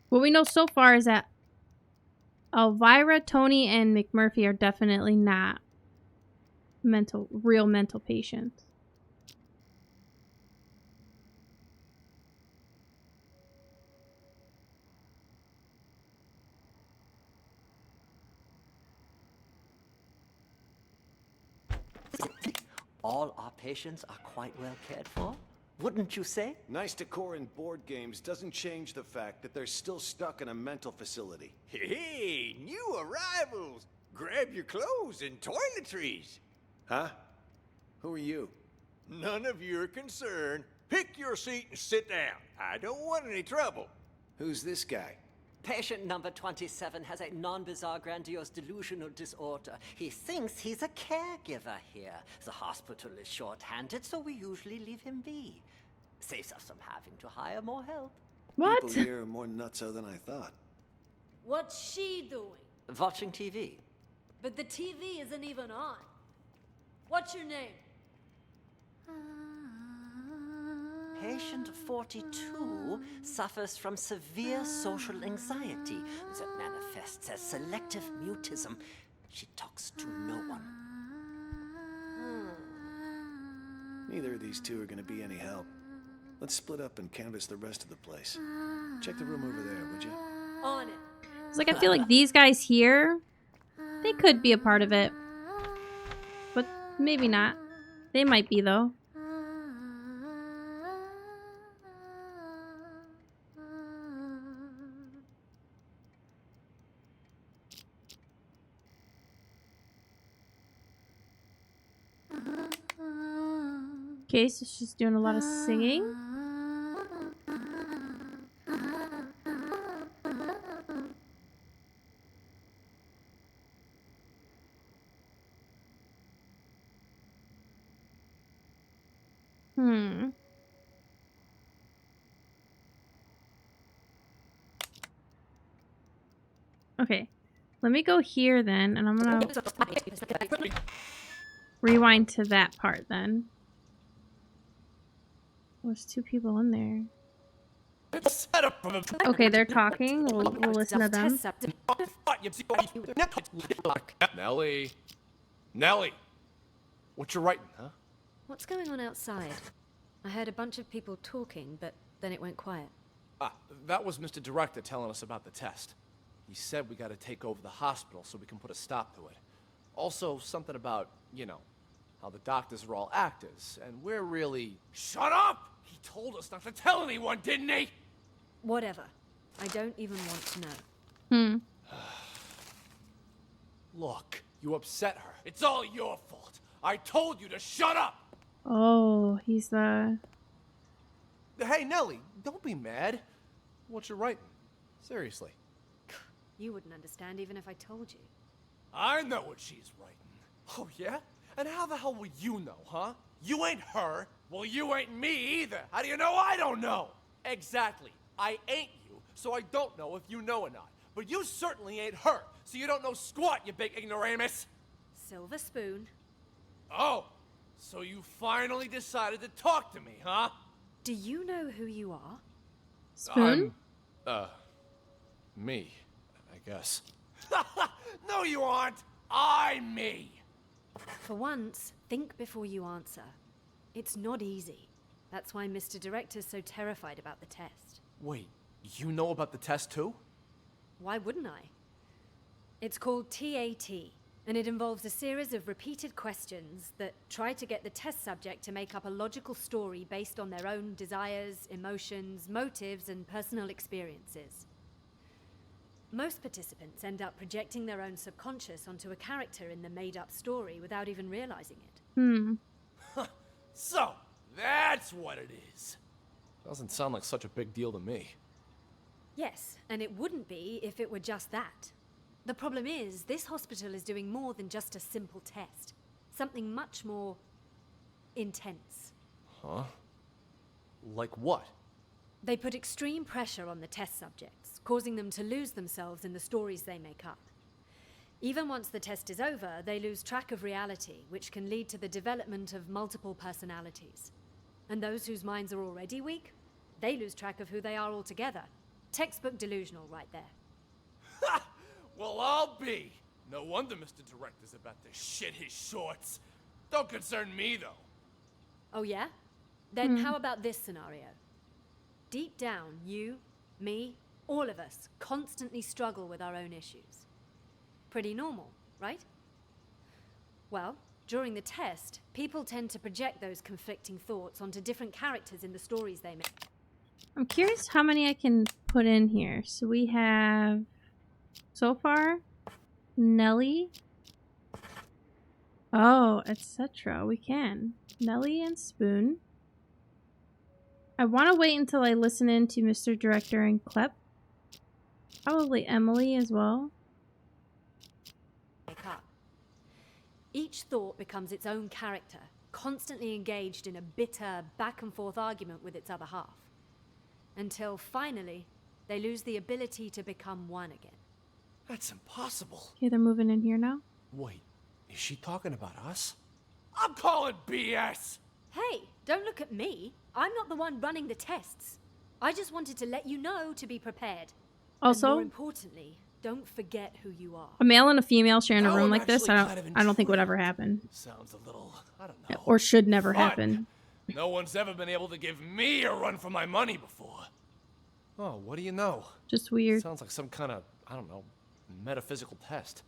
What we know so far is that Elvira, Tony, and McMurphy are definitely not real mental patients. All our patients are quite well cared for, wouldn't you say? Nice decor in board games doesn't change the fact that they're still stuck in a mental facility. Hey, new arrivals! Grab your clothes and toiletries! Huh? Who are you? None of your concern. Pick your seat and sit down. I don't want any trouble. Who's this guy? Patient number 27 has a non-bizarre grandiose delusional disorder. He thinks he's a caregiver here. The hospital is short-handed, so we usually leave him be. Saves us from having to hire more help. What? People here are more nutso than I thought. What's she doing? Watching TV. But the TV isn't even on. What's your name? Patient 42 suffers from severe social anxiety that manifests as selective mutism. She talks to no one. Neither of these two are going to be any help. Let's split up and canvass the rest of the place. Check the room over there, would you? On it. It's like I feel like these guys here, they could be a part of it. But maybe not. They might be though. Okay, so she's doing a lot of singing. Okay, let me go here then, and I'm gonna rewind to that part then. There's two people in there. Okay, they're talking. We'll listen to them. Nellie. Nellie. What you writing, huh? What's going on outside? I heard a bunch of people talking, but then it went quiet. That was Mr. Director telling us about the test. He said we gotta take over the hospital so we can put a stop to it. Also, something about, you know, how the doctors are all actors, and we're really... Shut up! He told us not to tell anyone, didn't he? Whatever. I don't even want to know. Look, you upset her. It's all your fault. I told you to shut up! Oh, he's the... Hey, Nellie, don't be mad. What you writing? Seriously. You wouldn't understand even if I told you. I know what she's writing. Oh, yeah? And how the hell will you know, huh? You ain't her. Well, you ain't me either. How do you know I don't know? Exactly. I ain't you, so I don't know if you know or not. But you certainly ain't her, so you don't know squat, you big ignoramus. Silver spoon. Oh, so you finally decided to talk to me, huh? Do you know who you are? Spoon? Me, I guess. No, you aren't. I'm me. For once, think before you answer. It's not easy. That's why Mr. Director's so terrified about the test. Wait, you know about the test too? Why wouldn't I? It's called TAT, and it involves a series of repeated questions that try to get the test subject to make up a logical story based on their own desires, emotions, motives, and personal experiences. Most participants end up projecting their own subconscious onto a character in the made-up story without even realizing it. So, that's what it is. Doesn't sound like such a big deal to me. Yes, and it wouldn't be if it were just that. The problem is, this hospital is doing more than just a simple test. Something much more intense. Huh? Like what? They put extreme pressure on the test subjects, causing them to lose themselves in the stories they make up. Even once the test is over, they lose track of reality, which can lead to the development of multiple personalities. And those whose minds are already weak, they lose track of who they are altogether. Textbook delusional right there. Ha! Well, I'll be. No wonder Mr. Director's about to shit his shorts. Don't concern me, though. Oh, yeah? Then how about this scenario? Deep down, you, me, all of us constantly struggle with our own issues. Pretty normal, right? Well, during the test, people tend to project those conflicting thoughts onto different characters in the stories they make. I'm curious how many I can put in here. So we have, so far, Nellie. Oh, etc. We can. Nellie and Spoon. I want to wait until I listen in to Mr. Director and Klep. Probably Emily as well. Each thought becomes its own character, constantly engaged in a bitter, back-and-forth argument with its other half. Until, finally, they lose the ability to become one again. That's impossible. Okay, they're moving in here now. Wait, is she talking about us? I'm calling BS! Hey, don't look at me. I'm not the one running the tests. I just wanted to let you know to be prepared. Also, and more importantly, don't forget who you are. a male and a female sharing a room like this, I don't think would ever happen. Sounds a little, I don't know. Or should never fun. happen. No one's ever been able to give me a run for my money before. Oh, what do you know? Just weird. Sounds like some kind of, I don't know, metaphysical test.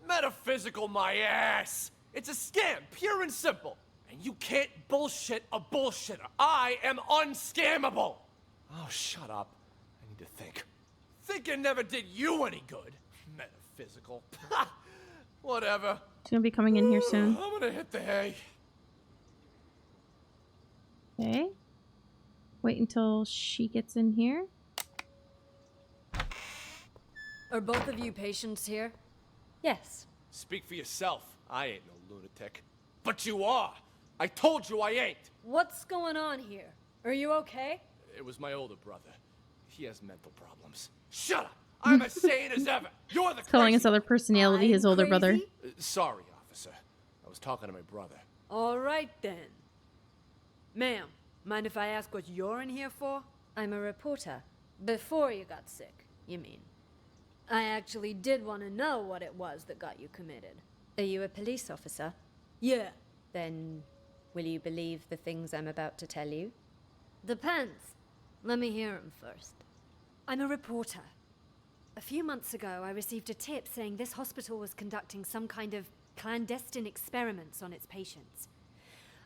Metaphysical my ass! It's a scam, pure and simple. And you can't bullshit a bullshitter. I am unscammable. Oh, shut up. I need to think. Thinking never did you any good. Metaphysical. Whatever. It's gonna be coming in here soon. I'm gonna hit the hay. Okay. Wait until she gets in here. Are both of you patients here? Yes. Speak for yourself. I ain't no lunatic. But you are. I told you I ain't. What's going on here? Are you okay? It was my older brother. He has mental problems. Shut up! I'm as sane as ever. You're the Telling crazy his other personality, his older brother. Sorry, officer. I was talking to my brother. All right, then. Ma'am, mind if I ask what you're in here for? I'm a reporter. Before you got sick, you mean? I actually did want to know what it was that got you committed. Are you a police officer? Yeah. Then, will you believe the things I'm about to tell you? Depends. Let me hear them first. I'm a reporter. A few months ago, I received a tip saying this hospital was conducting some kind of clandestine experiments on its patients.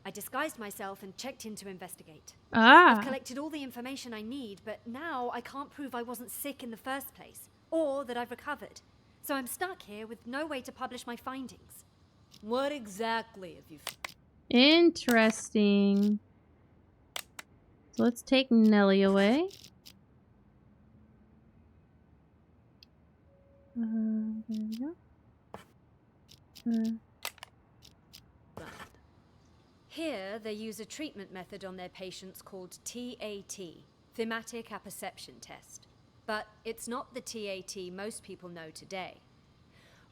I disguised myself and checked in to investigate. I've collected all the information I need, but now I can't prove I wasn't sick in the first place, or that I've recovered. So I'm stuck here with no way to publish my findings. What exactly have you... Interesting. So let's take Nellie away. There we go. Here, they use a treatment method on their patients called TAT, Thematic Apperception Test. But it's not the TAT most people know today.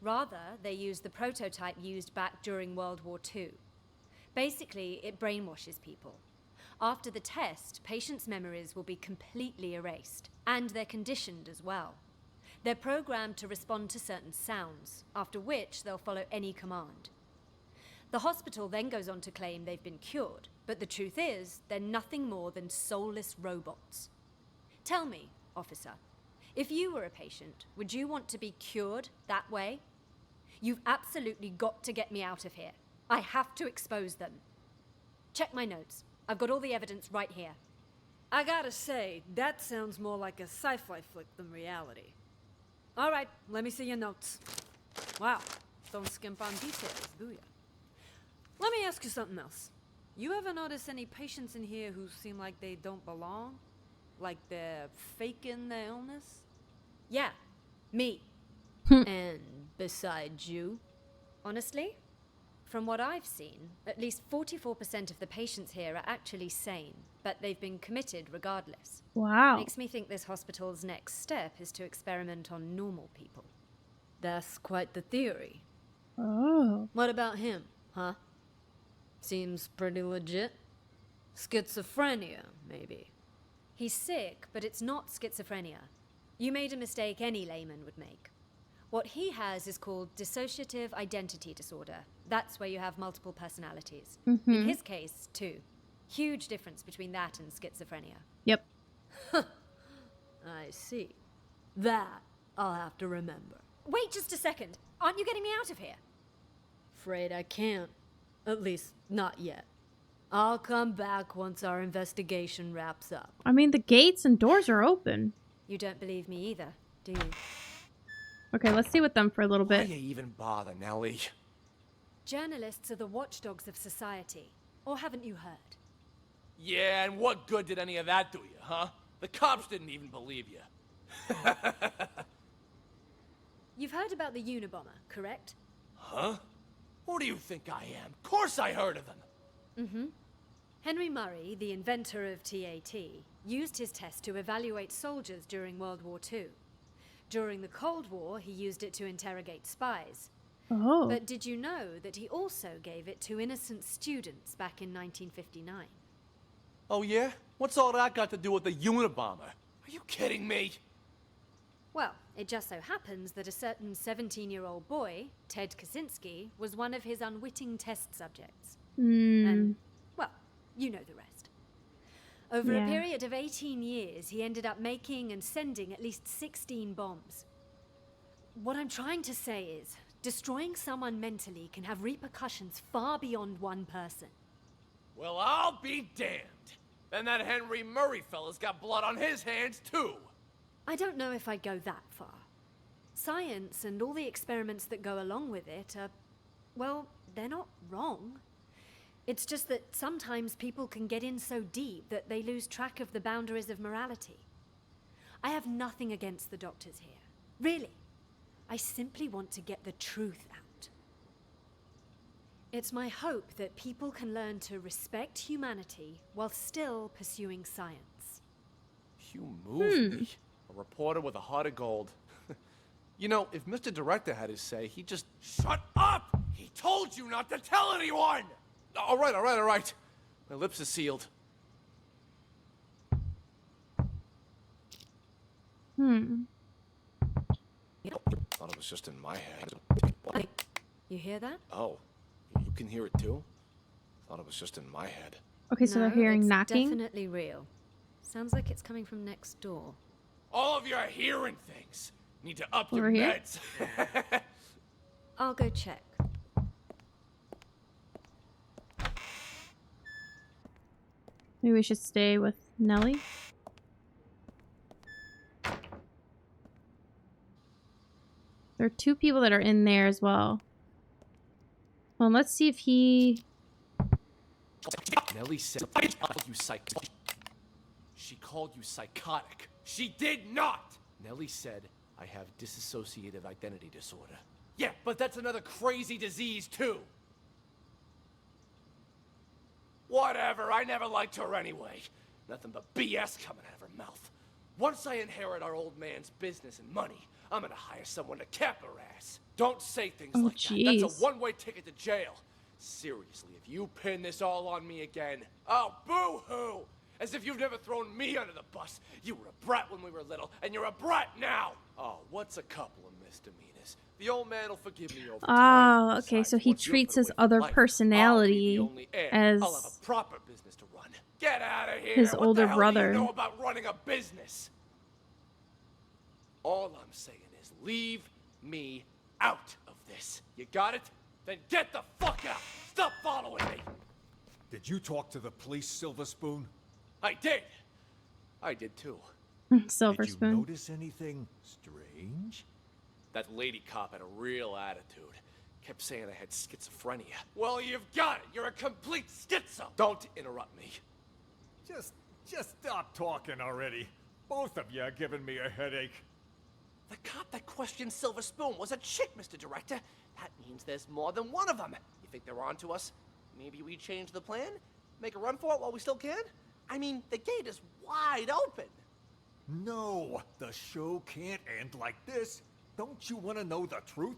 Rather, they use the prototype used back during World War II. Basically, it brainwashes people. After the test, patients' memories will be completely erased, and they're conditioned as well. They're programmed to respond to certain sounds, after which they'll follow any command. The hospital then goes on to claim they've been cured, but the truth is, they're nothing more than soulless robots. Tell me, officer, if you were a patient, would you want to be cured that way? You've absolutely got to get me out of here. I have to expose them. Check my notes. I've got all the evidence right here. I gotta say, that sounds more like a sci-fi flick than reality. All right, let me see your notes. Wow, don't skimp on details, do ya? Let me ask you something else. You ever notice any patients in here who seem like they don't belong? Like they're faking their illness? Yeah, me. And besides you? Honestly, from what I've seen, at least 44% of the patients here are actually sane, but they've been committed regardless. Wow. Makes me think this hospital's next step is to experiment on normal people. That's quite the theory. Oh. What about him, huh? Seems pretty legit. Schizophrenia, maybe. He's sick, but it's not schizophrenia. You made a mistake any layman would make. What he has is called dissociative identity disorder. That's where you have multiple personalities. Mm-hmm. In his case, too. Huge difference between that and schizophrenia. Yep. I see. That I'll have to remember. Wait just a second. Aren't you getting me out of here? Afraid I can't. At least, not yet. I'll come back once our investigation wraps up. I mean, the gates and doors are open. You don't believe me either, do you? Okay, let's stay with them for a little bit. Why you even bother, Nellie? Journalists are the watchdogs of society. Or haven't you heard? Yeah, and what good did any of that do you, huh? The cops didn't even believe you. You've heard about the Unabomber, correct? Huh? Who do you think I am? Of course I heard of them. Mm-hmm. Henry Murray, the inventor of TAT, used his test to evaluate soldiers during World War II. During the Cold War, he used it to interrogate spies. Oh. But did you know that he also gave it to innocent students back in 1959? Oh yeah? What's all that got to do with the Unabomber? Are you kidding me? Well, it just so happens that a certain 17-year-old boy, Ted Kaczynski, was one of his unwitting test subjects. And, well, you know the rest. Over a period of 18 years, he ended up making and sending at least 16 bombs. What I'm trying to say is, destroying someone mentally can have repercussions far beyond one person. Well, I'll be damned. Then that Henry Murray fella's got blood on his hands, too. I don't know if I'd go that far. Science and all the experiments that go along with it are, well, they're not wrong. It's just that sometimes people can get in so deep that they lose track of the boundaries of morality. I have nothing against the doctors here. Really. I simply want to get the truth out. It's my hope that people can learn to respect humanity while still pursuing science. You moved me. A reporter with a heart of gold. You know, if Mr. Director had his say, he'd just... Shut up! He told you not to tell anyone! All right. My lips are sealed. Thought it was just in my head. You hear that? Oh, you can hear it too? Thought it was just in my head. Okay, so they're hearing it's knocking. Definitely real. Sounds like it's coming from next door. All of you are hearing things. Need to up Over your here? meds. I'll go check. Maybe we should stay with Nellie. There are two people that are in there as well. Well, let's see if he... Nellie said she called you psychotic. She did not! Nellie said I have dissociative identity disorder. Yeah, but that's another crazy disease, too. Whatever, I never liked her anyway. Nothing but BS coming out of her mouth. Once I inherit our old man's business and money, I'm gonna hire someone to cap her ass. Don't say things like that. That's a one-way ticket to jail. Seriously, if you pin this all on me again, oh, boo-hoo! As if you've never thrown me under the bus. You were a brat when we were little, and you're a brat now! Oh, what's a couple of misdemeanors? The old man will forgive me over time. Oh, okay, so he treats his other personality as I'll have a proper business to run. Get out of here! his What older the hell brother. do you know about running a business? All I'm saying is leave me out of this. You got it? Then get the fuck out! Stop following me! Did you talk to the police, Silver Spoon? I did! I did too. Silver Did you Spoon. notice anything strange? That lady cop had a real attitude. Kept saying I had schizophrenia. Well, you've got it! You're a complete schizo! Don't interrupt me. Just stop talking already. Both of you are giving me a headache. The cop that questioned Silver Spoon was a chick, Mr. Director. That means there's more than one of them. You think they're on to us? Maybe we change the plan? Make a run for it while we still can? I mean, the gate is wide open. No, the show can't end like this. Don't you want to know the truth?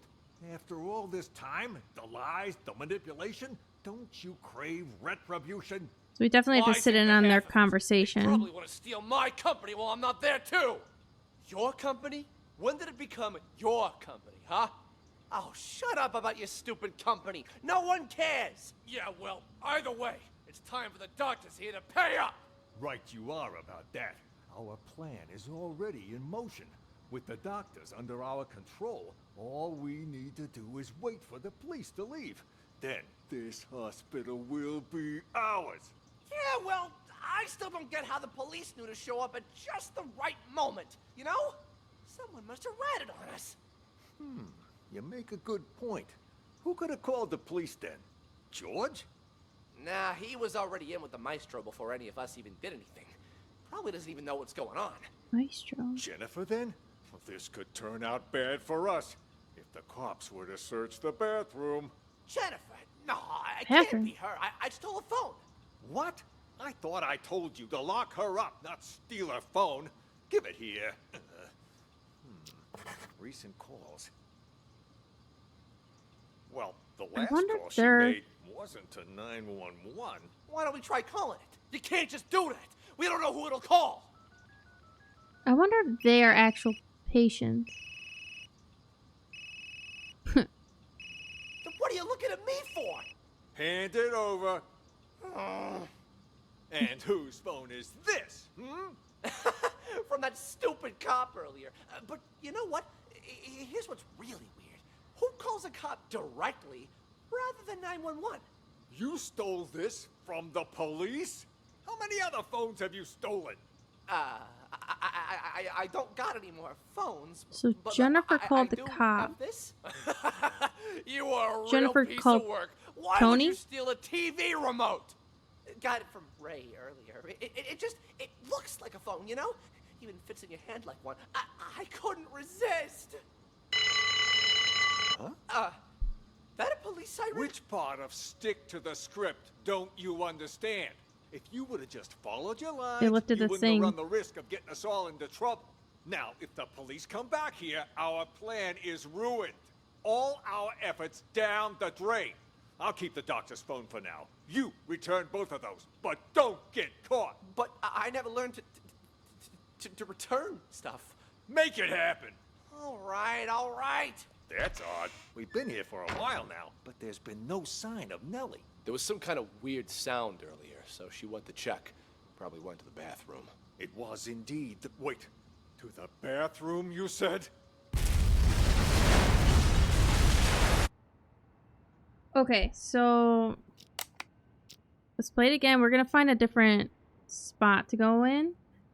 After all this time, the lies, the manipulation, don't you crave retribution? So we definitely have to sit in on their conversation. Probably want to steal my company while I'm not there, too. Your company? When did it become your company, huh? Oh, shut up about your stupid company. No one cares. Yeah, well, either way, it's time for the doctors here to pay up. Right you are about that. Our plan is already in motion. With the doctors under our control, all we need to do is wait for the police to leave. Then this hospital will be ours. Yeah, well, I still don't get how the police knew to show up at just the right moment, you know? Someone must have ratted on us. You make a good point. Who could have called the police then? George? Nah, he was already in with the maestro before any of us even did anything. Probably doesn't even know what's going on. Maestro. Jennifer then? Well, this could turn out bad for us. If the cops were to search the bathroom. Jennifer? No, it can't be her. I stole a phone. What? I thought I told you to lock her up, not steal her phone. Give it here. Recent calls. Well, the last call she made wasn't to 911. Why don't we try calling it? You can't just do that. We don't know who it'll call. I wonder if they are actual patients. Then what are you looking at me for? Hand it over. And whose phone is this? From that stupid cop earlier. But you know what? Here's what's really weird. Who calls a cop directly rather than 911? You stole this from the police? How many other phones have you stolen? I don't got any more phones. So but Jennifer called the do cop. have this? You are a Jennifer real piece called of work. Why Tony? would you steal a TV remote? Got it from Ray earlier. It looks like a phone, you know? Even fits in your hand like one. I couldn't resist. Huh? That a police siren? Which part of stick to the script don't you understand? If you would have just followed your lines, They lifted you the wouldn't thing. have run the risk of getting us all into trouble. Now, if the police come back here, our plan is ruined. All our efforts down the drain. I'll keep the doctor's phone for now. You return both of those, but don't get caught. But I never learned to return stuff. Make it happen. All right. That's odd. We've been here for a while now, but there's been no sign of Nellie. There was some kind of weird sound earlier, so she went to check. Probably went to the bathroom. It was indeed wait, to the bathroom, you said? Okay, so let's play it again. We're gonna find a different spot to go in.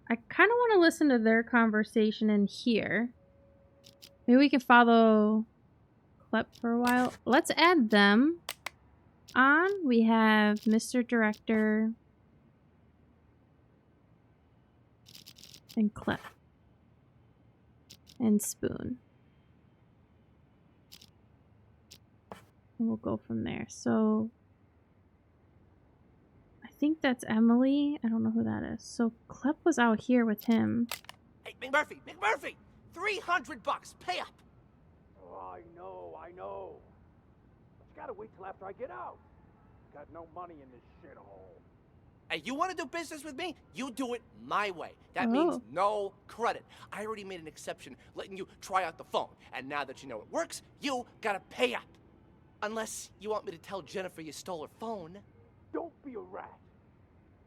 I kind of want to listen to their conversation in here. Maybe we can follow Clep for a while. Let's add them on. We have Mr. Director and Clep. and spoon. And we'll go from there. So I think that's Emily. I don't know who that is. So Clep was out here with him. Hey, McMurphy! McMurphy! $300. Pay up! Oh, I know. But you gotta wait till after I get out. Got no money in this shithole. Hey, you want to do business with me? You do it my way. That means no credit. I already made an exception letting you try out the phone. And now that you know it works, you gotta pay up. Unless you want me to tell Jennifer you stole her phone. Don't be a rat.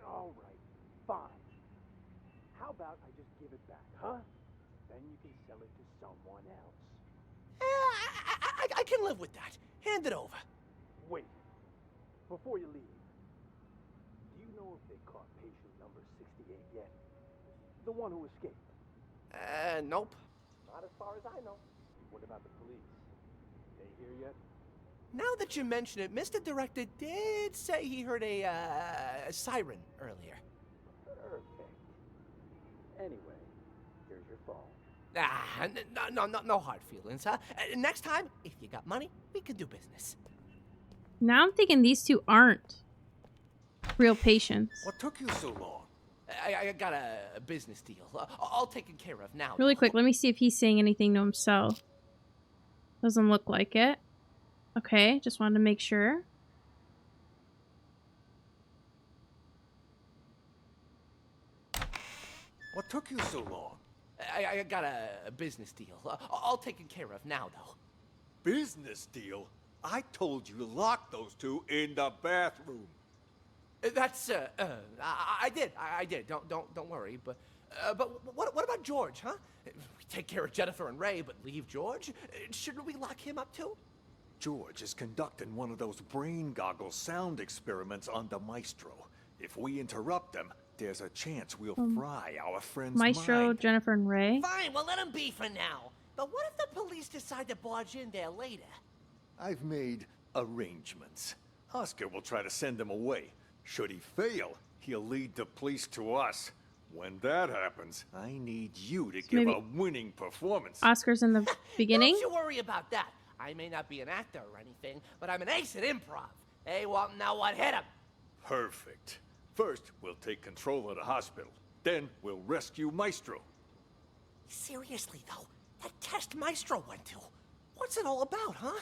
All right, fine. How about I just give it back, huh? Then you can sell it to someone else. I can live with that. Hand it over. Wait. Before you leave, do you know if they caught patient number 68 yet? The one who escaped? Nope. Not as far as I know. What about the police? They here yet? Now that you mention it, Mr. Director did say he heard a siren earlier. Perfect. Anyway, here's your phone. No hard feelings, huh? Next time, if you got money, we can do business. Now I'm thinking these two aren't real patients. What took you so long? I got a business deal. All taken care of now. Really quick, let me see if he's saying anything to himself. Doesn't look like it. Okay, just wanted to make sure. What took you so long? I got a business deal. All taken care of now, though. Business deal? I told you to lock those two in the bathroom. That's I did. Don't worry. But what about George, huh? We take care of Jennifer and Ray, but leave George? Shouldn't we lock him up too? George is conducting one of those brain goggle sound experiments on the Maestro. If we interrupt them, there's a chance we'll fry our friend's Maestro, mind. Jennifer, and Ray. Fine, well let him be for now. But what if the police decide to barge in there later? I've made arrangements. Oscar will try to send them away. Should he fail, he'll lead the police to us. When that happens, I need you to give a winning performance. Oscar's in the beginning. Don't you worry about that. I may not be an actor or anything, but I'm an ace at improv. They won't know what hit him. Perfect. First, we'll take control of the hospital. Then, we'll rescue Maestro. Seriously, though, that test Maestro went to, what's it all about, huh?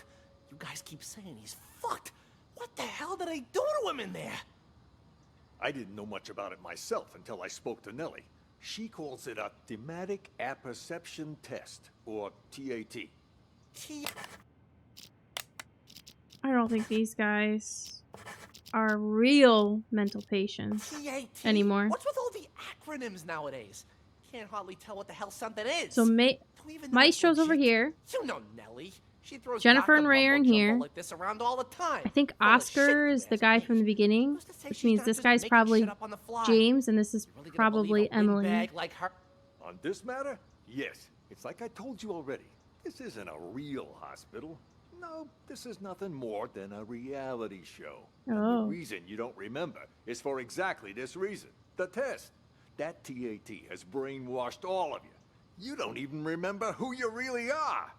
You guys keep saying he's fucked. What the hell did they do to him in there? I didn't know much about it myself until I spoke to Nellie. She calls it a thematic apperception test, or TAT. I don't think these guys are real mental patients anymore. What's with all the acronyms nowadays? Can't hardly tell what the hell something is. So Maestro's over here. You know Nellie. She throws Jennifer and Ray are in here. like this around all the time. I think Oscar is the guy from the beginning, which means this guy's probably James, and this is probably Emily. Like her? On this matter? Yes. It's like I told you already. This isn't a real hospital. No, this is nothing more than a reality show. And the reason you don't remember is for exactly this reason. The test. That TAT has brainwashed all of you. You don't even remember who you really are.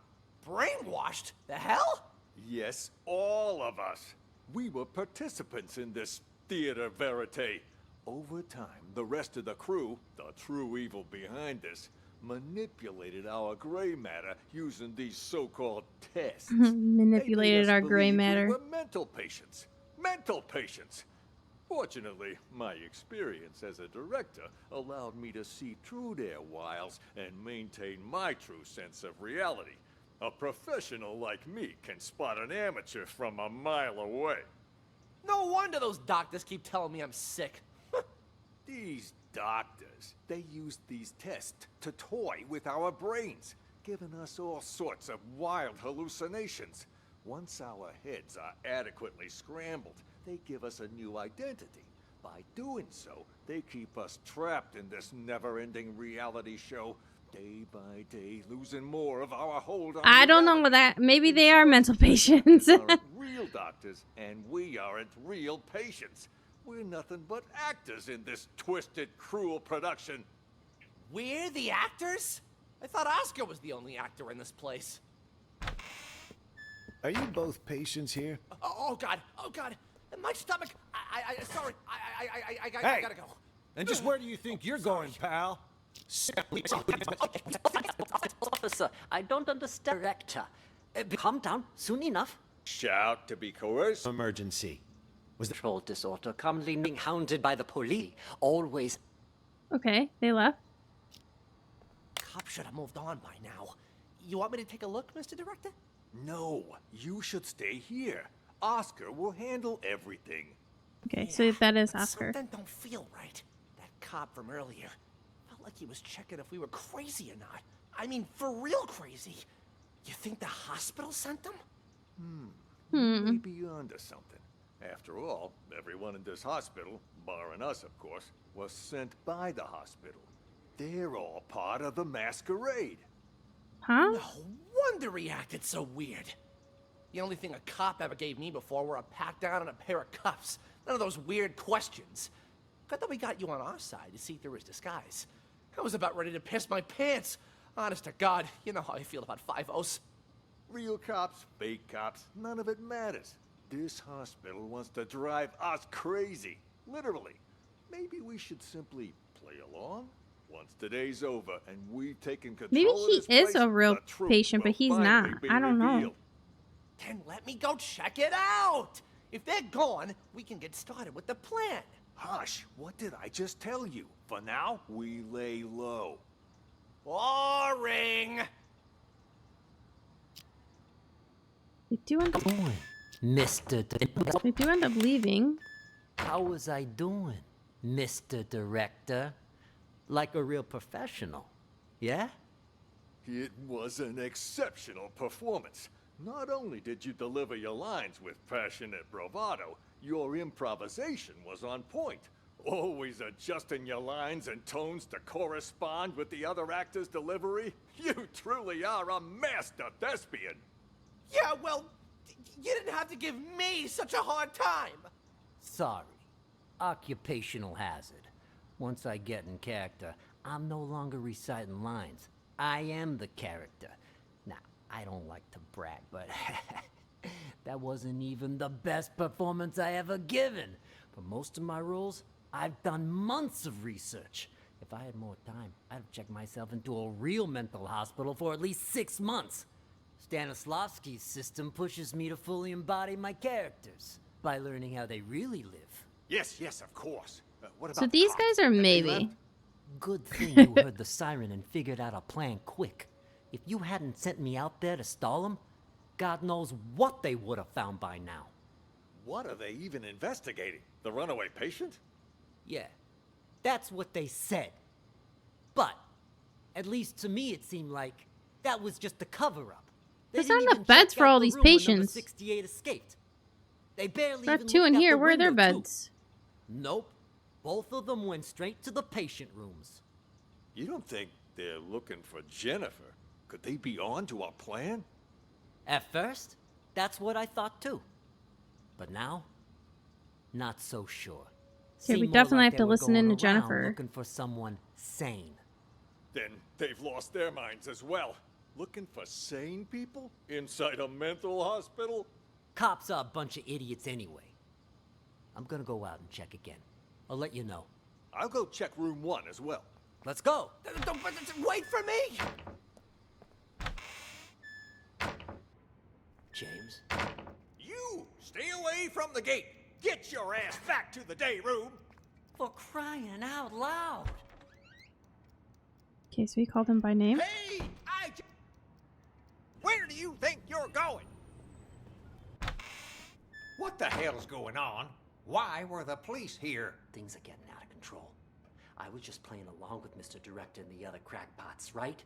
Brainwashed? The hell? Yes, all of us. We were participants in this theater verite. Over time, the rest of the crew, the true evil behind this, manipulated our gray matter using these so-called tests. Manipulated our gray matter. We were mental patients. Mental patients. Fortunately, my experience as a director allowed me to see through their wiles and maintain my true sense of reality. A professional like me can spot an amateur from a mile away. No wonder those doctors keep telling me I'm sick. These doctors, they used these tests to toy with our brains, giving us all sorts of wild hallucinations. Once our heads are adequately scrambled, they give us a new identity. By doing so, they keep us trapped in this never-ending reality show, day by day, losing more of our hold on I don't know what that. Maybe they are mental patients. aren't real doctors, and we aren't real patients. We're nothing but actors in this twisted, cruel production. We're the actors? I thought Oscar was the only actor in this place. Are you both patients here? Oh God! Oh God! My stomach! Sorry. I gotta go. And just where do you think you're going, pal? Officer, I don't understand. Director, calm down. Soon enough. Shout to be coerced. Emergency. Was the control disorder commonly being hounded by the police? Always. Okay, they left. Cop should have moved on by now. You want me to take a look, Mr. Director? No, you should stay here. Oscar will handle everything. Okay, so that is Oscar. Something don't feel right. That cop from earlier felt like he was checking if we were crazy or not. I mean, for real crazy. You think the hospital sent them? Maybe you're onto something. After all, everyone in this hospital, barring us of course, was sent by the hospital. They're all part of the masquerade. Huh? No wonder he acted so weird. The only thing a cop ever gave me before were a pat down and a pair of cuffs. None of those weird questions. Good that we got you on our side to see through his disguise. I was about ready to piss my pants. Honest to God, you know how I feel about 5-0s. Real cops, fake cops, none of it matters. This hospital wants to drive us crazy. Literally. Maybe we should simply play along? Once today's over and we've taken control Maybe of this he is place, a real the truth patient, but will he's not. finally be I don't know. revealed. Then let me go check it out. If they're gone, we can get started with the plan. Hush, what did I just tell you? For now, we lay low. Boring. They do end up, Mr. they do end up leaving. How was I doing, Mr. Director? Like a real professional, yeah? It was an exceptional performance. Not only did you deliver your lines with passionate bravado, your improvisation was on point. Always adjusting your lines and tones to correspond with the other actor's delivery. You truly are a master thespian. Yeah, well, you didn't have to give me such a hard time. Sorry. Occupational hazard. Once I get in character, I'm no longer reciting lines. I am the character. Now, I don't like to brag, but that wasn't even the best performance I ever given. For most of my roles, I've done months of research. If I had more time, I'd have checked myself into a real mental hospital for at least 6 months. Stanislavski's system pushes me to fully embody my characters by learning how they really live. Yes, of course. What about So these guys are maybe. Good thing you heard the siren and figured out a plan quick. If you hadn't sent me out there to stall them, God knows what they would have found by now. What are they even investigating? The runaway patient? Yeah, that's what they said. But, at least to me it seemed like that was just a cover-up. They There's didn't not even enough beds check for out all the these room when number patients. 68 escaped. They barely There are even 2 in looked out here. the Where are their window, too. beds? Nope. Both of them went straight to the patient rooms. You don't think they're looking for Jennifer? Could they be on to our plan? At first, that's what I thought too. But now, not so sure. Okay, we Seemed more definitely like have they to were listen going in to around Jennifer. Looking for someone sane. Then they've lost their minds as well. Looking for sane people? Inside a mental hospital? Cops are a bunch of idiots anyway. I'm gonna go out and check again. I'll let you know. I'll go check room 1 as well. Let's go. Wait for me! James? You! Stay away from the gate! Get your ass back to the day room! For crying out loud! Okay, so he called him by name. Hey! Where do you think you're going? What the hell's going on? Why were the police here? Things are getting out of control. I was just playing along with Mr. Director and the other crackpots, right?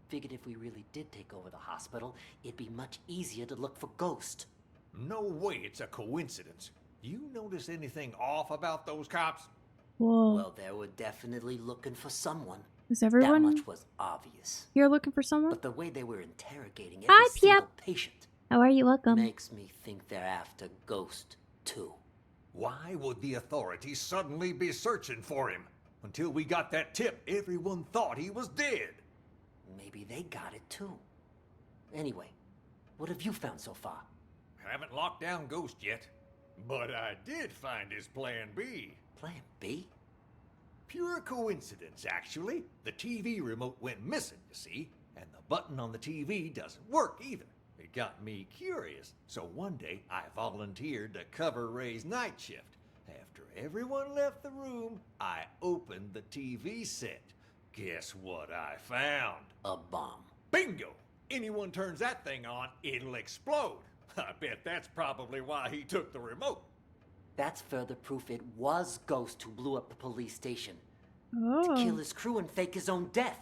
Figured if we really did take over the hospital, it'd be much easier to look for Ghost. No way it's a coincidence. You notice anything off about those cops? Whoa. Well, they were definitely looking for someone. Is everyone That much was obvious. here looking for someone? But the way they were interrogating every Hi, single Pip. patient How are you? Welcome. makes me think they're after Ghost, too. Why would the authorities suddenly be searching for him? Until we got that tip, everyone thought he was dead. Maybe they got it too. Anyway, what have you found so far? Haven't locked down Ghost yet. But I did find his Plan B. Plan B? Pure coincidence, actually. The TV remote went missing, you see, and the button on the TV doesn't work either. It got me curious, so one day I volunteered to cover Ray's night shift. After everyone left the room, I opened the TV set. Guess what I found? A bomb. Bingo! Anyone turns that thing on, it'll explode. I bet that's probably why he took the remote. That's further proof it was Ghost who blew up the police station. Oh. To kill his crew and fake his own death.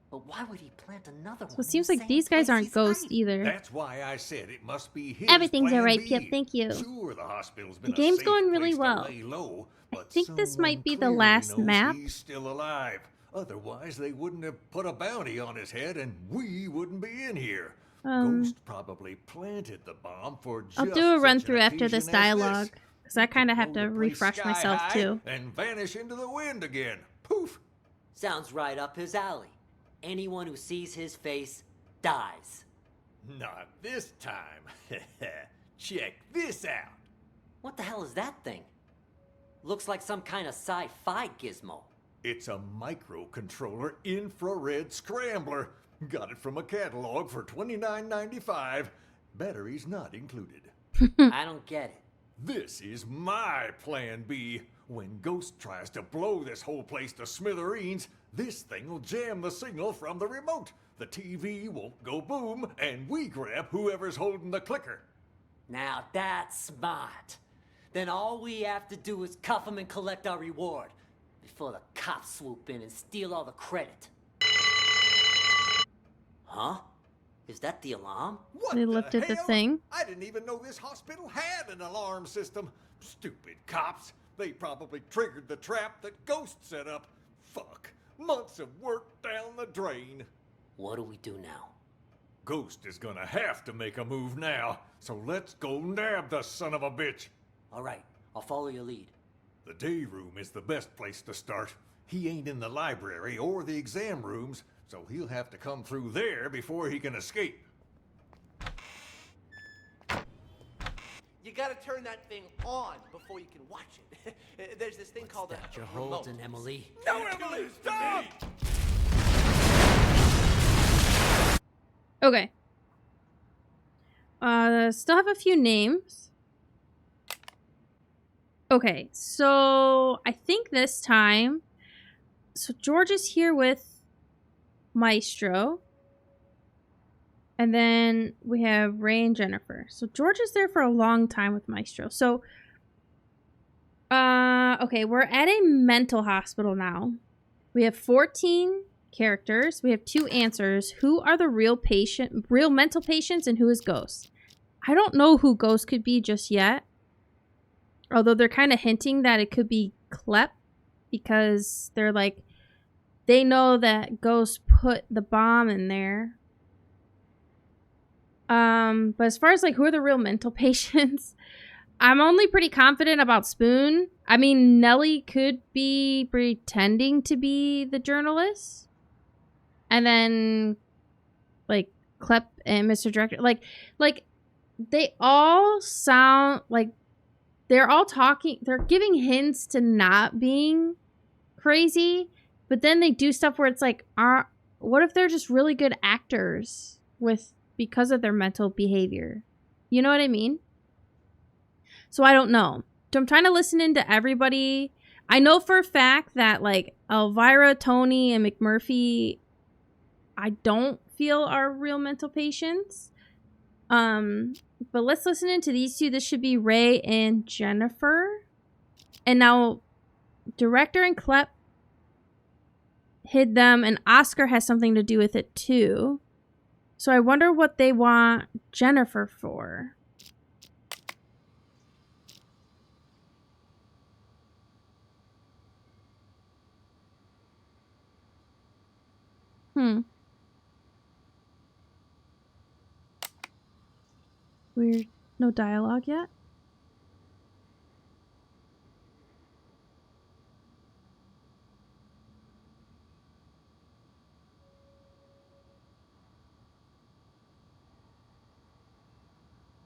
But why would he plant another one? So it seems like these guys aren't ghosts either. That's why I said it must be his Everything's Plan alright, B. Pip. Thank you. Sure, the hospital's been The game's a safe going really place well. to lay low, I think this might be the clearly last knows map. He's still alive. Otherwise, they wouldn't have put a bounty on his head, and we wouldn't be in here. Ghost probably planted the bomb for just I'll do a run such an through after this occasion as dialogue, because I kind of have to Blow the place refresh sky myself high too. And vanish into the wind again. Poof. Sounds right up his alley. Anyone who sees his face dies. Not this time. Check this out. What the hell is that thing? Looks like some kind of sci-fi gizmo. It's a microcontroller infrared scrambler. Got it from a catalog for $29.95. Batteries not included. I don't get it. This is my Plan B. When Ghost tries to blow this whole place to smithereens, this thing will jam the signal from the remote. The TV won't go boom, and we grab whoever's holding the clicker. Now that's smart. Then all we have to do is cuff him and collect our reward before the cops swoop in and steal all the credit. Huh? Is that the alarm? What They lifted the thing. I didn't even know this hospital had an alarm system. Stupid cops. They probably triggered the trap that Ghost set up. Fuck. Months of work down the drain. What do we do now? Ghost is gonna have to make a move now, so let's go nab the son of a bitch. All right, I'll follow your lead. The day room is the best place to start. He ain't in the library or the exam rooms, so he'll have to come through there before he can escape. You gotta turn that thing on before you can watch it. There's this thing called that a you're remote. holding, Emily? No, Emily, stop! Okay. Still have a few names. Okay, so I think this time, so George is here with Maestro. And then we have Ray and Jennifer. So George is there for a long time with Maestro. So, okay, we're at a mental hospital now. We have 14 characters. We have 2 answers. Who are the real mental patients, and who is Ghost? I don't know who Ghost could be just yet. Although they're kind of hinting that it could be Klep, because they're like, they know that Ghost put the bomb in there. But as far as like who are the real mental patients, I'm only pretty confident about Spoon. I mean, Nellie could be pretending to be the journalist. And then like Klep and Mr. Director, like they all sound like they're all talking, they're giving hints to not being crazy, but then they do stuff where it's like, what if they're just really good actors because of their mental behavior? You know what I mean? So I don't know. So I'm trying to listen into everybody. I know for a fact that like Elvira, Tony, and McMurphy, I don't feel are real mental patients. But let's listen into these 2. This should be Ray and Jennifer. And now Director and Klep hid them, and Oscar has something to do with it too. So I wonder what they want Jennifer for. Weird. No dialogue yet.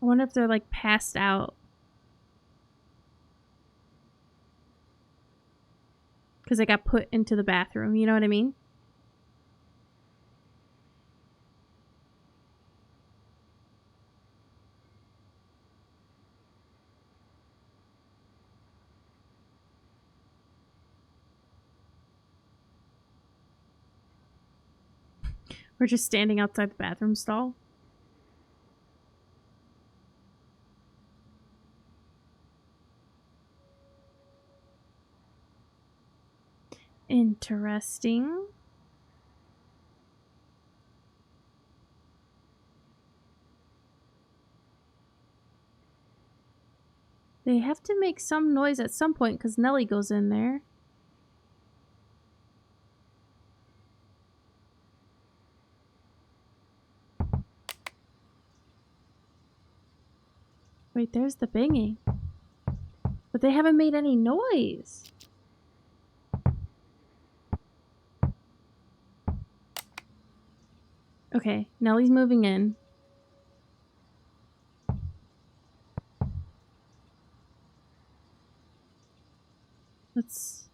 I wonder if they're like passed out. Because they got put into the bathroom, you know what I mean? We're just standing outside the bathroom stall. Interesting. They have to make some noise at some point because Nellie goes in there. Wait, there's the banging. But they haven't made any noise. Okay, Nellie's moving in. Let's...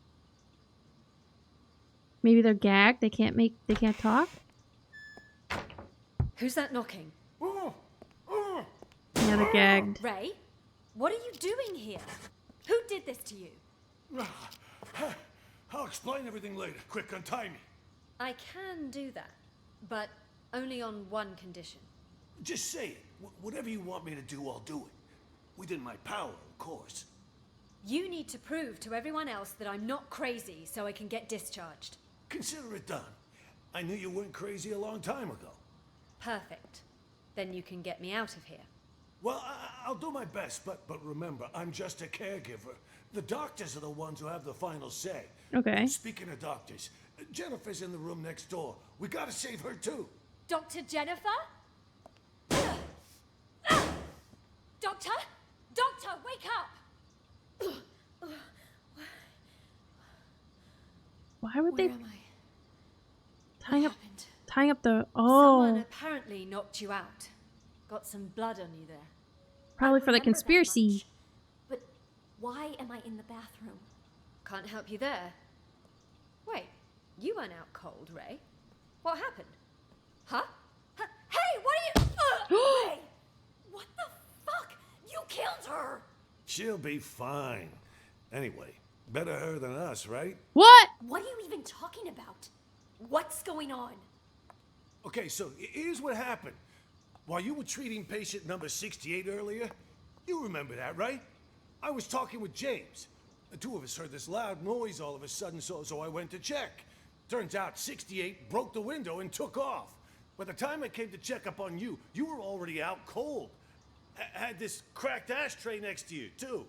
Maybe they're gagged. They can't talk. Who's that knocking? Yeah, they're gagged. Ray, what are you doing here? Who did this to you? I'll explain everything later. Quick, untie me. I can do that, but only on one condition. Just say it. Whatever you want me to do, I'll do it. Within my power, of course. You need to prove to everyone else that I'm not crazy so I can get discharged. Consider it done. I knew you weren't crazy a long time ago. Perfect. Then you can get me out of here. Well, I'll do my best, but remember, I'm just a caregiver. The doctors are the ones who have the final say. Okay. Speaking of doctors, Jennifer's in the room next door. We gotta save her too. Dr. Jennifer? Doctor? Doctor, wake up! Why would Where they am I? tying up the... Oh. Someone apparently knocked you out. Got some blood on you there. Probably for the conspiracy. But why am I in the bathroom? Can't help you there. Wait, you went out cold, Ray. What happened? Huh? Hey, what are you... Ray! What the fuck? You killed her! She'll be fine. Anyway, better her than us, right? What? What are you even talking about? What's going on? Okay, so here's what happened. While you were treating patient number 68 earlier, you remember that, right? I was talking with James. The two of us heard this loud noise all of a sudden, so I went to check. Turns out 68 broke the window and took off. By the time I came to check up on you, you were already out cold. Had this cracked ashtray next to you, too.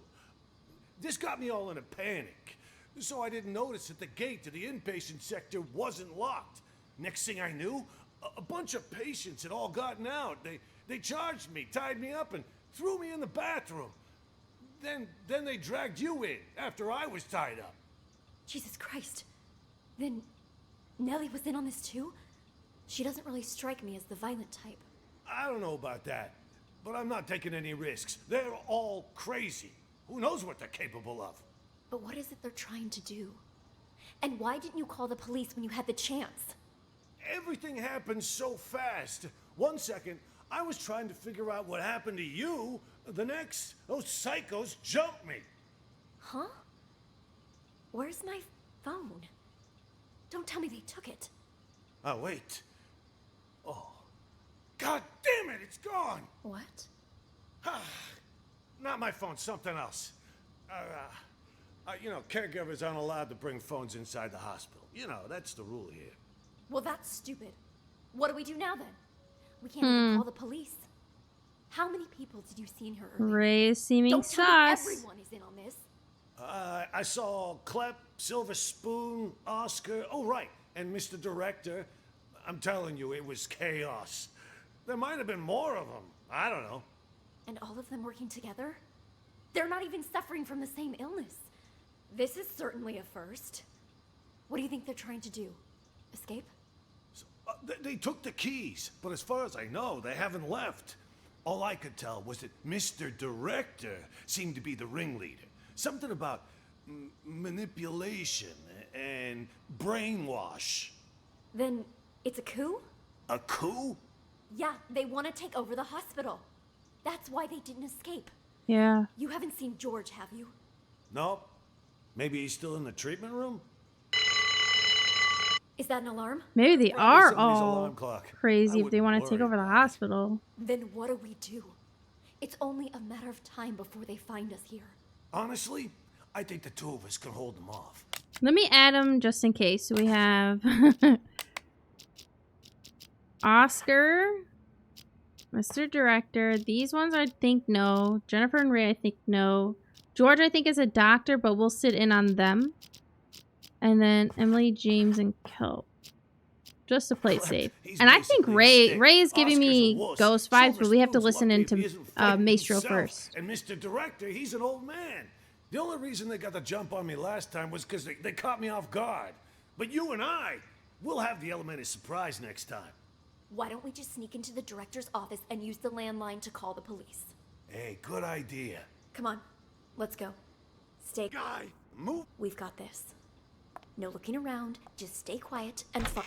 This got me all in a panic. So I didn't notice that the gate to the inpatient sector wasn't locked. Next thing I knew, a bunch of patients had all gotten out. They charged me, tied me up, and threw me in the bathroom. Then they dragged you in after I was tied up. Jesus Christ. Then Nellie was in on this too? She doesn't really strike me as the violent type. I don't know about that, but I'm not taking any risks. They're all crazy. Who knows what they're capable of? But what is it they're trying to do? And why didn't you call the police when you had the chance? Everything happened so fast. 1 second, I was trying to figure out what happened to you. The next, those psychos jumped me. Huh? Where's my phone? Don't tell me they took it. Oh, wait. Oh. God damn it, it's gone! What? Not my phone, something else. You know, caregivers aren't allowed to bring phones inside the hospital. You know, that's the rule here. Well, that's stupid. What do we do now then? We can't even call the police. How many people did you see in her earlier? Ray is seeming Don't tell me sus. everyone is in on this. I saw Clep, Silver Spoon, Oscar, oh right, and Mr. Director. I'm telling you, it was chaos. There might have been more of them. I don't know. And all of them working together? They're not even suffering from the same illness. This is certainly a first. What do you think they're trying to do? Escape? They took the keys, but as far as I know, they haven't left. All I could tell was that Mr. Director seemed to be the ringleader. Something about manipulation and brainwash. Then it's a coup? A coup? Yeah, they want to take over the hospital. That's why they didn't escape. Yeah. You haven't seen George, have you? Nope. Maybe he's still in the treatment room? Is that an alarm? Maybe they Probably are somebody's all alarm clock. crazy I if they want to wouldn't take worry over the about hospital. Then what do we do? It's only a matter of time before they find us here. Honestly, I think the two of us can hold them off. Let me add them just in case. We have Oscar, Mr. Director. These ones I think no. Jennifer and Ray I think no. George I think is a doctor, but we'll sit in on them. And then Emily, James, and Kelp. Just to play it safe. And I think Ray is giving me ghost vibes, but we have to listen into Maestro first. And Mr. Director, he's an old man. The only reason they got the jump on me last time was because they caught me off guard. But you and we'll have the element of surprise next time. Why don't we just sneak into the director's office and use the landline to call the police? Hey, good idea. Come on, let's go. Stay. Guy, move. We've got this. No looking around, just stay quiet and fun.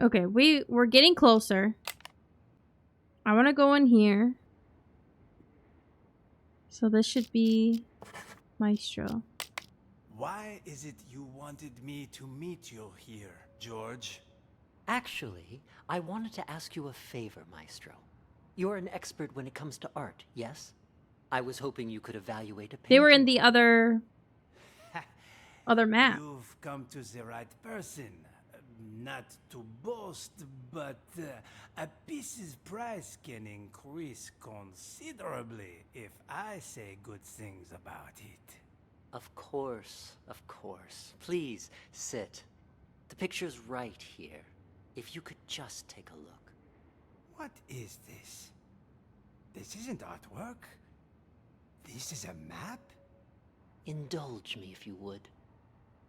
Okay, we're getting closer. I want to go in here. So this should be Maestro. Why is it you wanted me to meet you here, George? Actually, I wanted to ask you a favor, Maestro. You're an expert when it comes to art, yes? I was hoping you could evaluate a painting. They were in the other map. You've come to the right person. Not to boast, but a piece's price can increase considerably if I say good things about it. Of course, of course. Please, sit. The picture's right here. If you could just take a look. What is this? This isn't artwork. This is a map? Indulge me if you would.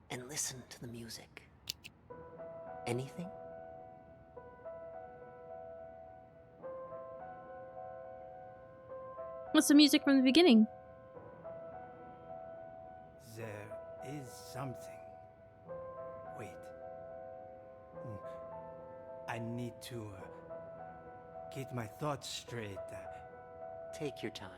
And listen to the music. Anything? What's the music from the beginning? There is something. Wait. I need to get my thoughts straight. Take your time.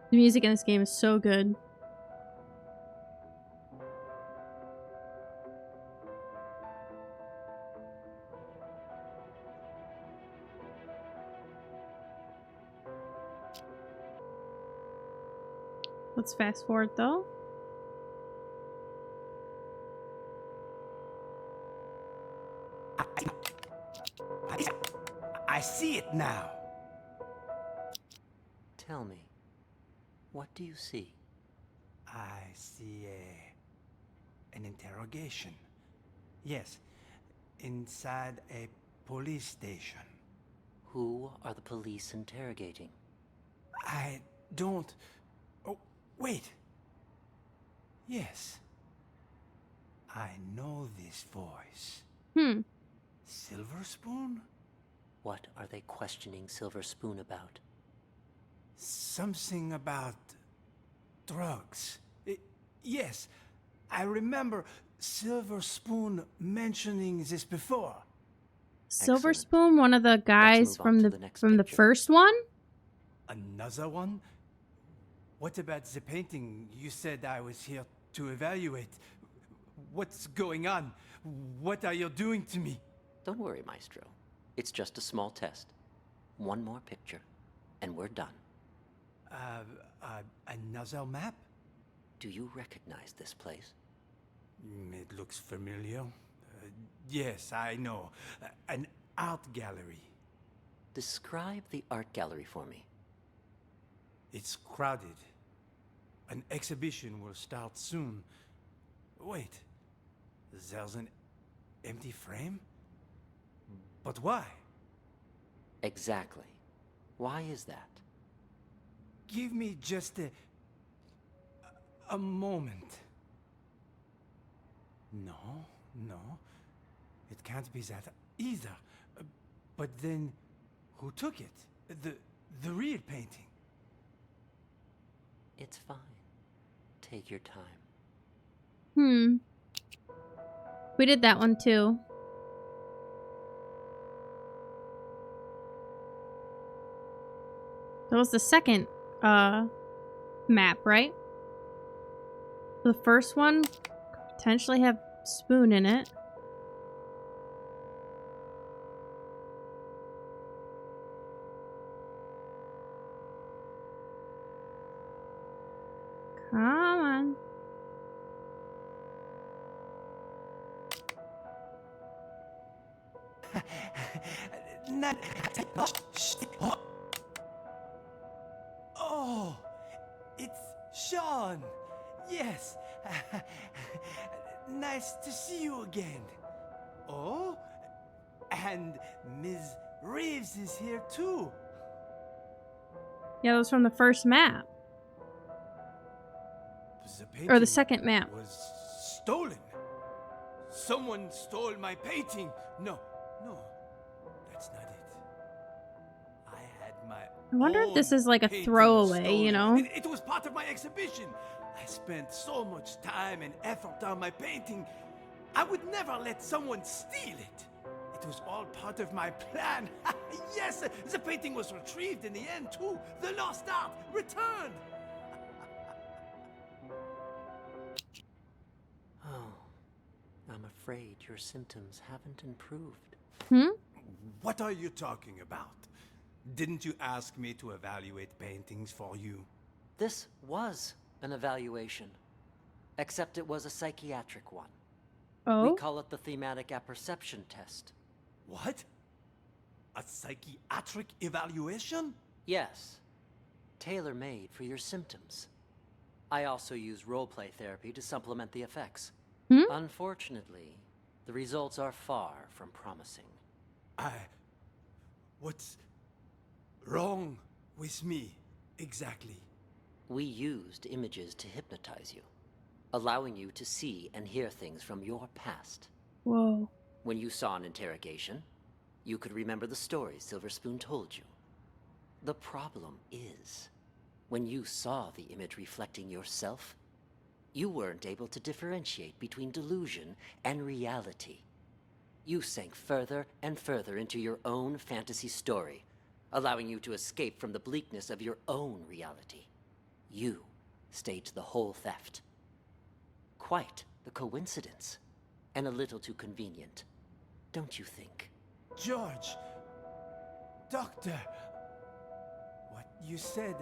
The music in this game is so good. Let's fast forward though. I see it now. Tell me, what do you see? I see an interrogation. Yes, inside a police station. Who are the police interrogating? I don't... Oh, wait. Yes. I know this voice. Silver Spoon? What are they questioning Silver Spoon about? Something about drugs. Yes, I remember Silver Spoon mentioning this before. Silver Spoon, one of the guys from the first one? Another one? What about the painting you said I was here to evaluate? What's going on? What are you doing to me? Don't worry, Maestro. It's just a small test. One more picture, and we're done. Another map? Do you recognize this place? It looks familiar. Yes, I know. An art gallery. Describe the art gallery for me. It's crowded. An exhibition will start soon. Wait, there's an empty frame? But why? Exactly. Why is that? Give me just a moment. No, no. It can't be that either. But then, who took it? The real painting? It's fine. Take your time. We did that one too. That was the second map, right? The first one could potentially have Spoon in it. Come on. Oh, it's Sean. Yes. Nice to see you again. Oh, and Ms. Reeves is here too. Yeah, that was from the first map. Or the second map. Was stolen. Someone stole my painting. No, that's not it. I had my I wonder if this is like a painting throwaway, stolen. you know? It was part of my exhibition. I spent so much time and effort on my painting. I would never let someone steal it. It was all part of my plan. Yes, the painting was retrieved in the end too. The lost art returned. Oh, I'm afraid your symptoms haven't improved. What are you talking about? Didn't you ask me to evaluate paintings for you? This was an evaluation, except it was a psychiatric one. Oh? We call it the thematic apperception test. What? A psychiatric evaluation? Yes. Tailor-made for your symptoms. I also use roleplay therapy to supplement the effects. Unfortunately, the results are far from promising. What's wrong with me, exactly? We used images to hypnotize you, allowing you to see and hear things from your past. Whoa. When you saw an interrogation, you could remember the stories Silver Spoon told you. The problem is, when you saw the image reflecting yourself, you weren't able to differentiate between delusion and reality. You sank further and further into your own fantasy story, allowing you to escape from the bleakness of your own reality. You staged the whole theft. Quite the coincidence, and a little too convenient, don't you think? George, Doctor, what you said,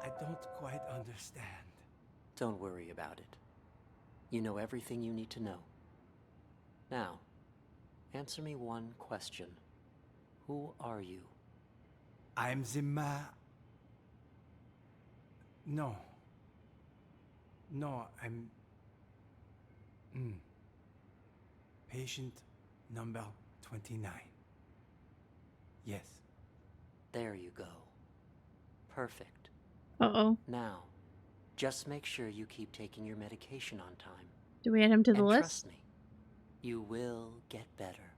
I don't quite understand. Don't worry about it. You know everything you need to know. Now, answer me one question. Who are you? I'm the No. No, I'm... Patient number 29. Yes. There you go. Perfect. Uh-oh. Now, just make sure you keep taking your medication on time. Do we add him to the and list? Trust me, you will get better.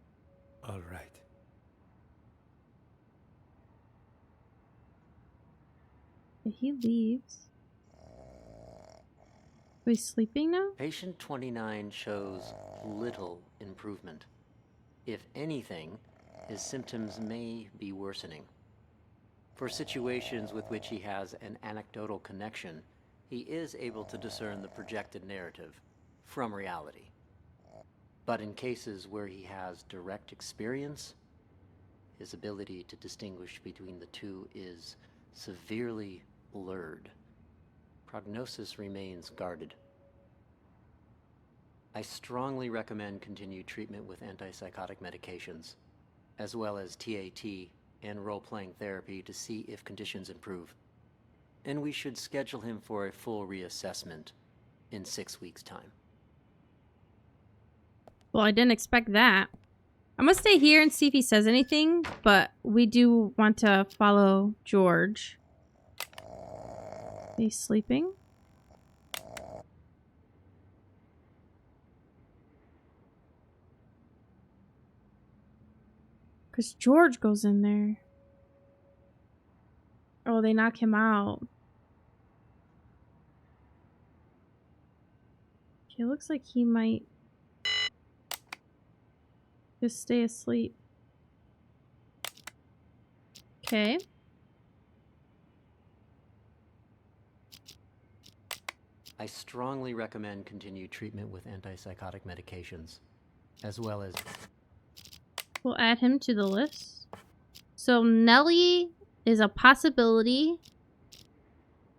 All right. He leaves. Are we sleeping now? Patient 29 shows little improvement. If anything, his symptoms may be worsening. For situations with which he has an anecdotal connection, he is able to discern the projected narrative from reality. But in cases where he has direct experience, his ability to distinguish between the two is severely blurred. Prognosis remains guarded. I strongly recommend continued treatment with antipsychotic medications, as well as TAT and role-playing therapy to see if conditions improve. And we should schedule him for a full reassessment in 6 weeks' time. Well, I didn't expect that. I'm gonna stay here and see if he says anything, but we do want to follow George. He's sleeping. Because George goes in there. Oh, they knock him out. Okay, it looks like he might just stay asleep. Okay. I strongly recommend continued treatment with antipsychotic medications, as well as... We'll add him to the list. So Nellie is a possibility.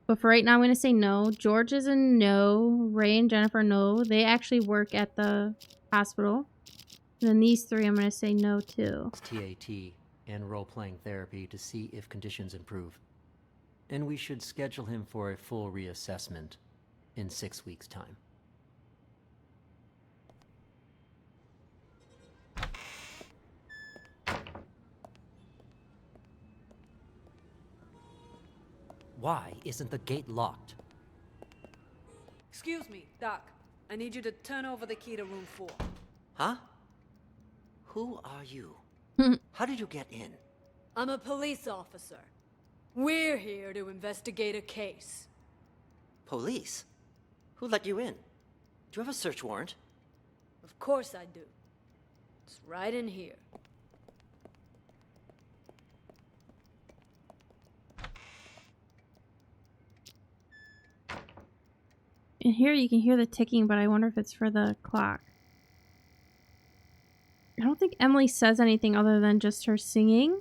But for right now, I'm going to say no. George is a no. Ray and Jennifer, no. They actually work at the hospital. And then these three, I'm going to say no to. TAT and role-playing therapy to see if conditions improve. And we should schedule him for a full reassessment in 6 weeks' time. Why isn't the gate locked? Excuse me, Doc. I need you to turn over the key to room 4. Huh? Who are you? How did you get in? I'm a police officer. We're here to investigate a case. Police? Who let you in? Do you have a search warrant? Of course I do. It's right in here. In here you can hear the ticking, but I wonder if it's for the clock. I don't think Emily says anything other than just her singing.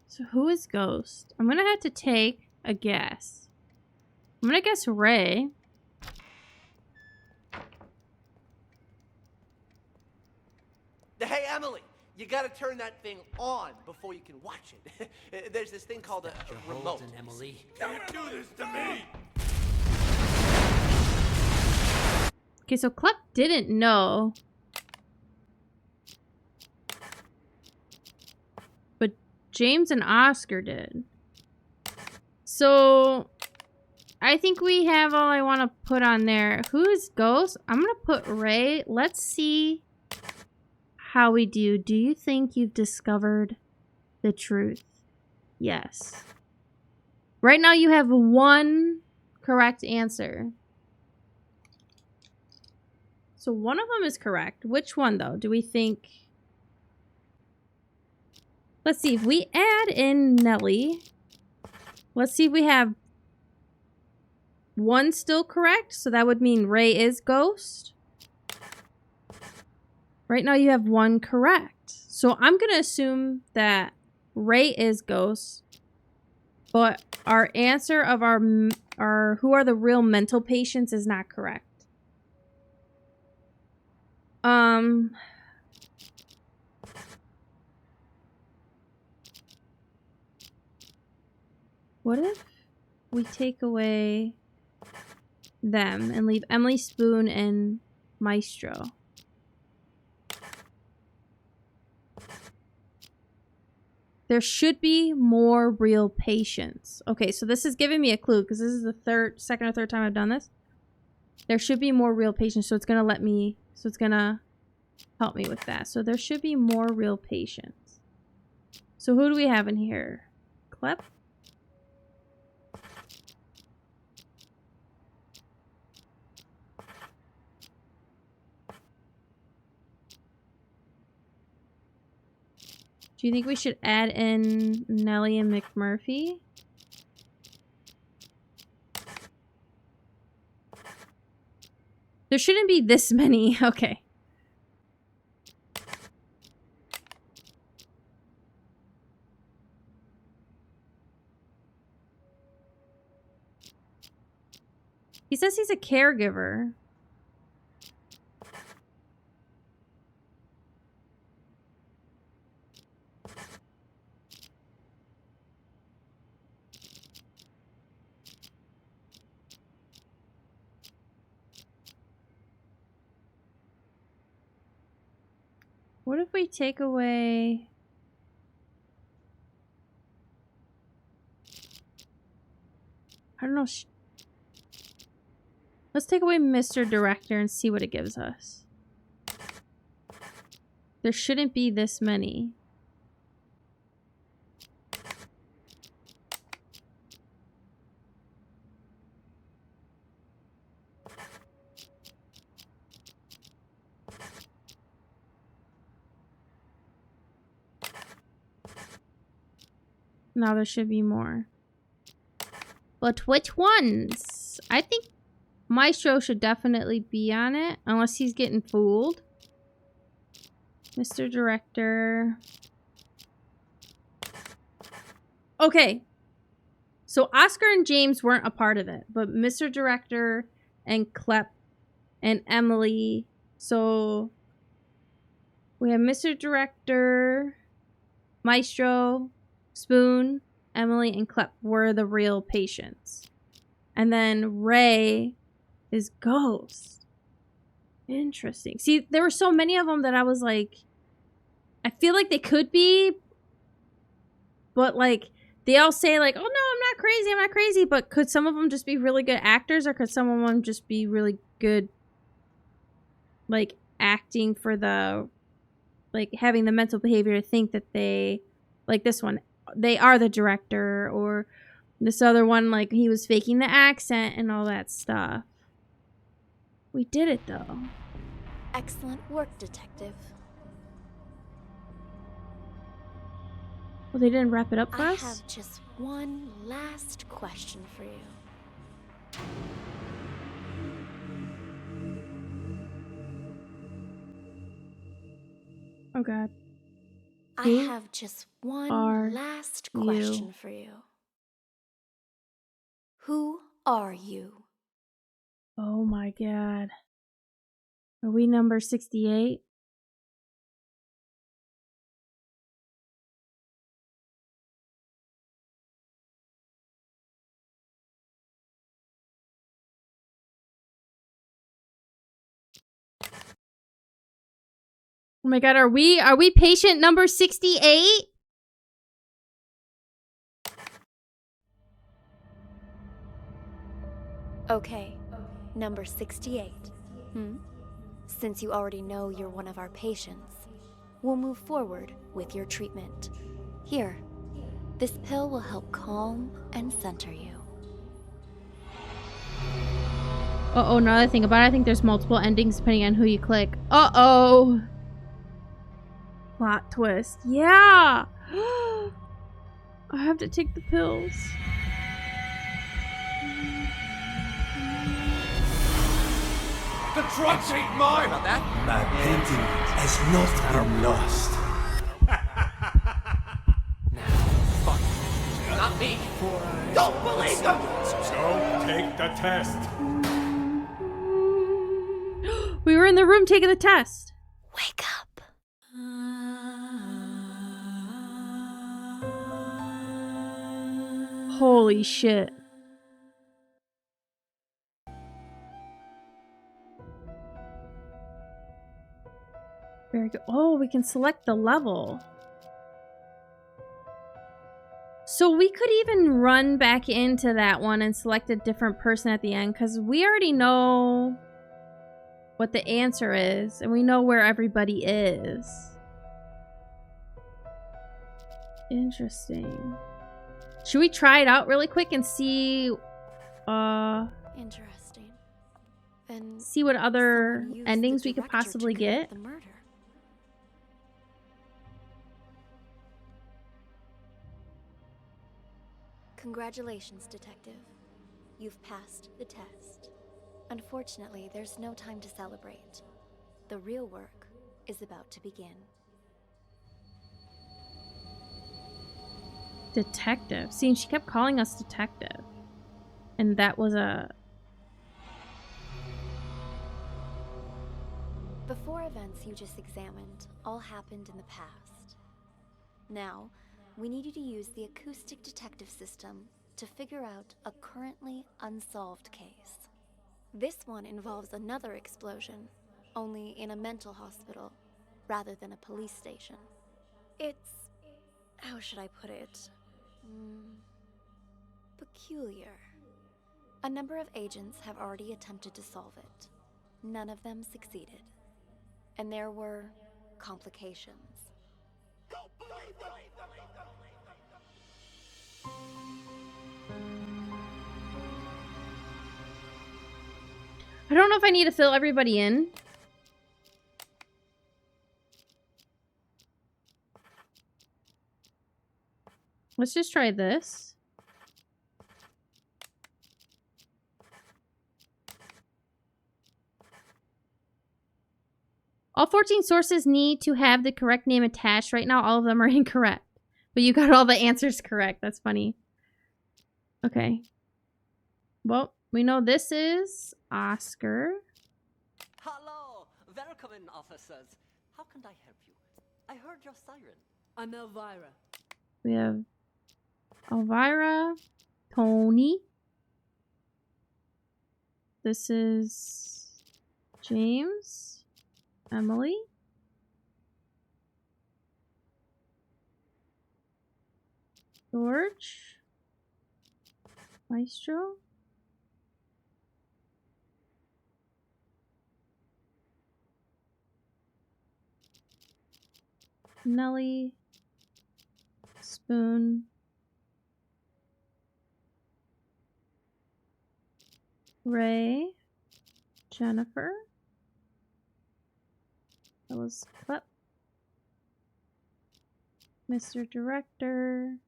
So who is Ghost? I'm gonna have to take a guess. I'm gonna guess Ray. Hey, Emily, you gotta turn that thing on before you can watch it. There's this thing called a remote. Emily. Don't do this to me! Okay, so Clep didn't know. But James and Oscar did. So I think we have all I want to put on there. Who is Ghost? I'm going to put Ray. Let's see how we do. Do you think you've discovered the truth? Yes. Right now you have one correct answer. So one of them is correct. Which one, though? Do we think... Let's see. If we add in Nellie, let's see if we have one still correct. So that would mean Ray is Ghost. Right now you have one correct. So I'm going to assume that Ray is Ghost. But our answer of our who are the real mental patients is not correct. What if we take away them and leave Emily, Spoon, and Maestro? There should be more real patients. Okay, so this is giving me a clue because this is the second or third time I've done this. There should be more real patients, so it's gonna let me. So it's gonna help me with that. So there should be more real patients. So who do we have in here? Clep? Do you think we should add in Nellie and McMurphy? There shouldn't be this many. Okay. He says he's a caregiver. What if we take away... I don't know. Let's take away Mr. Director and see what it gives us. There shouldn't be this many. Now there should be more. But which ones? I think Maestro should definitely be on it, unless he's getting fooled. Mr. Director. Okay. So Oscar and James weren't a part of it, but Mr. Director and Clep and Emily. So we have Mr. Director, Maestro, Spoon, Emily, and Clep were the real patients. And then Ray is Ghost. Interesting. See, there were so many of them that I was like, I feel like they could be, but like, they all say like, oh no, I'm not crazy, but could some of them just be really good actors, or could some of them just be really good, like, acting for the, like, having the mental behavior to think that they, like this one, they are the director, or this other one, like, he was faking the accent and all that stuff. We did it, though. Excellent work, Detective. Well, they didn't wrap it up for us? I have just one last question for you. Oh, God. I have just one last question for you. Who are you? Oh my God. Are we number 68? Oh my God, are we patient number 68? Okay, number 68. Since you already know you're one of our patients, we'll move forward with your treatment. Here, this pill will help calm and center you. Uh-oh, now that I think about it, I think there's multiple endings depending on who you click. Uh-oh. Plot twist. Yeah. I have to take the pills. The drugs ain't mine! About that? My painting has not been lost. Fuck. Not me. Don't believe them! So, take the test. We were in the room taking the test. Wake up. Holy shit. Very good. Oh, we can select the level. So we could even run back into that one and select a different person at the end, because we already know what the answer is, and we know where everybody is. Interesting. Should we try it out really quick and see Interesting. Then see what other endings we could possibly get? the murder. Congratulations, Detective. You've passed the test. Unfortunately, there's no time to celebrate. The real work is about to begin. Detective. See, and she kept calling us detective. And that was a... The four events you just examined all happened in the past. Now, we need you to use the acoustic detective system to figure out a currently unsolved case. This one involves another explosion, only in a mental hospital. rather than a police station. It's... how should I put it? Peculiar. A number of agents have already attempted to solve it. None of them succeeded. And there were complications. I don't know if I need to fill everybody in. Let's just try this. All 14 sources need to have the correct name attached. Right now, all of them are incorrect. But you got all the answers correct. That's funny. Okay. Well, we know this is Oscar. Hello! Welcome in, officers. How can I help you? I heard your siren. I'm Elvira. We have Elvira, Tony. This is James, Emily. George, Maestro. Nellie, Spoon, Ray, Jennifer. That was Clep. Mr. Director.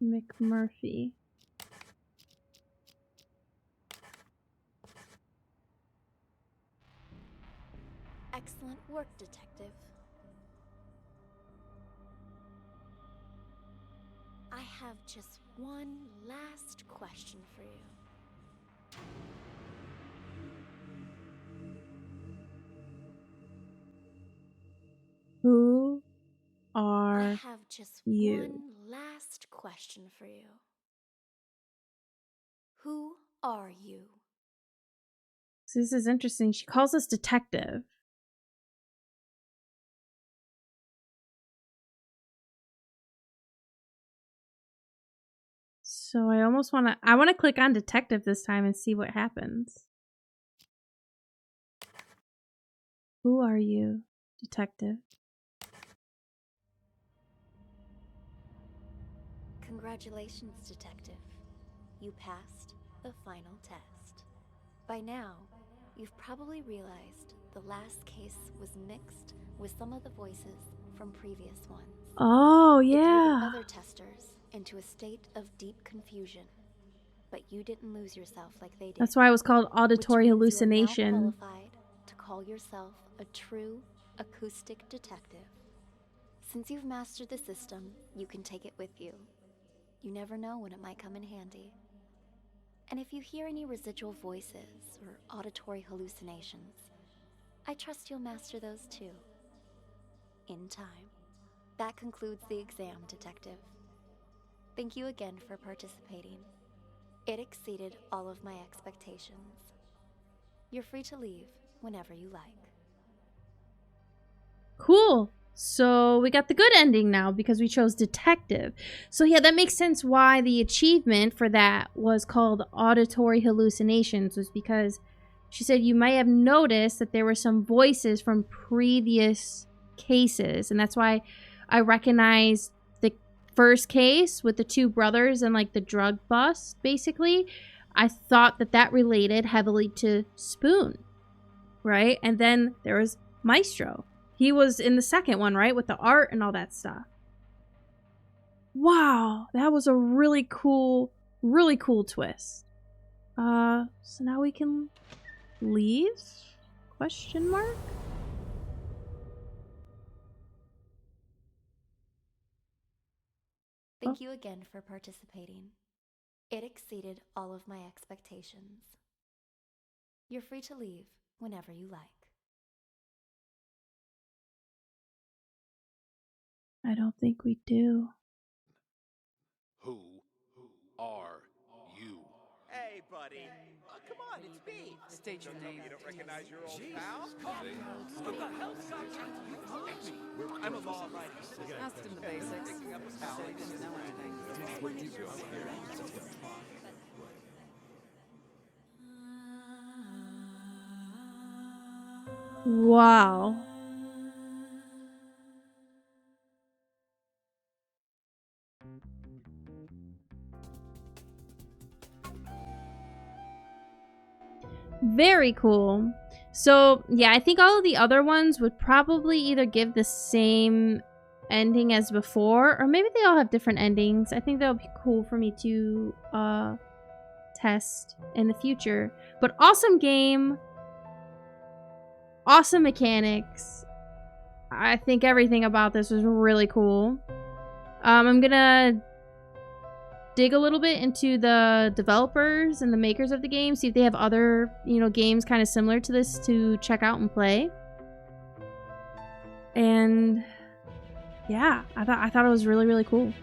McMurphy. Excellent work, Detective. I have just one last question for you. Who are I have just you? one last question for you. Who are you? So this is interesting. She calls us detective. So I almost want to click on detective this time and see what happens. Who are you, detective? Congratulations, Detective. You passed the final test. By now, you've probably realized the last case was mixed with some of the voices from previous ones. Oh, It threw yeah. the other testers into a state of deep confusion. But you didn't lose yourself like they did. That's why it was called auditory Which means hallucination. you are now qualified to call yourself a true acoustic detective. Since you've mastered the system, you can take it with you. You never know when it might come in handy. And if you hear any residual voices or auditory hallucinations, I trust you'll master those too. In time. That concludes the exam, Detective. Thank you again for participating. It exceeded all of my expectations. You're free to leave whenever you like. Cool. So we got the good ending now because we chose detective. So yeah, that makes sense why the achievement for that was called auditory hallucinations, was because she said you might have noticed that there were some voices from previous cases, and that's why I recognized the first case with the two brothers and like the drug bust, basically. I thought that that related heavily to Spoon, right? And then there was Maestro. He was in the second one, right? With the art and all that stuff. Wow, that was a really cool twist. So now we can leave? Question mark? Thank you again for participating. It exceeded all of my expectations. You're free to leave whenever you like. I don't think we do. Who are you? Hey, buddy. Oh, come on, it's me. State your name. You don't recognize your old Jesus. pal? What the hell, Scott? I'm a law writer. Asked him the basics. Said he didn't know anything. What do you do here? Wow. Very cool. So, yeah, I think all of the other ones would probably either give the same ending as before, or maybe they all have different endings. I think that would be cool for me to test in the future. But awesome game. Awesome mechanics. I think everything about this was really cool. I'm gonna dig a little bit into the developers and the makers of the game, see if they have other, you know, games kind of similar to this to check out and play. And yeah, I thought it was really, really cool.